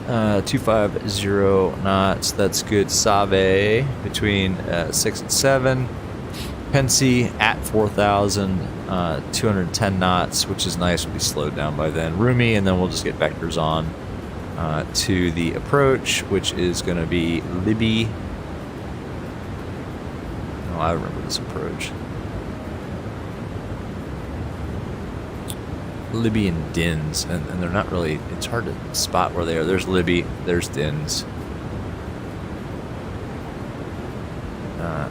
250 knots, that's good. Save between 6 and 7. Pensy at 4,000, 210 knots, which is nice. We'll be slowed down by then. Roomy, and then we'll just get vectors on to the approach, which is going to be Libby. Oh, I remember this approach. Libby and Dins, and they're not really, it's hard to spot where they are. There's Libby, there's Dins.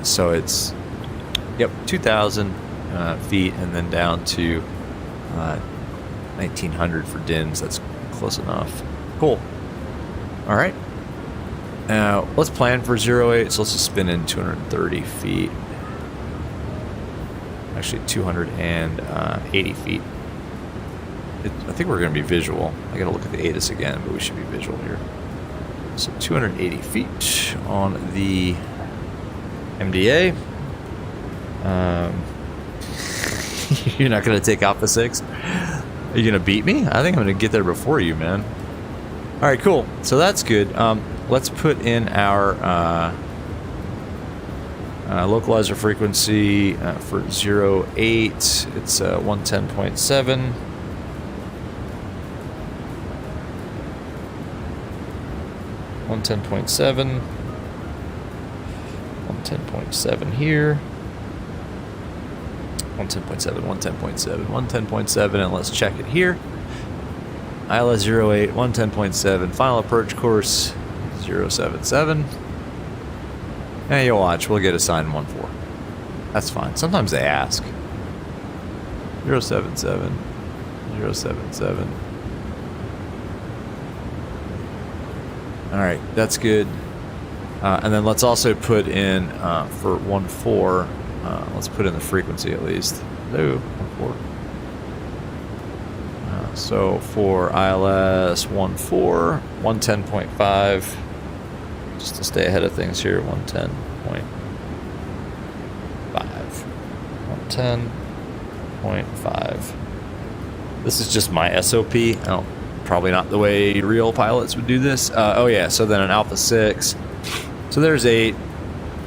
So it's, yep, 2,000 feet, and then down to 1,900 for Dins. That's close enough. Cool. All right. Now, let's plan for 08, so let's just spin in 230 feet. Actually, 280 feet. I think we're going to be visual. I got to look at the ATIS again, but we should be visual here. So 280 feet on the MDA. You're not going to take Alpha 6? Are you going to beat me? I think I'm going to get there before you, man. All right, cool. So that's good. Let's put in our localizer frequency for 08. It's 110.7. 110.7. 110.7 here. 110.7, 110.7, 110.7, and let's check it here. ILS 08, 110.7, final approach course 077. And you'll watch, we'll get a sign 14. That's fine. Sometimes they ask. 077, 077. Alright, that's good. And then let's also put in for 14, let's put in the frequency at least. Hello, 14. So for ILS 14, 110.5, just to stay ahead of things here, 110.5. 110.5. This is just my SOP. Probably not the way real pilots would do this. Oh yeah, so then an Alpha 6. So there's 8.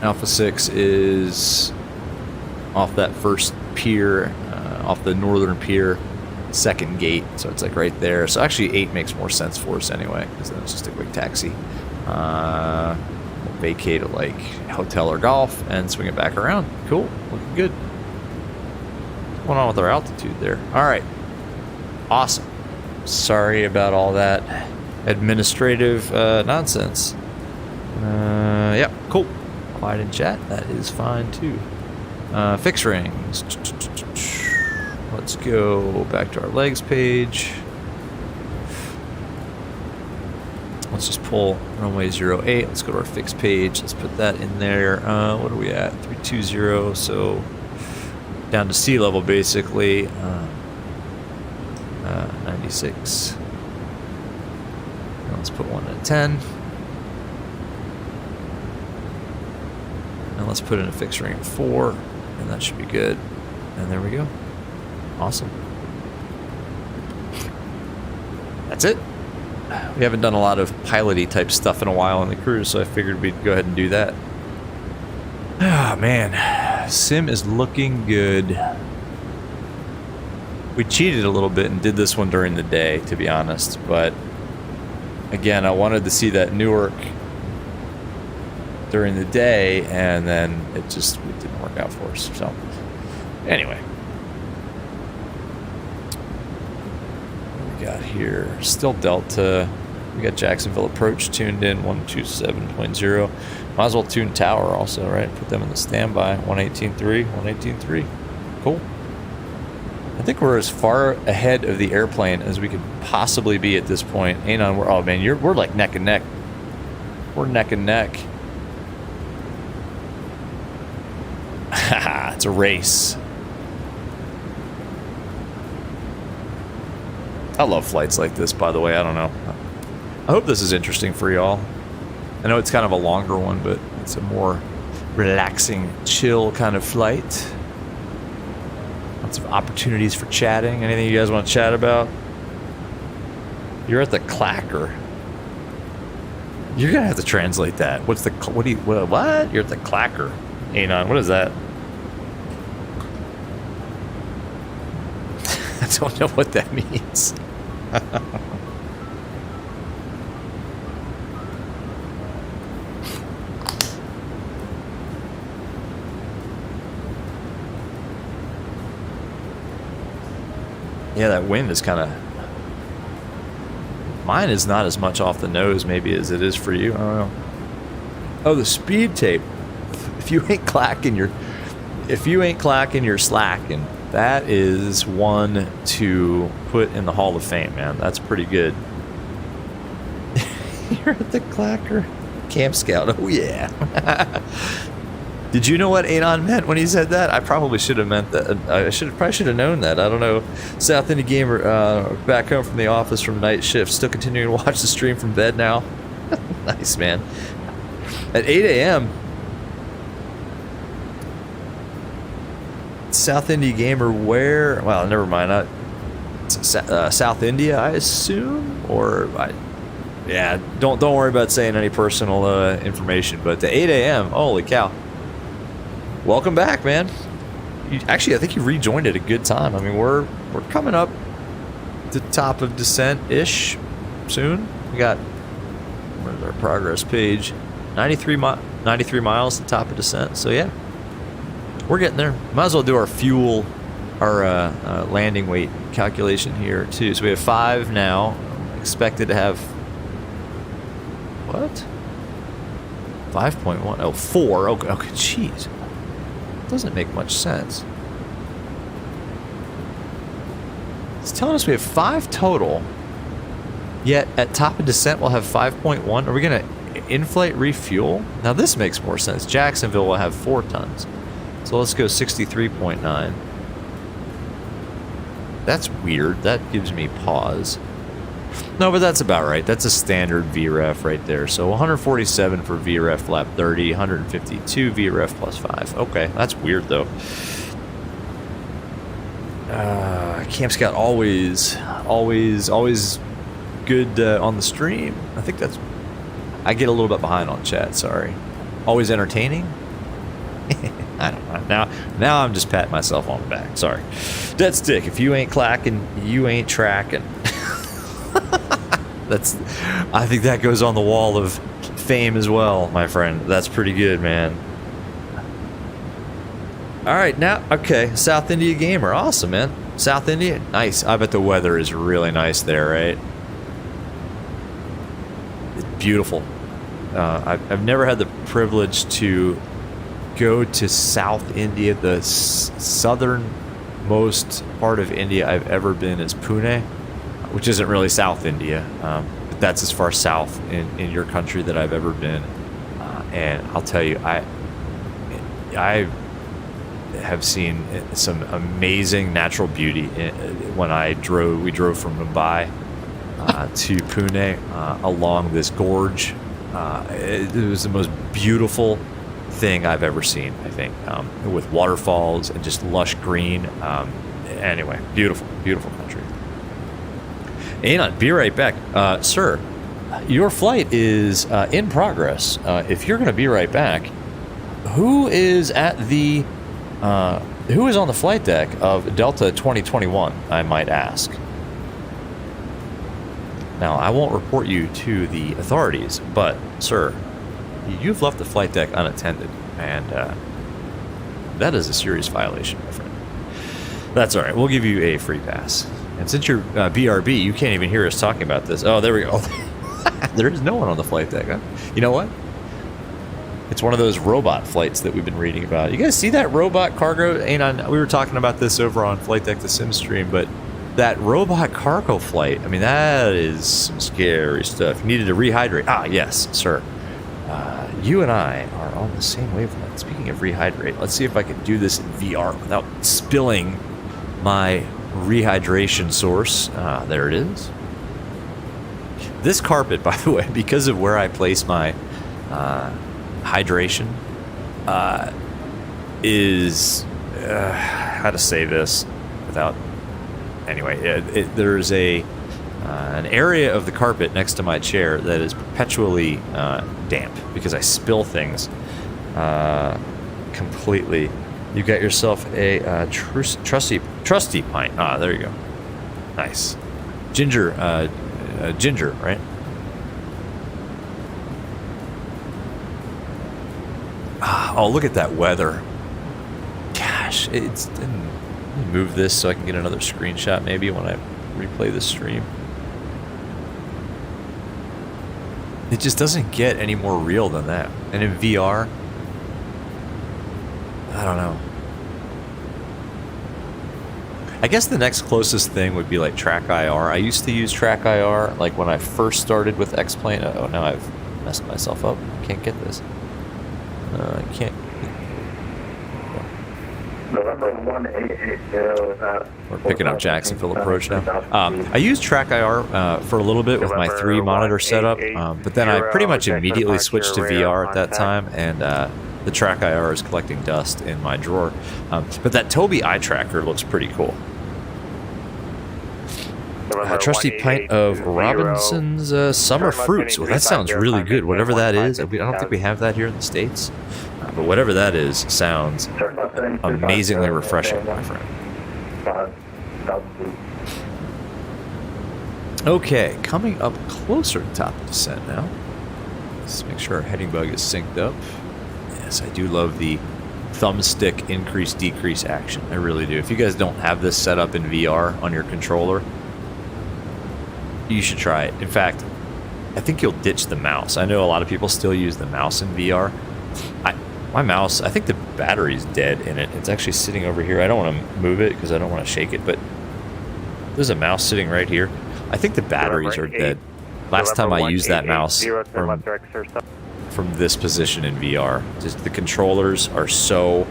Alpha 6 is off that first pier, off the northern pier, second gate. So it's like right there. So actually 8 makes more sense for us anyway, because then it's just a quick taxi. We'll vacate at like hotel or golf and swing it back around. Cool, looking good. What's going on with our altitude there? All right, awesome. Sorry about all that administrative nonsense. Yeah, cool. Quiet in chat. That is fine too. Fix rings. Let's go back to our legs page. Let's just pull runway 08. Let's go to our fix page. Let's put that in there. What are we at? 320. So down to sea level basically. 96. And let's put one at 10. And let's put in a fixed ring 4, and that should be good. And there we go. Awesome. That's it. We haven't done a lot of piloty type stuff in a while on the cruise, so I figured we'd go ahead and do that. Ah, man. Sim is looking good. We cheated a little bit and did this one during the day, to be honest, but again, I wanted to see that Newark during the day, and then it didn't work out for us. So, anyway. What we got here? Still Delta. We got Jacksonville Approach tuned in, 127.0. Might as well tune Tower also, right? Put them in the standby, 118.3, 118.3. Cool. I think we're as far ahead of the airplane as we could possibly be at this point. Anon, oh man, we're like neck and neck. We're neck and neck. Haha, it's a race. I love flights like this, by the way. I don't know. I hope this is interesting for y'all. I know it's kind of a longer one, but it's a more relaxing, chill kind of flight. Lots of opportunities for chatting. Anything you guys want to chat about? You're at the clacker. You're gonna have to translate that. What? You're at the clacker. Anon, what is that? I don't know what that means. Yeah, that wind is kind of... Mine is not as much off the nose, maybe, as it is for you. I don't know. Oh, the speed tape. If you ain't clacking, you're slacking. That is one to put in the Hall of Fame, man. That's pretty good. You're at the clacker. Camp Scout. Oh, yeah. Did you know what Anon meant when he said that? I probably should have meant that. I probably should have known that. I don't know. South Indy Gamer, back home from the office from night shift, still continuing to watch the stream from bed now. Nice, man. At 8 a.m. South Indy Gamer, where? Well, never mind. South India, I assume, yeah. Don't worry about saying any personal information. But to 8 a.m. Holy cow. Welcome back, man. Actually, I think you rejoined at a good time. I mean, we're coming up to top of descent-ish soon. We got, where's our progress page? 93 miles to top of descent. So yeah, we're getting there. Might as well do our fuel, our landing weight calculation here too. So we have 5 now. Expected to have what? 5.1. Oh, 4. Okay, jeez. Doesn't make much sense. It's telling us we have 5 total, yet at top of descent we'll have 5.1. Are we gonna inflate refuel? Now this makes more sense. Jacksonville will have 4 tons. So let's go 63.9. That's weird. That gives me pause. No, but that's about right. That's a standard VREF right there. So 147 for VREF lap 30, 152 VREF plus 5. Okay, that's weird though. Camp Scout always good on the stream. I think that's... I get a little bit behind on chat, sorry. Always entertaining? I don't know. Now I'm just patting myself on the back. Sorry. Dead stick, if you ain't clacking, you ain't tracking. I think that goes on the wall of fame as well, my friend. That's pretty good, man. All right, now, okay, South India Gamer. Awesome, man. South India, nice. I bet the weather is really nice there, right? It's beautiful. I've never had the privilege to go to South India. The southernmost part of India I've ever been is Pune, which isn't really South India, but that's as far south in your country that I've ever been. And I'll tell you, I have seen some amazing natural beauty when we drove from Mumbai to Pune along this gorge. It was the most beautiful thing I've ever seen, I think, with waterfalls and just lush green. Anyway, beautiful, beautiful country. Anon, be right back. Sir, your flight is in progress. If you're going to be right back, who is on the flight deck of Delta 2021, I might ask? Now, I won't report you to the authorities, but, sir, you've left the flight deck unattended, and that is a serious violation, my friend. That's all right. We'll give you a free pass. And since you're BRB, you can't even hear us talking about this. Oh, there we go. There is no one on the flight deck, huh? You know what? It's one of those robot flights that we've been reading about. You guys see that robot cargo? We were talking about this over on Flight Deck the Sim stream, but that robot cargo flight, I mean, that is some scary stuff. You needed to rehydrate. Ah, yes, sir. You and I are on the same wavelength. Speaking of rehydrate, let's see if I can do this in VR without spilling my rehydration source. There it is. This carpet, by the way, because of where I place my hydration, is how to say this without. Anyway, there's an area of the carpet next to my chair that is perpetually damp because I spill things completely. You got yourself a trusty pint. Ah, there you go. Nice. Ginger, right? Oh, look at that weather. Gosh, let me move this so I can get another screenshot maybe when I replay the stream. It just doesn't get any more real than that. And in VR, I don't know. I guess the next closest thing would be like Track IR. I used to use Track IR like when I first started with X-Plane. Oh, now I've messed myself up. I can't get this. I can't. We're picking up Jacksonville approach now. I used Track IR for a little bit with my 3 monitor setup, but then I pretty much immediately switched to VR at that time, and the Track IR is collecting dust in my drawer. But that Tobii eye tracker looks pretty cool. A trusty pint of Robinson's Summer Fruits. Well, that sounds really good. Whatever that is, I don't think we have that here in the States. But whatever that is, sounds amazingly refreshing, my friend. Okay, coming up closer to top of descent now. Let's make sure our heading bug is synced up. Yes, I do love the thumbstick increase-decrease action. I really do. If you guys don't have this set up in VR on your controller, you should try it. In fact, I think you'll ditch the mouse. I know a lot of people still use the mouse in VR. My mouse, I think the battery's dead in it. It's actually sitting over here. I don't want to move it because I don't want to shake it, but there's a mouse sitting right here. I think the batteries are dead. Last time I used that mouse from this position in VR, just the controllers are so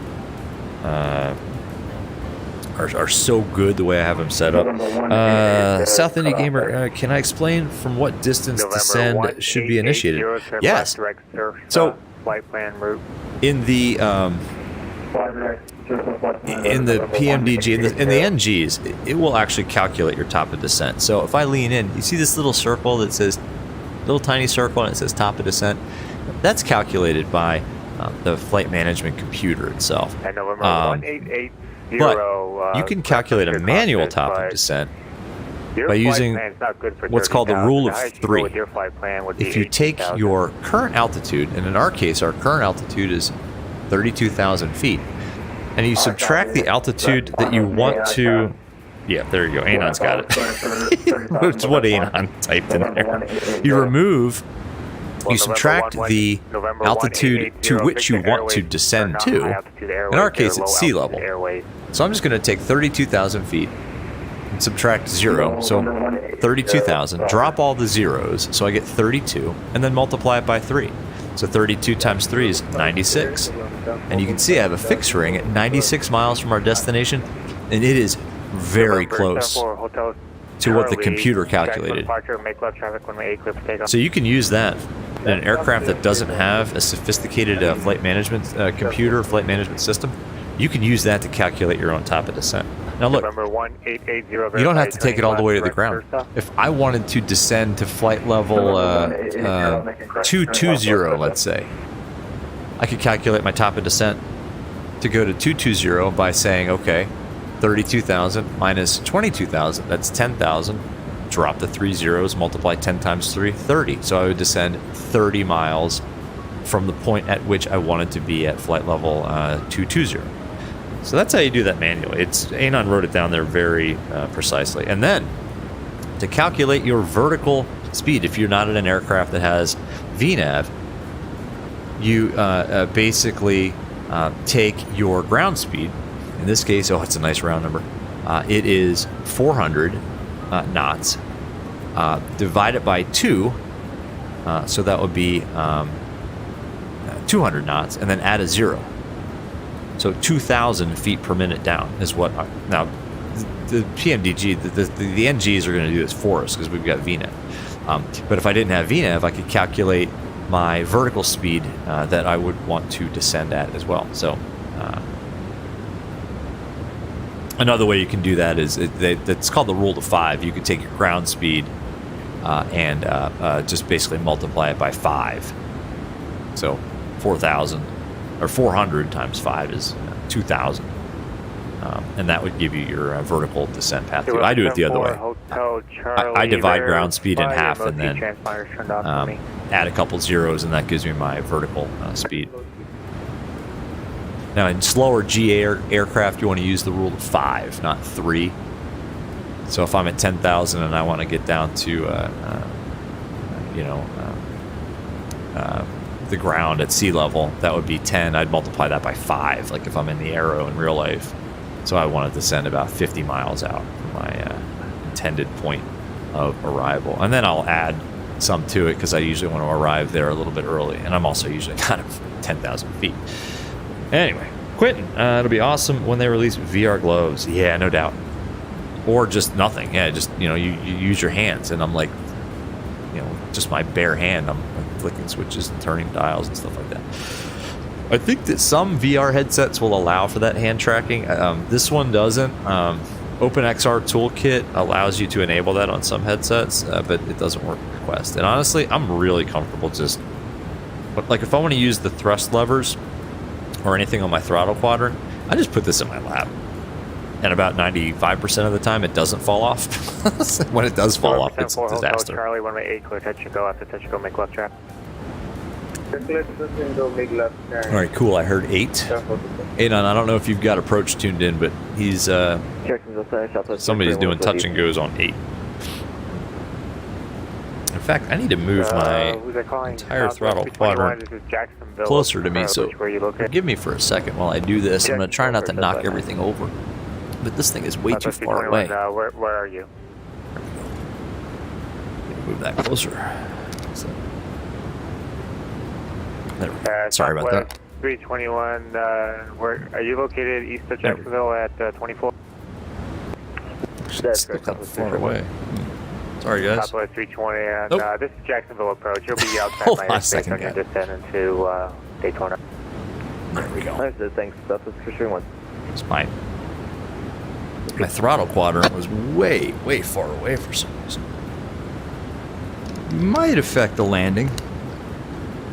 are so good the way I have them set up. South India Gamer, can I explain from what distance descend should be initiated? Yes. So in the PMDG, in the NGs, it will actually calculate your top of descent. So if I lean in, you see this little circle that says, little tiny circle, and it says top of descent? That's calculated by the flight management computer itself. But you can calculate a manual top of descent by using what's called the rule of 3. If you take your current altitude, and in our case, our current altitude is 32,000 feet, and you subtract the altitude that you want to... Yeah, there you go. Anon's got it. It's what Anon typed in there. You subtract the altitude to which you want to descend to. In our case, it's sea level. So I'm just going to take 32,000 feet and subtract 0. So 32,000. Drop all the zeros, so I get 32, and then multiply it by 3. So 32 times 3 is 96. And you can see I have a fixed ring at 96 miles from our destination, and it is very close to what the computer calculated. So you can use that in an aircraft that doesn't have a sophisticated flight management computer, flight management system. you can use that to calculate your own top of descent. Now look, November 1880. you don't have to take it all the way to the ground. If I wanted to descend to flight level 220, let's say, I could calculate my top of descent to go to 220 by saying, okay, 32,000 minus 22,000, that's 10,000. Drop the 3 zeros, multiply 10 times 3, 30. So I would descend 30 miles from the point at which I wanted to be at flight level 220. So that's how you do that manually. Anon wrote it down there very precisely. And then to calculate your vertical speed, if you're not in an aircraft that has VNAV, you basically take your ground speed. In this case, oh, it's a nice round number. It is 400 knots. Divide it by 2, so that would be 200 knots, and then add a 0. So 2,000 feet per minute down is what. Now, the PMDG, the NGs are going to do this for us because we've got VNAV. But if I didn't have VNAV, I could calculate my vertical speed that I would want to descend at as well. So another way you can do that is it's called the rule of 5. You could take your ground speed and just basically multiply it by 5. So 4,000 or 400 times 5 is 2,000. And that would give you your vertical descent path too. I do it the other way. I divide ground speed in half and then add a couple zeros, and that gives me my vertical speed. Now, in slower G aircraft, you want to use the rule of 5, not 3. So if I'm at 10,000 and I want to get down to, the ground at sea level, that would be 10. I'd multiply that by 5, like if I'm in the aero in real life. So I want to descend about 50 miles out from my intended point of arrival. And then I'll add some to it because I usually want to arrive there a little bit early. And I'm also usually kind of 10,000 feet. Anyway, Quentin, it'll be awesome when they release VR gloves. Yeah, no doubt. Or just nothing. Yeah, just, you use your hands. And I'm like, just my bare hand. I'm flicking switches and turning dials and stuff like that. I think that some VR headsets will allow for that hand tracking. This one doesn't. OpenXR Toolkit allows you to enable that on some headsets, but it doesn't work with Quest. And honestly, I'm really comfortable just... Like, if I want to use the thrust levers or anything on my throttle quadrant, I just put this in my lap. And about 95% of the time, it doesn't fall off. When it does fall off, it's a disaster. Charlie, 1-8, clear touch and go. After touch and go, make left track. All right, cool. I heard 8. Anon, I don't know if you've got approach tuned in, but he's somebody's doing touch and goes on 8. In fact, I need to move my entire throttle quadrant closer to me, so forgive me for a second while I do this. I'm going to try not to knock everything over, but this thing is way too far away. Where are you? Move that closer. Sorry about that. 321, where are you located? East of Jacksonville at 24? That's still kind of far away. Sorry, guys. Southwest 320, and this is Jacksonville approach. You'll be outside my airspace on your descent into Daytona. There we go. Thanks. Southwest 331. It's fine. My throttle quadrant was way, way far away for some reason. Might affect the landing.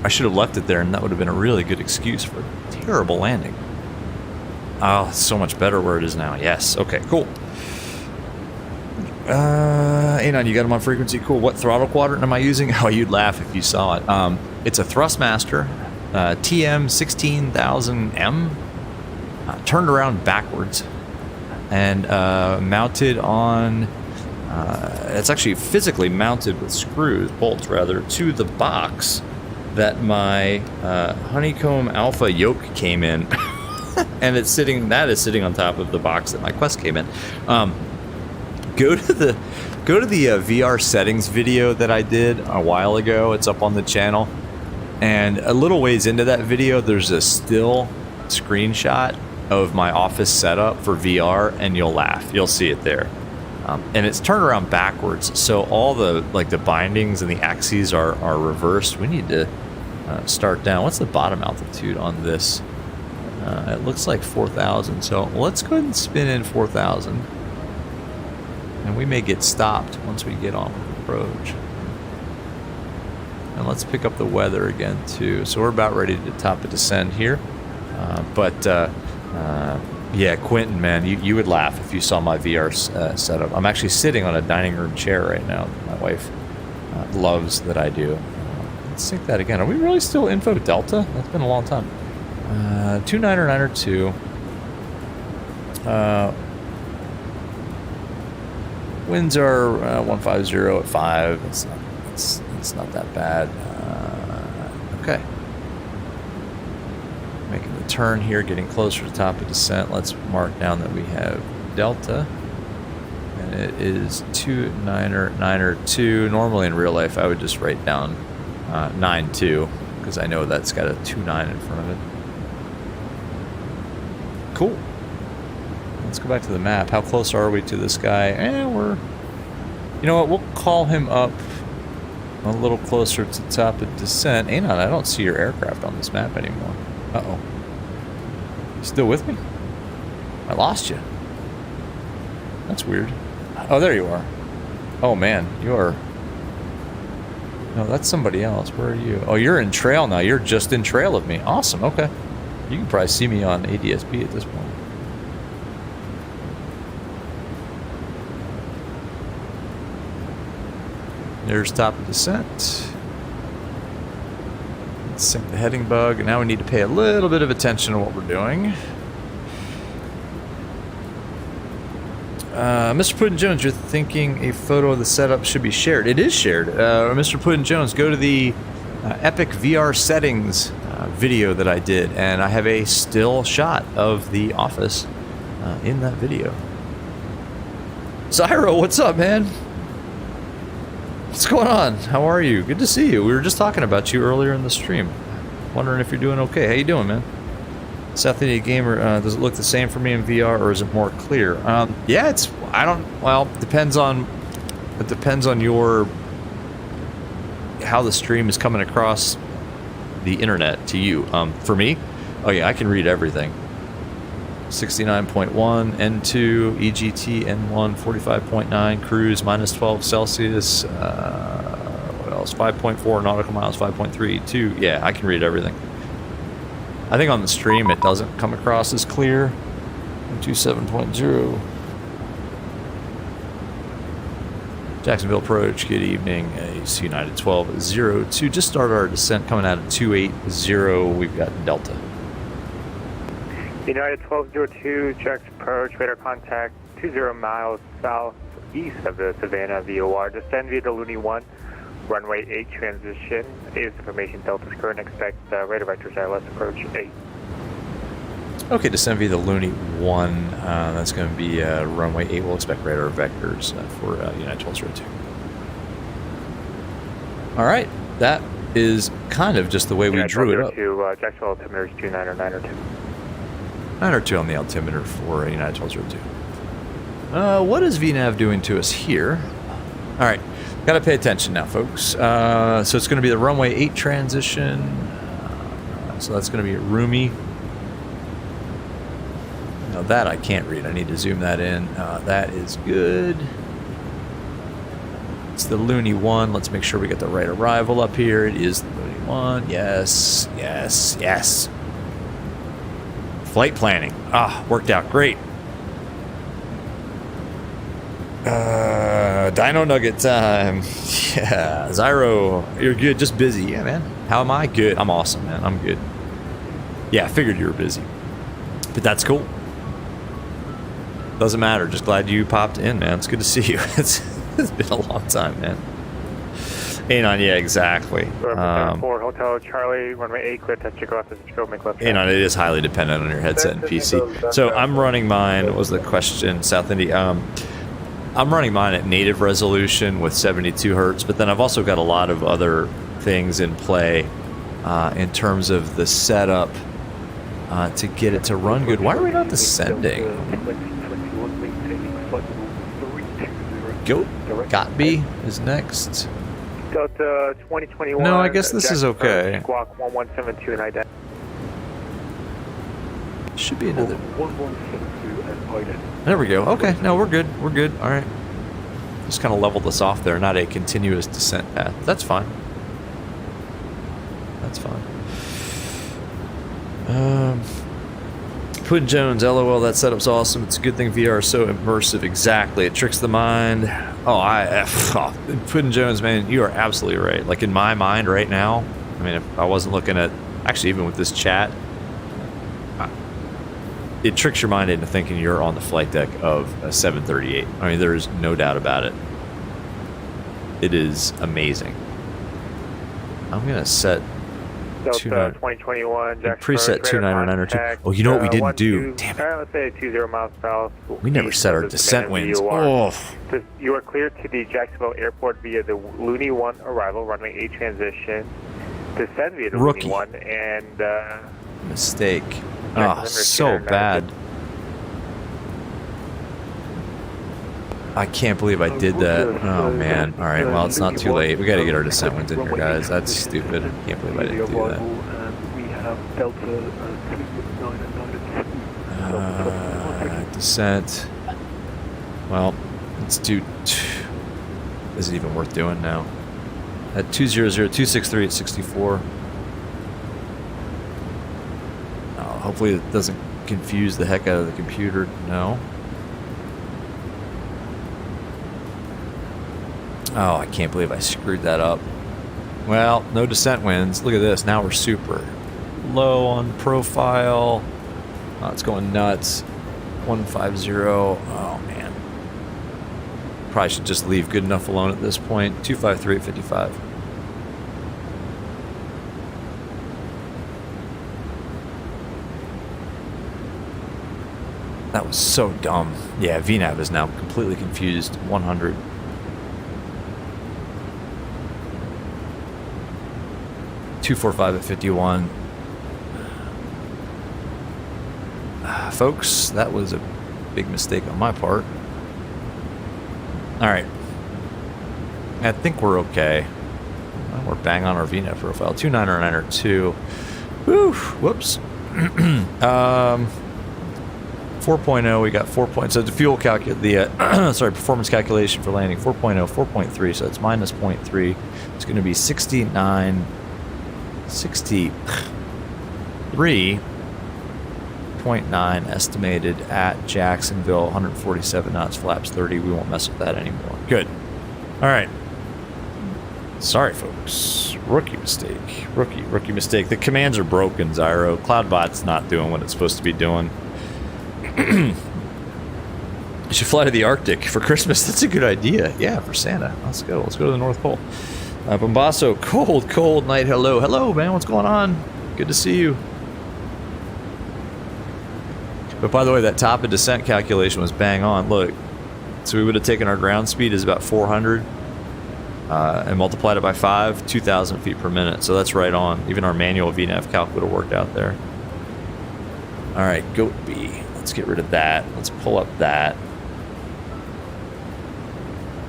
I should have left it there, and that would have been a really good excuse for a terrible landing. Oh, it's so much better where it is now. Yes. Okay, cool. Anon, you got them on frequency? Cool. What throttle quadrant am I using? Oh, you'd laugh if you saw it. It's a Thrustmaster TM16000M, turned around backwards, and mounted on... it's actually physically mounted with screws, bolts rather, to the box that my Honeycomb Alpha yoke came in. And that is sitting on top of the box that my Quest came in. Go to the VR settings video that I did a while ago. It's up on the channel. And a little ways into that video, there's a still screenshot of my office setup for VR, and you'll laugh. You'll see it there. And it's turned around backwards, so all the bindings and the axes are reversed. We need to start down. What's the bottom altitude on this It looks like 4,000, so let's go ahead and spin in 4,000. And we may get stopped once we get on with approach. And let's pick up the weather again too. So we're about ready to top a descent here. Yeah, Quentin, man, you would laugh if you saw my VR setup. I'm actually sitting on a dining room chair right now. My wife loves that I do. Let's sync that again. Are we really still info Delta? That's been a long time. 29902. Winds are 150 at 5. It's not that bad. Okay. Making the turn here, getting closer to top of descent. Let's mark down that we have Delta. And it is 29902. Normally in real life, I would just write down 92 because I know that's got a 29 in front of it. Cool. Let's go back to the map. How close are we to this guy? We're... You know what? We'll call him up a little closer to the top of descent. Anon, I don't see your aircraft on this map anymore. Uh-oh. You still with me? I lost you. That's weird. Oh, there you are. Oh, man. You are... No, that's somebody else. Where are you? Oh, you're in trail now. You're just in trail of me. Awesome. Okay. You can probably see me on ADSB at this point. There's top of descent. Let's sync the heading bug. And now we need to pay a little bit of attention to what we're doing. Mr. Puddin Jones, you're thinking a photo of the setup should be shared. It is shared. Mr. Puddin Jones, go to the Epic VR settings video that I did, and I have a still shot of the office in that video. Zyro, what's up, man? What's going on? How are you? Good to see you. We were just talking about you earlier in the stream. Wondering if you're doing okay. How you doing, man? South India Gamer, does it look the same for me in VR, or is it more clear? Yeah, it's... I don't... Well, it depends on your... how the stream is coming across the internet to you. For me, oh yeah, I can read everything. 69.1, N2, EGT, N1, 45.9, cruise, minus 12 Celsius, what else, 5.4 nautical miles, 5.3, 2, yeah, I can read everything. I think on the stream it doesn't come across as clear. 27.0. Jacksonville approach, good evening. Ace United 1202. Just started our descent coming out of 280. We've got Delta. United 1202, checks approach, radar contact 20 miles southeast of the Savannah VOR. Descend via the Looney 1, runway 8 transition. Is information Delta's current, expect radar vectors ILS approach 8. Okay, descend via the Looney 1. That's going to be runway 8. We'll expect radar vectors for United 1202. All right, that is kind of just the way we drew it up. Jacksonville altimeter is 29092. 902 on the altimeter for United 1202. What is VNAV doing to us here? All right, got to pay attention now, folks. So it's going to be the runway 8 transition. So that's going to be roomy. Now that I can't read. I need to zoom that in. That is good. It's the Looney 1. Let's make sure we get the right arrival up here. It is the Looney 1. Yes, yes, yes. Flight planning. Worked out great. Dino Nugget time. Yeah, Zyro, you're good. Just busy. Yeah, man. How am I? Good. I'm awesome, man. I'm good. Yeah, I figured you were busy. But that's cool. Doesn't matter. Just glad you popped in, man. It's good to see you. It's been a long time, man. Anon, yeah, exactly. 4 Hotel Charlie, runway 8, clear touch, go left, go make left. Anon, it is highly dependent on your headset and PC. So I'm running mine, what was the question, South India? I'm running mine at native resolution with 72 hertz, but then I've also got a lot of other things in play in terms of the setup to get it to run good. Why are we not descending? Gotby is next. Delta 2021. No, I guess this is okay. Squawk 1172 and identity. Should be another. 1172 and pilot. There we go. Okay, no, we're good. We're good. All right. Just kind of leveled us off there. Not a continuous descent path. That's fine. That's fine. Puddin' Jones, LOL, that setup's awesome. It's a good thing VR is so immersive. Exactly. It tricks the mind. Puddin' Jones, man, you are absolutely right. Like in my mind right now, I mean, if I wasn't looking at, actually even with this chat, it tricks your mind into thinking you're on the flight deck of a 738. I mean, there is no doubt about it. It is amazing. I'm going to set Delta 2021, preset 2992. Oh, you know what we didn't do? Damn it. Let's say 20 miles south. We never set our descent winds. Oh. You are cleared to the Jacksonville Airport via the Looney 1 arrival, runway 8 transition. Descend via the Looney 1 and... Mistake. Oh, so bad. I can't believe I did that. Oh, man. All right, well, it's not too late. We got to get our descent winds in here, guys. That's stupid. I can't believe I didn't do that. We have Delta 2992. Descent. Well, let's do... Is it even worth doing now? At 200-263 at 64. Hopefully it doesn't confuse the heck out of the computer. No. Oh, I can't believe I screwed that up. Well, no descent winds. Look at this. Now we're super low on profile. Oh, it's going nuts. 150. Oh, man. Probably should just leave good enough alone at this point. 253 at 55. That was so dumb. Yeah, VNAV is now completely confused. 100. .245 at 51. Folks, that was a big mistake on my part. All right. I think we're okay. Well, we're bang on our VNAV profile. 2992. Whew. Whoops. 4.0, we got 4 points. So the fuel performance calculation for landing 4.0, 4.3. So it's minus 0.3. It's going to be 63.9 estimated at Jacksonville. 147 knots, flaps 30. We won't mess with that anymore. Good. All right. Sorry, folks. Rookie mistake. Rookie mistake. The commands are broken, Zyro. CloudBot's not doing what it's supposed to be doing. You should fly to the Arctic for Christmas. That's a good idea. Yeah, for Santa. Let's go. Let's go to the North Pole. Bombasso, cold night. Hello, man. What's going on? Good to see you. But by the way, that top and descent calculation was bang on. Look, so we would have taken our ground speed as about 400 and multiplied it by 5, 2,000 feet per minute. So that's right on. Even our manual VNAV calc would have worked out there. All right, Goat B. Let's get rid of that. Let's pull up that.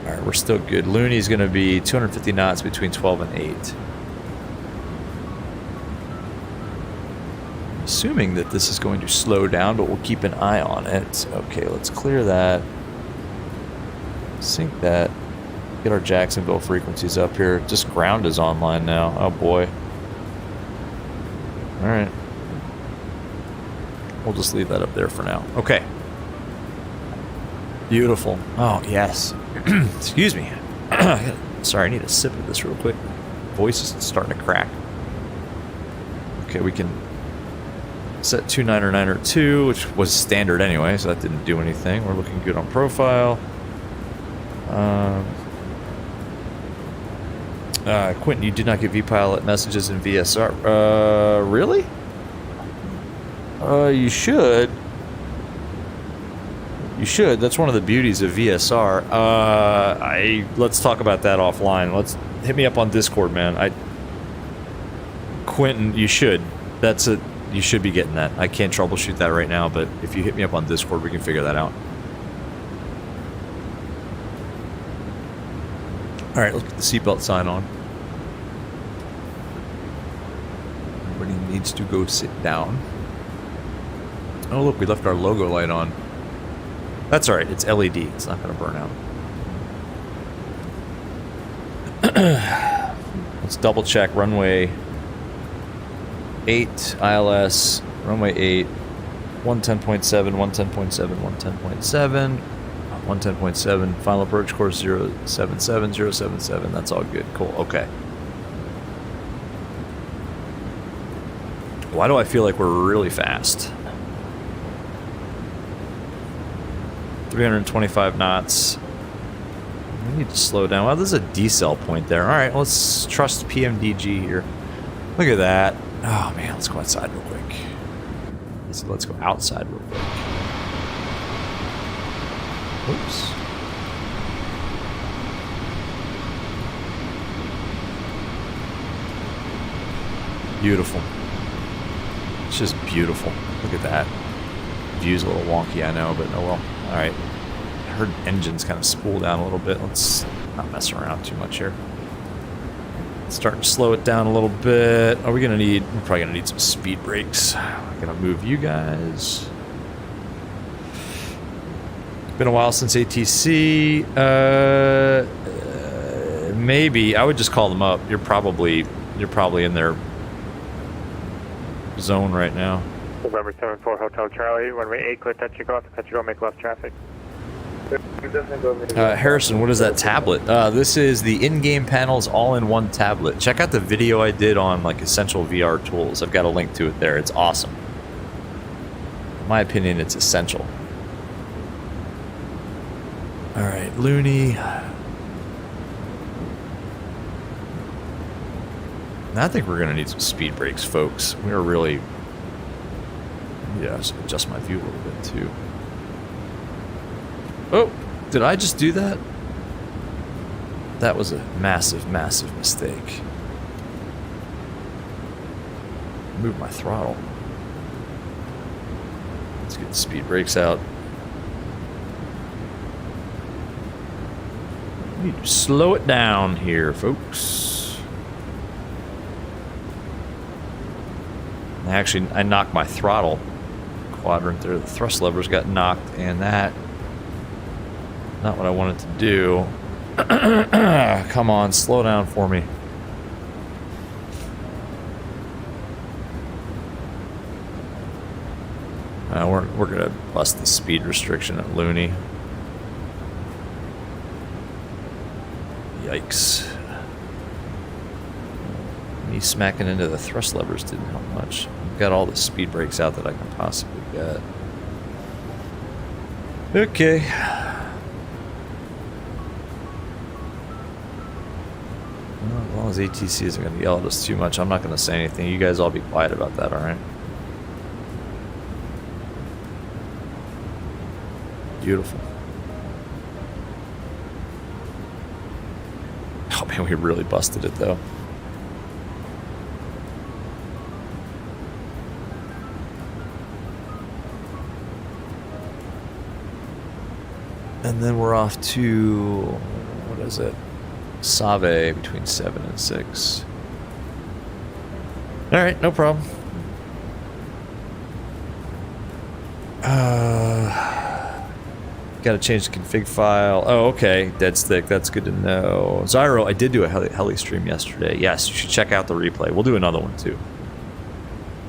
All right, we're still good. Looney's going to be 250 knots between 12 and 8. Assuming that this is going to slow down, but we'll keep an eye on it. Okay, let's clear that. Sync that. Get our Jacksonville frequencies up here. Just ground is online now. Oh boy. All right. We'll just leave that up there for now. Okay. Beautiful. Oh, yes. Excuse me. Sorry, I need a sip of this real quick. Voice is starting to crack. Okay, we can set 29902, which was standard anyway, so that didn't do anything. We're looking good on profile. Quentin, you did not get vPilot messages in VSR. Really? You should. You should. That's one of the beauties of VSR. Let's talk about that offline. Hit me up on Discord, man. Quentin, you should. You should be getting that. I can't troubleshoot that right now, but if you hit me up on Discord, we can figure that out. All right, let's get the seatbelt sign on. Everybody needs to go sit down. Oh, look, we left our logo light on. That's all right. It's LED. It's not going to burn out. Let's double check. Runway 8, ILS, runway 8, 110.7, 110.7, 110.7, 110.7, final approach course 077, 077. That's all good. Cool. Okay. Why do I feel like we're really fast? 325 knots. We need to slow down. Well, there's a decel point there. All right, let's trust PMDG here. Look at that. Oh, man, let's go outside real quick. Let's go outside real quick. Oops. Beautiful. It's just beautiful. Look at that. View's a little wonky, I know, but oh well. All right. I heard engines kind of spool down a little bit. Let's not mess around too much here. Starting to slow it down a little bit. Are we gonna need? We're probably gonna need some speed brakes. I'm gonna move you guys. Been a while since ATC. Maybe I would just call them up. You're probably in their zone right now. November 74 Hotel Charlie, runway 8, clear touch go, make left traffic. Harrison, what is that tablet? This is the in-game panels all-in-one tablet. Check out the video I did on like essential VR tools. I've got a link to it there. It's awesome. In my opinion, it's essential. All right, Looney. I think we're gonna need some speed brakes, folks. We're really, just adjust my view a little bit too. Oh, did I just do that? That was a massive, massive mistake. Move my throttle. Let's get the speed brakes out. We need to slow it down here, folks. Actually, I knocked my throttle quadrant there. The thrust levers got knocked, and that, not what I wanted to do. Come on, slow down for me. We're gonna bust the speed restriction at Looney. Yikes. Me smacking into the thrust levers didn't help much. I've got all the speed brakes out that I can possibly get. Okay. Well, as long as ATC isn't going to yell at us too much, I'm not going to say anything. You guys all be quiet about that, alright? Beautiful. Oh man, we really busted it though. And then we're off to, what is it? Save between 7 and 6. All right, no problem. Got to change the config file. Oh, okay. Dead stick. That's good to know. Zyro, I did do a heli stream yesterday. Yes, you should check out the replay. We'll do another one too.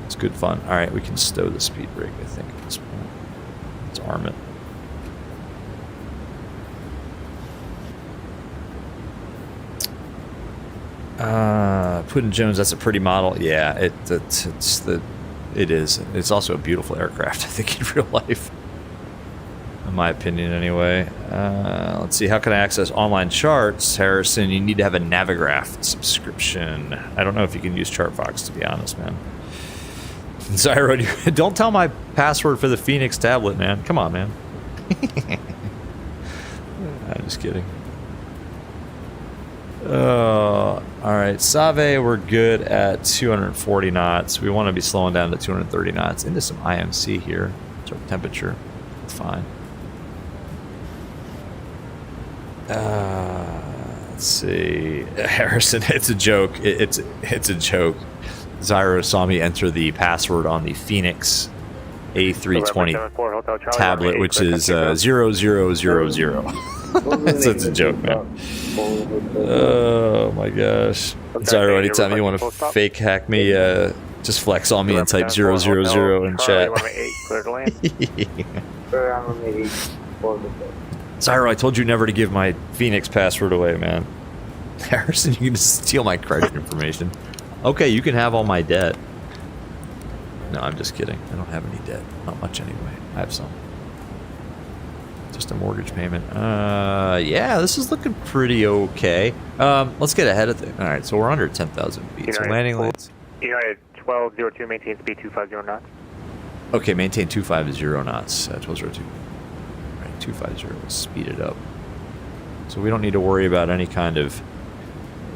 It's good fun. All right, we can stow the speed brake, I think, at this point. Let's arm it. Puddin' Jones, that's a pretty model. Yeah, it is. It's also a beautiful aircraft, I think, in real life. In my opinion, anyway. Let's see. How can I access online charts, Harrison? You need to have a Navigraph subscription. I don't know if you can use ChartFox, to be honest, man. Zyro, don't tell my password for the Phoenix tablet, man. Come on, man. I'm just kidding. All right, Save, we're good at 240 knots. We want to be slowing down to 230 knots into some IMC here. It's our temperature. Fine. Let's see. Harrison, it's a joke. It's a joke. Zyro saw me enter the password on the Phoenix A320 tablet, which is 0000. That's a joke, man. Oh my gosh. Sorry, anytime you want to fake hack me, just flex on me and type 000 in chat. Zyro, I told you never to give my Phoenix password away, man. Harrison, you can just steal my credit information. Okay, you can have all my debt. No, I'm just kidding. I don't have any debt. Not much anyway. I have some. Just a mortgage payment. Yeah, this is looking pretty okay. Let's get ahead of things. All right, so we're under 10,000 feet. So landing lights. United 1202, maintain speed 250 knots. Okay, maintain 250 knots. 1202. All right, 250. Let's speed it up. So we don't need to worry about any kind of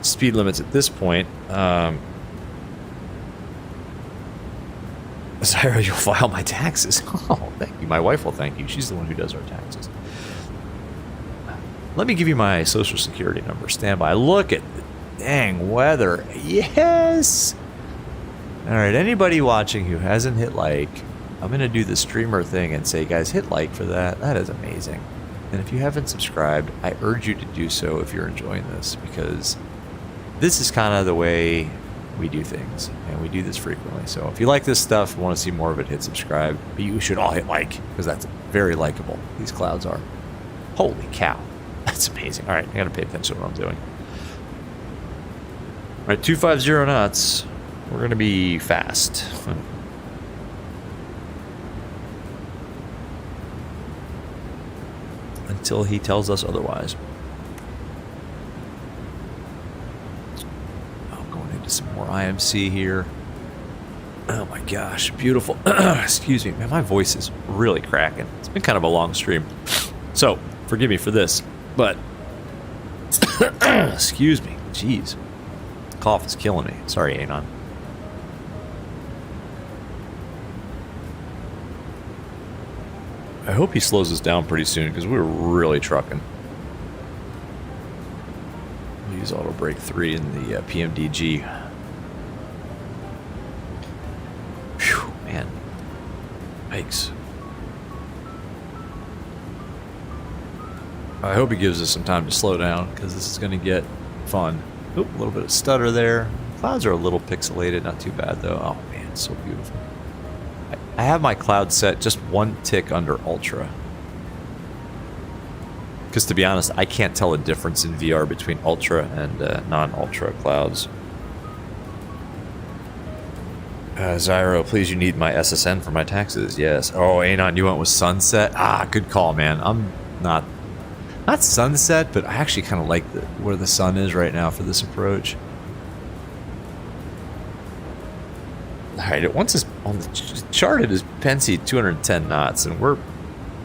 speed limits at this point. Zyro, you'll file my taxes. Oh, thank you. My wife will thank you. She's the one who does our taxes. Let me give you my social security number. Stand by. Look at the dang weather. Yes! Alright, anybody watching who hasn't hit like, I'm going to do the streamer thing and say, guys, hit like for that. That is amazing. And if you haven't subscribed, I urge you to do so if you're enjoying this, because this is kind of the way we do things, and we do this frequently. So if you like this stuff, want to see more of it, hit subscribe. But you should all hit like, because that's very likable. These clouds are. Holy cow. That's amazing. All right, I got to pay attention to what I'm doing. All right, 250 knots. We're going to be fast. Until he tells us otherwise. Some more IMC here. Oh my gosh, beautiful. Excuse me, man, my voice is really cracking. It's been kind of a long stream, so forgive me for this, but excuse me, jeez, cough is killing me. Sorry, Anon. I hope he slows us down pretty soon, because we're really trucking. Use auto brake 3 in the PMDG. Whew, man. Yikes. I hope he gives us some time to slow down, because this is going to get fun. Oop, a little bit of stutter there. Clouds are a little pixelated, not too bad though. Oh man, it's so beautiful. I have my cloud set just one tick under ultra. Because to be honest, I can't tell a difference in VR between ultra and non-ultra clouds. Zyro, please, you need my SSN for my taxes. Yes. Oh, Anon, you went with sunset? Ah, good call, man. I'm not sunset, but I actually kind of like where the sun is right now for this approach. Alright, once it's on the chart, it is Pensy 210 knots, and we're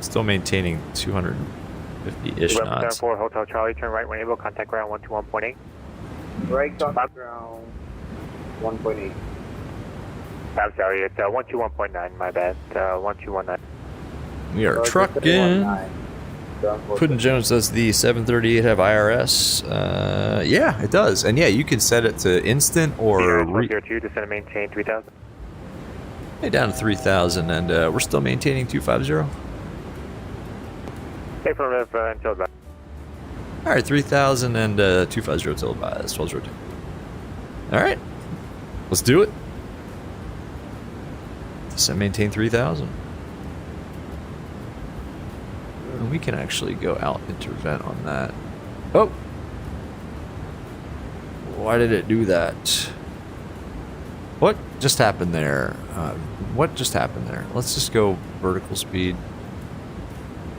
still maintaining 250-ish knots. 4 Hotel Charlie, turn right when able, contact ground 121.8. Right, contact ground 1.8. I'm sorry, it's 121.9, my bad. 1219. We are trucking. Puddin' Jones, does the 738 have IRS? Yeah, it does. And yeah, you can set it to instant or... 02, descend and maintain 3,000. Hey, down to 3,000, and we're still maintaining 250. Stay for until that. Alright, 3,000 and 250 till by 1202. Alright, let's do it. So maintain 3,000. And we can actually go out intervent on that. Oh! Why did it do that? What just happened there? What just happened there? Let's just go vertical speed.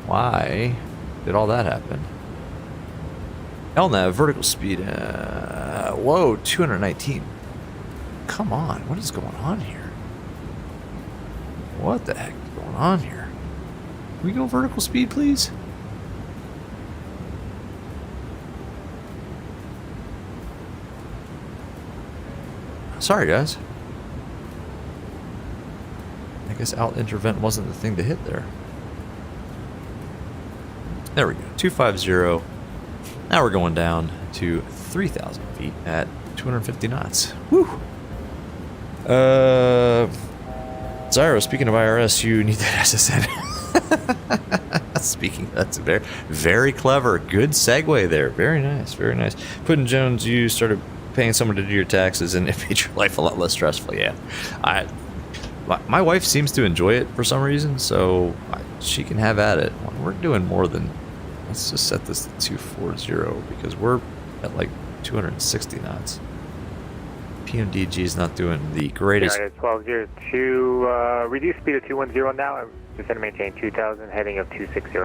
Why did all that happen? LNAV, vertical speed. Whoa, 219. Come on, what is going on here? What the heck is going on here? Can we go vertical speed, please? Sorry, guys. I guess out intervent wasn't the thing to hit there. There we go. 250. Now we're going down to 3,000 feet at 250 knots. Whew. Zyro, speaking of IRS, you need that SSN. Speaking, that's very, very clever. Good segue there. Very nice, very nice. Puddin' Jones, you started paying someone to do your taxes and it made your life a lot less stressful. Yeah. My wife seems to enjoy it for some reason, so she can have at it. We're doing more than, let's just set this to 240 because we're at like 260 knots. PMDG is not doing the greatest. United 1202, reduce speed to 210 now. Just going to maintain 2000, heading of 260.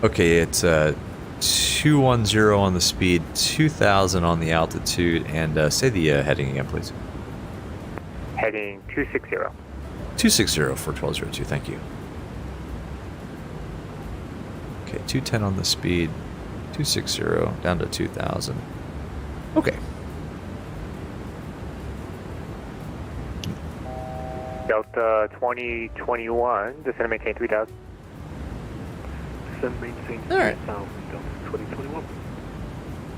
Okay, it's 210 on the speed, 2000 on the altitude, and say the heading again, please. Heading 260. 260 for 1202, thank you. Okay, 210 on the speed, 260 down to 2000. Okay. Delta 2021, just going to maintain 3000. All right.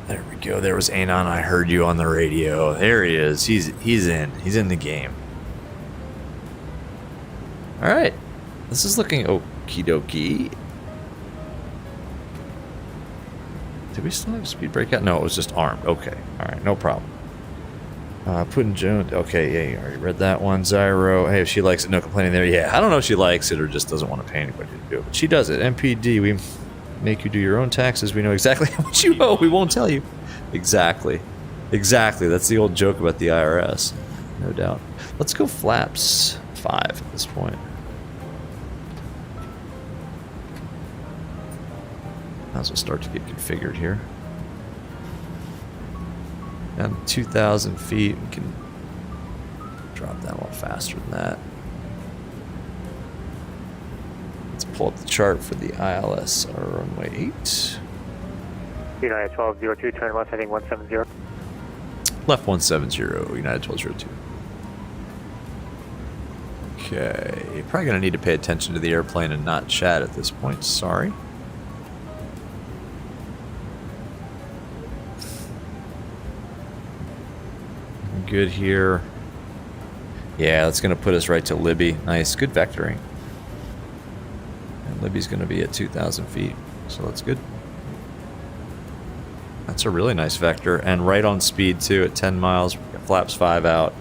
There we go. There was Anon. I heard you on the radio. There he is. He's in. He's in the game. All right. This is looking okie dokie. Did we still have speed breakout? No, it was just armed. Okay. All right. No problem. Puddin' Jones. Okay. Yeah, you already read that one. Zyro. Hey, if she likes it, no complaining there. Yeah. I don't know if she likes it or just doesn't want to pay anybody to do it. But she does it. MPD. We make you do your own taxes. We know exactly how much you owe. We won't tell you. Exactly. Exactly. That's the old joke about the IRS. No doubt. Let's go flaps 5 at this point. Might as well start to get configured here. Down to 2,000 feet. We can drop that one faster than that. Let's pull up the chart for the ILS runway 8. United 1202, turn left, heading 170. Left 170, United 1202. Okay, you're probably going to need to pay attention to the airplane and not chat at this point. Sorry. Good here. Yeah, that's going to put us right to Libby. Nice. Good vectoring. And Libby's going to be at 2,000 feet. So that's good. That's a really nice vector. And right on speed, too, at 10 miles. We've got flaps 5 out.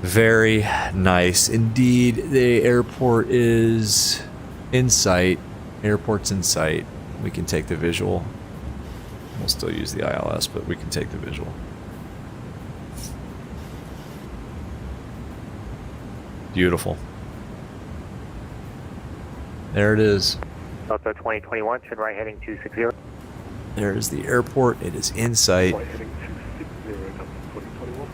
Very nice. Indeed, the airport is in sight. Airport's in sight. We can take the visual. We'll still use the ILS, but we can take the visual. Beautiful. There it is. Delta 2021, turn right, heading 260. There is the airport. It is in sight. Right, heading 260, Delta 2021.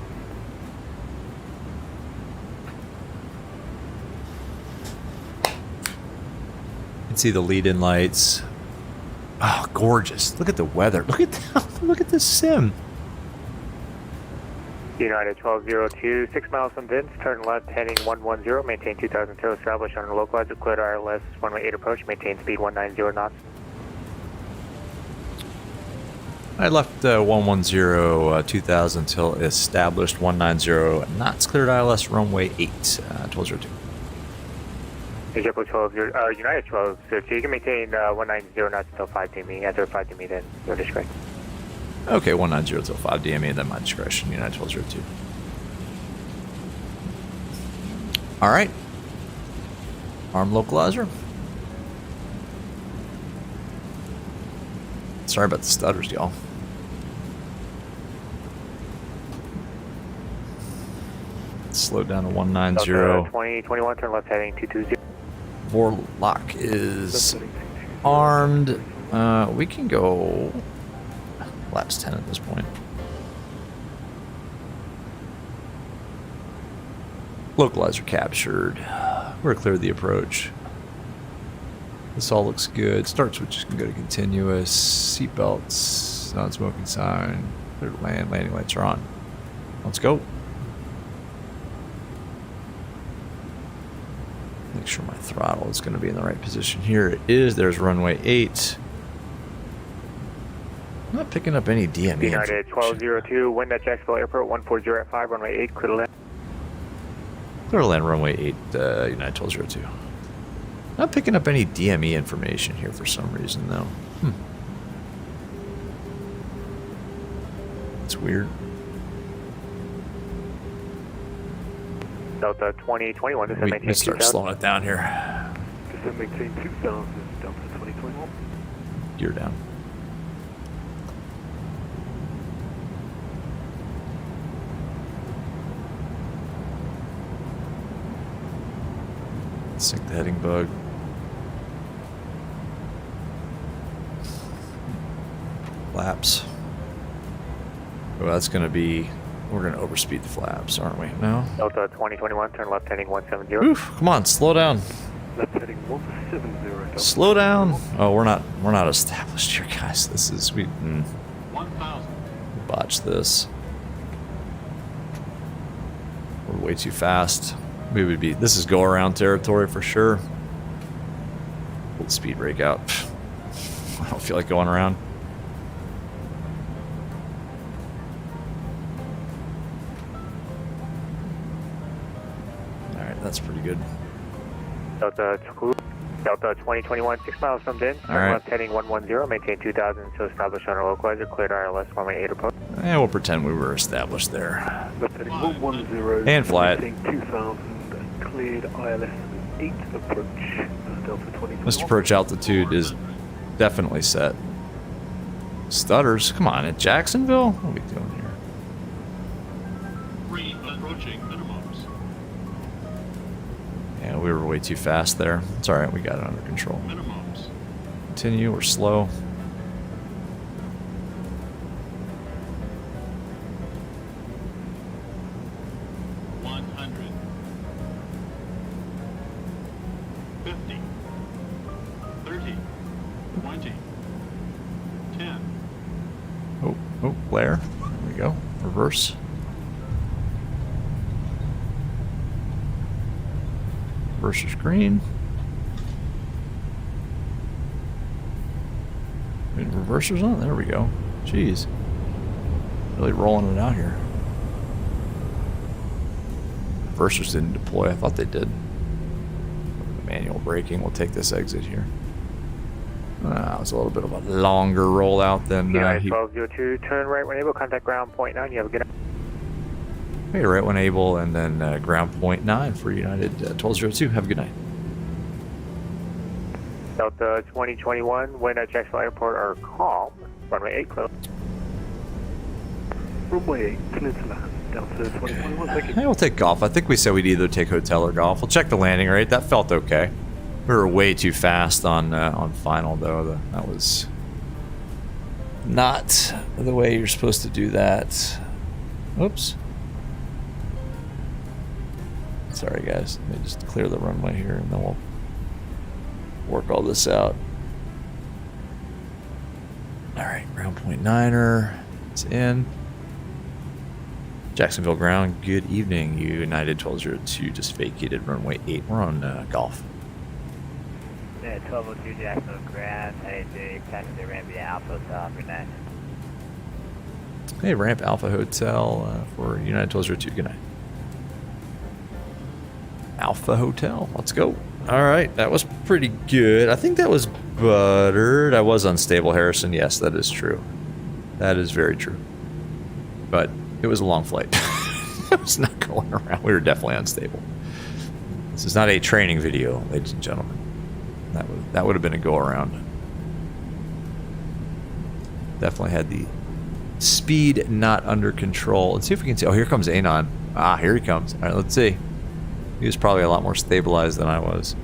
You can see the lead-in lights. Oh, gorgeous. Look at the weather. Look at that. Look at this sim. United 1202, 6 miles from Vince, turn left, heading 110, maintain 2000 till established on a localizer, clear to ILS, runway 8 approach, maintain speed 190 knots. I left 110, 2000 till established 190 knots, cleared ILS, runway 8, 1202. JetBlue 12, United 1202, you can maintain 190 knots till 5 DME, enter 5 DME, then your discretion. Okay, 190 till 5 DME, then my discretion, United 1202. All right. Arm localizer. Sorry about the stutters, y'all. Slow down to 190. 2021, turn left, heading 220. Vorlock is armed. We can go laps 10 at this point. Localizer captured. We're clear of the approach. This all looks good. Start switches can go to continuous. Seatbelts, non-smoking sign. Clear to land. Landing lights are on. Let's go. Make sure my throttle is going to be in the right position. Here it is. There's runway 8. I'm not picking up any DME. United 1202, wind at Jacksonville Airport, 140 at 5, runway 8, clear to land. Clear to land, runway 8, United 1202. Not picking up any DME information here for some reason, though. It's weird. Delta 2021, descend We maintain start 2000. slowing it down here. Descend maintain 2000, Delta 2021. Gear down. Sync the heading bug. Flaps. Oh, that's going to be... We're going to overspeed the flaps, aren't we? No? Delta 2021, turn left heading 170. Oof, come on, slow down. Left heading 170. Delta. Slow down. Oh, we're not established here, guys. This is... We 1,000. botched this. We're way too fast. We would be... This is go-around territory for sure. Pull the speed brake out. I don't feel like going around. Alright, that's pretty good. Delta 2021, 6 miles from DIN. Turn Alright. left heading 110, maintain 2000, so established on our localizer, cleared ILS, runway 8 approach. And we'll pretend we were established there. Left heading 110. And fly it. Maintain 2000 and cleared ILS 8 approach. Delta 2021. Mr. Approach altitude is definitely set. Stutters, come on, at Jacksonville? What are we doing here? 3 approaching minimums. Yeah, we were way too fast there. It's alright, we got it under control. Minimums. Continue, we're slow. Oh, Blair. There we go. Reverse. Reverse is green. And reverser's on. There we go. Jeez. Really rolling it out here. Reversers didn't deploy. I thought they did. Manual braking. We'll take this exit here. It was a little bit of a longer rollout than United 1202, turn right when able, contact ground point 9. You have a good night. Okay, right when able, and then ground point 9 for United 1202. Have a good night. Delta 2021, wind at Jacksonville Airport are calm. Runway 8 close. Runway 8, clear to land. Delta 2021, thank you. Hey, we'll take golf. I think we said we'd either take hotel or golf. We'll check the landing rate. That felt okay. We were way too fast on final, though. That was not the way you're supposed to do that. Oops. Sorry, guys. Let me just clear the runway here, and then we'll work all this out. All right, ground point 9er. It's in. Jacksonville ground. Good evening, United 1202. Just vacated runway 8. We're on golf. Yeah, 1202 Jacksonville ground. Heading to passenger ramp via Alpha Hotel. Good night. Hey, ramp Alpha Hotel for United 1202. Good night. Alpha Hotel. Let's go. All right, that was pretty good. I think that was buttered. I was unstable, Harrison. Yes, that is true. That is very true. But it was a long flight. I was not going around. We were definitely unstable. This is not a training video, ladies and gentlemen. That would have been a go around. Definitely had the speed not under control. Let's see if we can see. Oh, here comes Anon. Ah, here he comes. All right, let's see. He was probably a lot more stabilized than I was.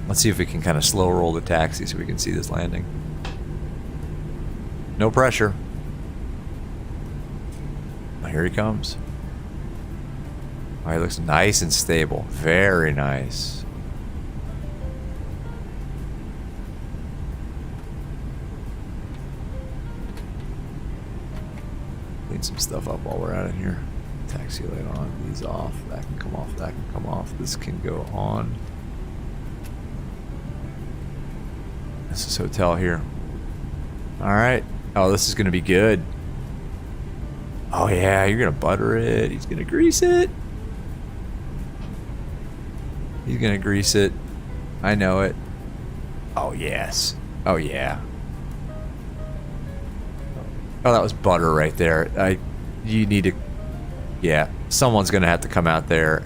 Let's see if we can kind of slow roll the taxi so we can see this landing. No pressure. Oh, here he comes. All right, looks nice and stable. Very nice. Clean some stuff up while we're at it here. Taxi light on, these off, that can come off, that can come off, this can go on. This is hotel here. All right. Oh, this is going to be good. Oh, yeah. You're going to butter it. He's going to grease it. He's going to grease it. I know it. Oh, yes. Oh, yeah. Oh, that was butter right there. You need to... Yeah. Someone's going to have to come out there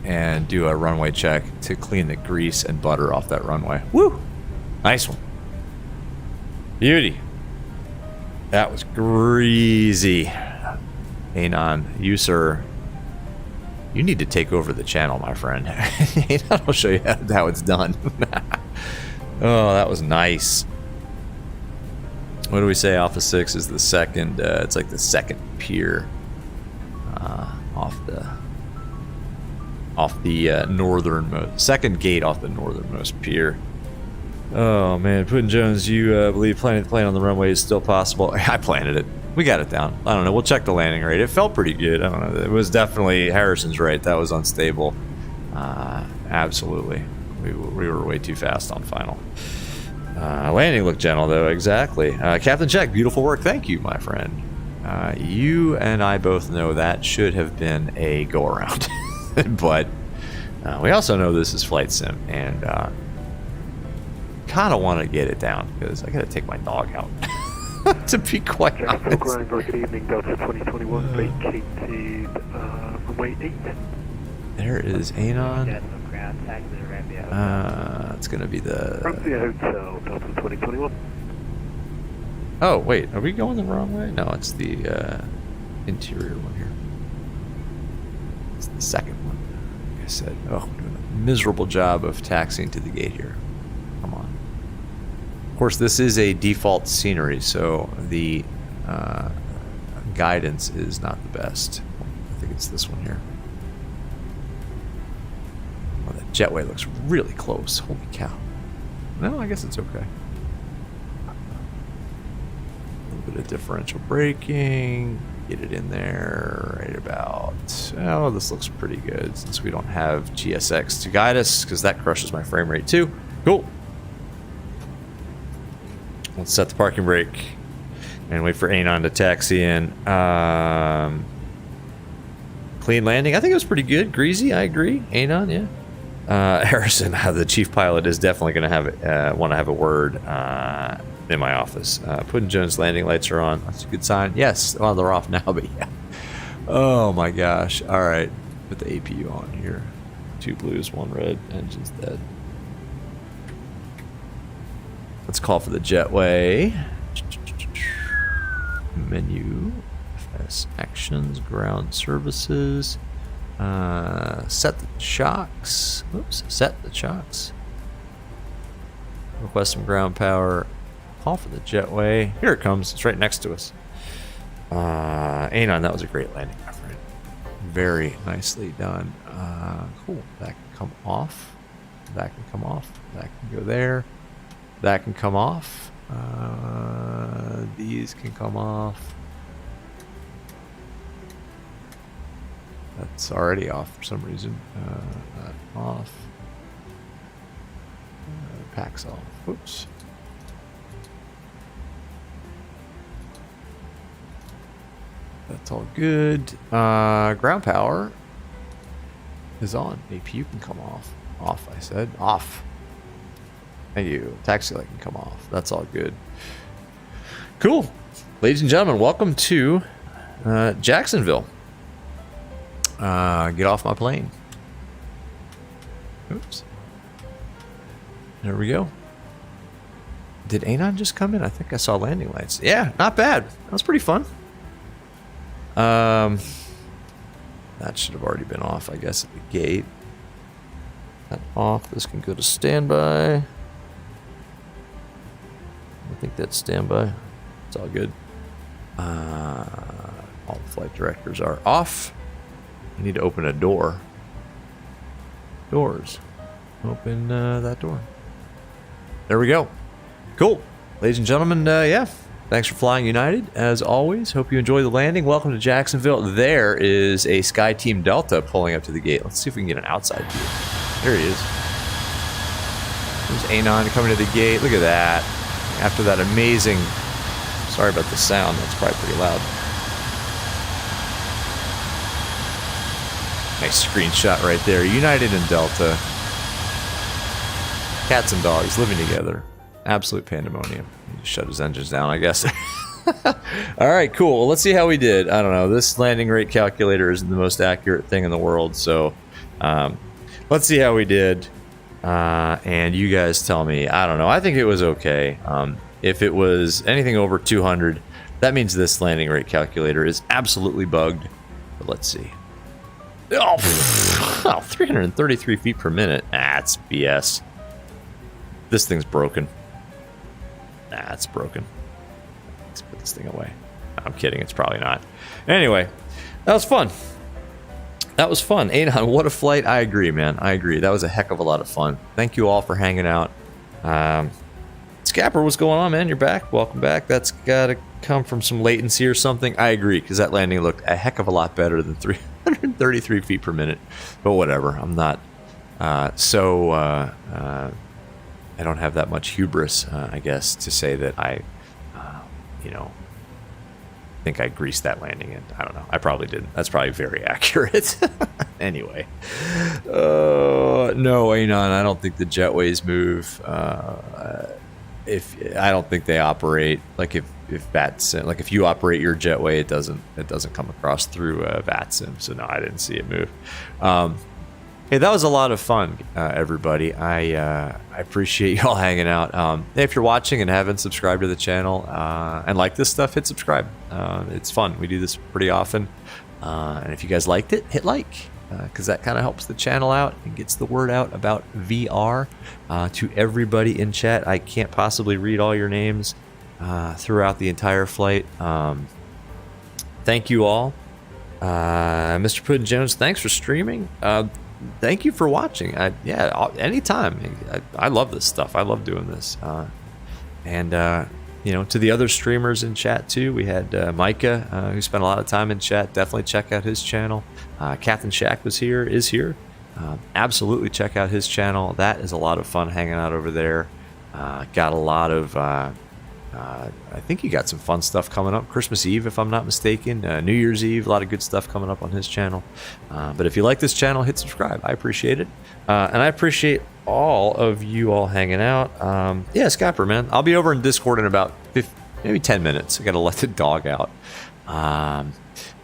and do a runway check to clean the grease and butter off that runway. Woo! Nice one. Beauty. That was greasy. Anon, you, sir, you need to take over the channel, my friend. Anon will show you how it's done. Oh, that was nice. What do we say? Alpha 6 is the second, it's like the second pier off the northernmost, second gate off the northernmost pier. Oh man, Puddin' Jones, you believe planting the plane on the runway is still possible? I planted it. We got it down. I don't know. We'll check the landing rate. It felt pretty good. I don't know. It was definitely, Harrison's right. That was unstable. Absolutely. We were way too fast on final. Landing looked gentle though. Exactly. Captain Check, beautiful work. Thank you, my friend. You and I both know that should have been a go around, but we also know this is flight sim, and kind of want to get it down because I got to take my dog out. To be quite honest. Good evening, Delta 2021, vacated runway 8. There is Anon. It's gonna be the Hotel, Delta 2021. Oh wait, are we going the wrong way? No, it's the interior one here. It's the second one. Like I said, oh, we're doing a miserable job of taxiing to the gate here. Come on. Of course, this is a default scenery, so the guidance is not the best. I think it's this one here. Oh, that jetway looks really close. Holy cow. No, I guess it's okay. A little bit of differential braking. Get it in there right about... Oh, this looks pretty good since we don't have GSX to guide us, because that crushes my frame rate too. Cool. Let's set the parking brake and wait for Anon to taxi in. Clean landing. I think it was pretty good. Greasy, I agree. Anon, yeah. Harrison, the chief pilot, is definitely going to have want to have a word in my office. Puddin' Jones landing lights are on. That's a good sign. Yes, well, they're off now, but yeah. Oh my gosh. All right, put the APU on here. 2 blues, 1 red. Engine's dead. Let's call for the jetway. Menu, FS actions, ground services. Set the chocks. Oops, set the chocks. Request some ground power. Call for the jetway. Here it comes. It's right next to us. Anon, that was a great landing, my friend. Very nicely done. Cool. That can come off. That can come off. That can go there. That can come off. These can come off. That's already off for some reason. That off. Packs off. Oops. That's all good. Ground power is on. APU can come off. Off, I said. Off. Thank you. Taxi light can come off. That's all good. Cool. Ladies and gentlemen, welcome to Jacksonville. Get off my plane. Oops. There we go. Did Anon just come in? I think I saw landing lights. Yeah, not bad. That was pretty fun. That should have already been off, I guess, at the gate. That off. This can go to standby. I think that's standby. It's all good. All the flight directors are off. I need to open a door. Doors. Open that door. There we go. Cool. Ladies and gentlemen, yeah. Thanks for flying United, as always. Hope you enjoy the landing. Welcome to Jacksonville. There is a Sky Team Delta pulling up to the gate. Let's see if we can get an outside view. There he is. There's Anon coming to the gate. Look at that. After that amazing Sorry about the sound. That's probably pretty loud. Nice screenshot right there. United and Delta. Cats and dogs living together. Absolute pandemonium. He just shut his engines down, I guess. All right, cool. Well, let's see how we did. I don't know. This landing rate calculator isn't the most accurate thing in the world, so let's see how we did. And you guys tell me. I don't know. I think it was okay. If it was anything over 200, that means this landing rate calculator is absolutely bugged. But let's see. Oh, 333 feet per minute. That's BS. This thing's broken. It's broken. Let's put this thing away. I'm kidding. It's probably not. Anyway, that was fun. That was fun. Anon, what a flight. I agree, man. I agree. That was a heck of a lot of fun. Thank you all for hanging out. Scapper, what's going on, man? You're back. Welcome back. That's got to come from some latency or something. I agree, because that landing looked a heck of a lot better than 333 feet per minute. But whatever. I'm not I don't have that much hubris, I guess, to say that I, think I greased that landing in. I don't know. I probably didn't. That's probably very accurate. Anyway. No, Anon, I don't think the jetways move. I don't think they operate like if VATSIM, like if you operate your jetway, it doesn't come across through VATSIM. So no, I didn't see it move. Hey, that was a lot of fun, everybody. I appreciate you all hanging out. If you're watching and haven't subscribed to the channel and like this stuff, hit subscribe. It's fun. We do this pretty often. And if you guys liked it, hit like, because that kind of helps the channel out and gets the word out about VR to everybody in chat. I can't possibly read all your names throughout the entire flight. Thank you all. Mr. Puddin Jones, thanks for streaming. Thank you for watching. Anytime. I love this stuff. I love doing this. To the other streamers in chat too, we had Micah, who spent a lot of time in chat. Definitely check out his channel. Captain Shack is here. Absolutely check out his channel. That is a lot of fun hanging out over there. Got a lot of I think you got some fun stuff coming up. Christmas Eve, if I'm not mistaken. New Year's Eve, a lot of good stuff coming up on his channel. But if you like this channel, hit subscribe. I appreciate it. And I appreciate all of you all hanging out. Scapper, man. I'll be over in Discord in about maybe 10 minutes. I got to let the dog out.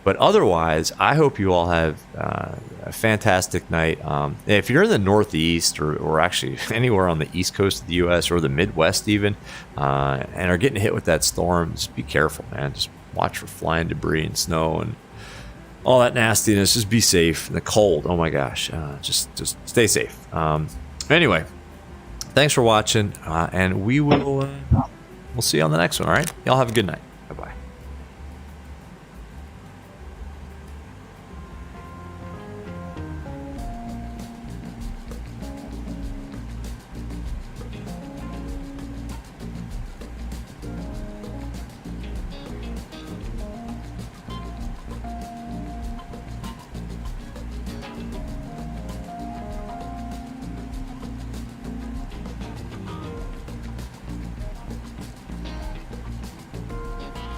But otherwise, I hope you all have a fantastic night. If you're in the Northeast or actually anywhere on the East Coast of the U.S. or the Midwest even, and are getting hit with that storm, just be careful, man. Just watch for flying debris and snow and all that nastiness. Just be safe. And the cold, oh my gosh. Just stay safe. Anyway, thanks for watching, and we'll see you on the next one, all right? Y'all have a good night. Bye-bye.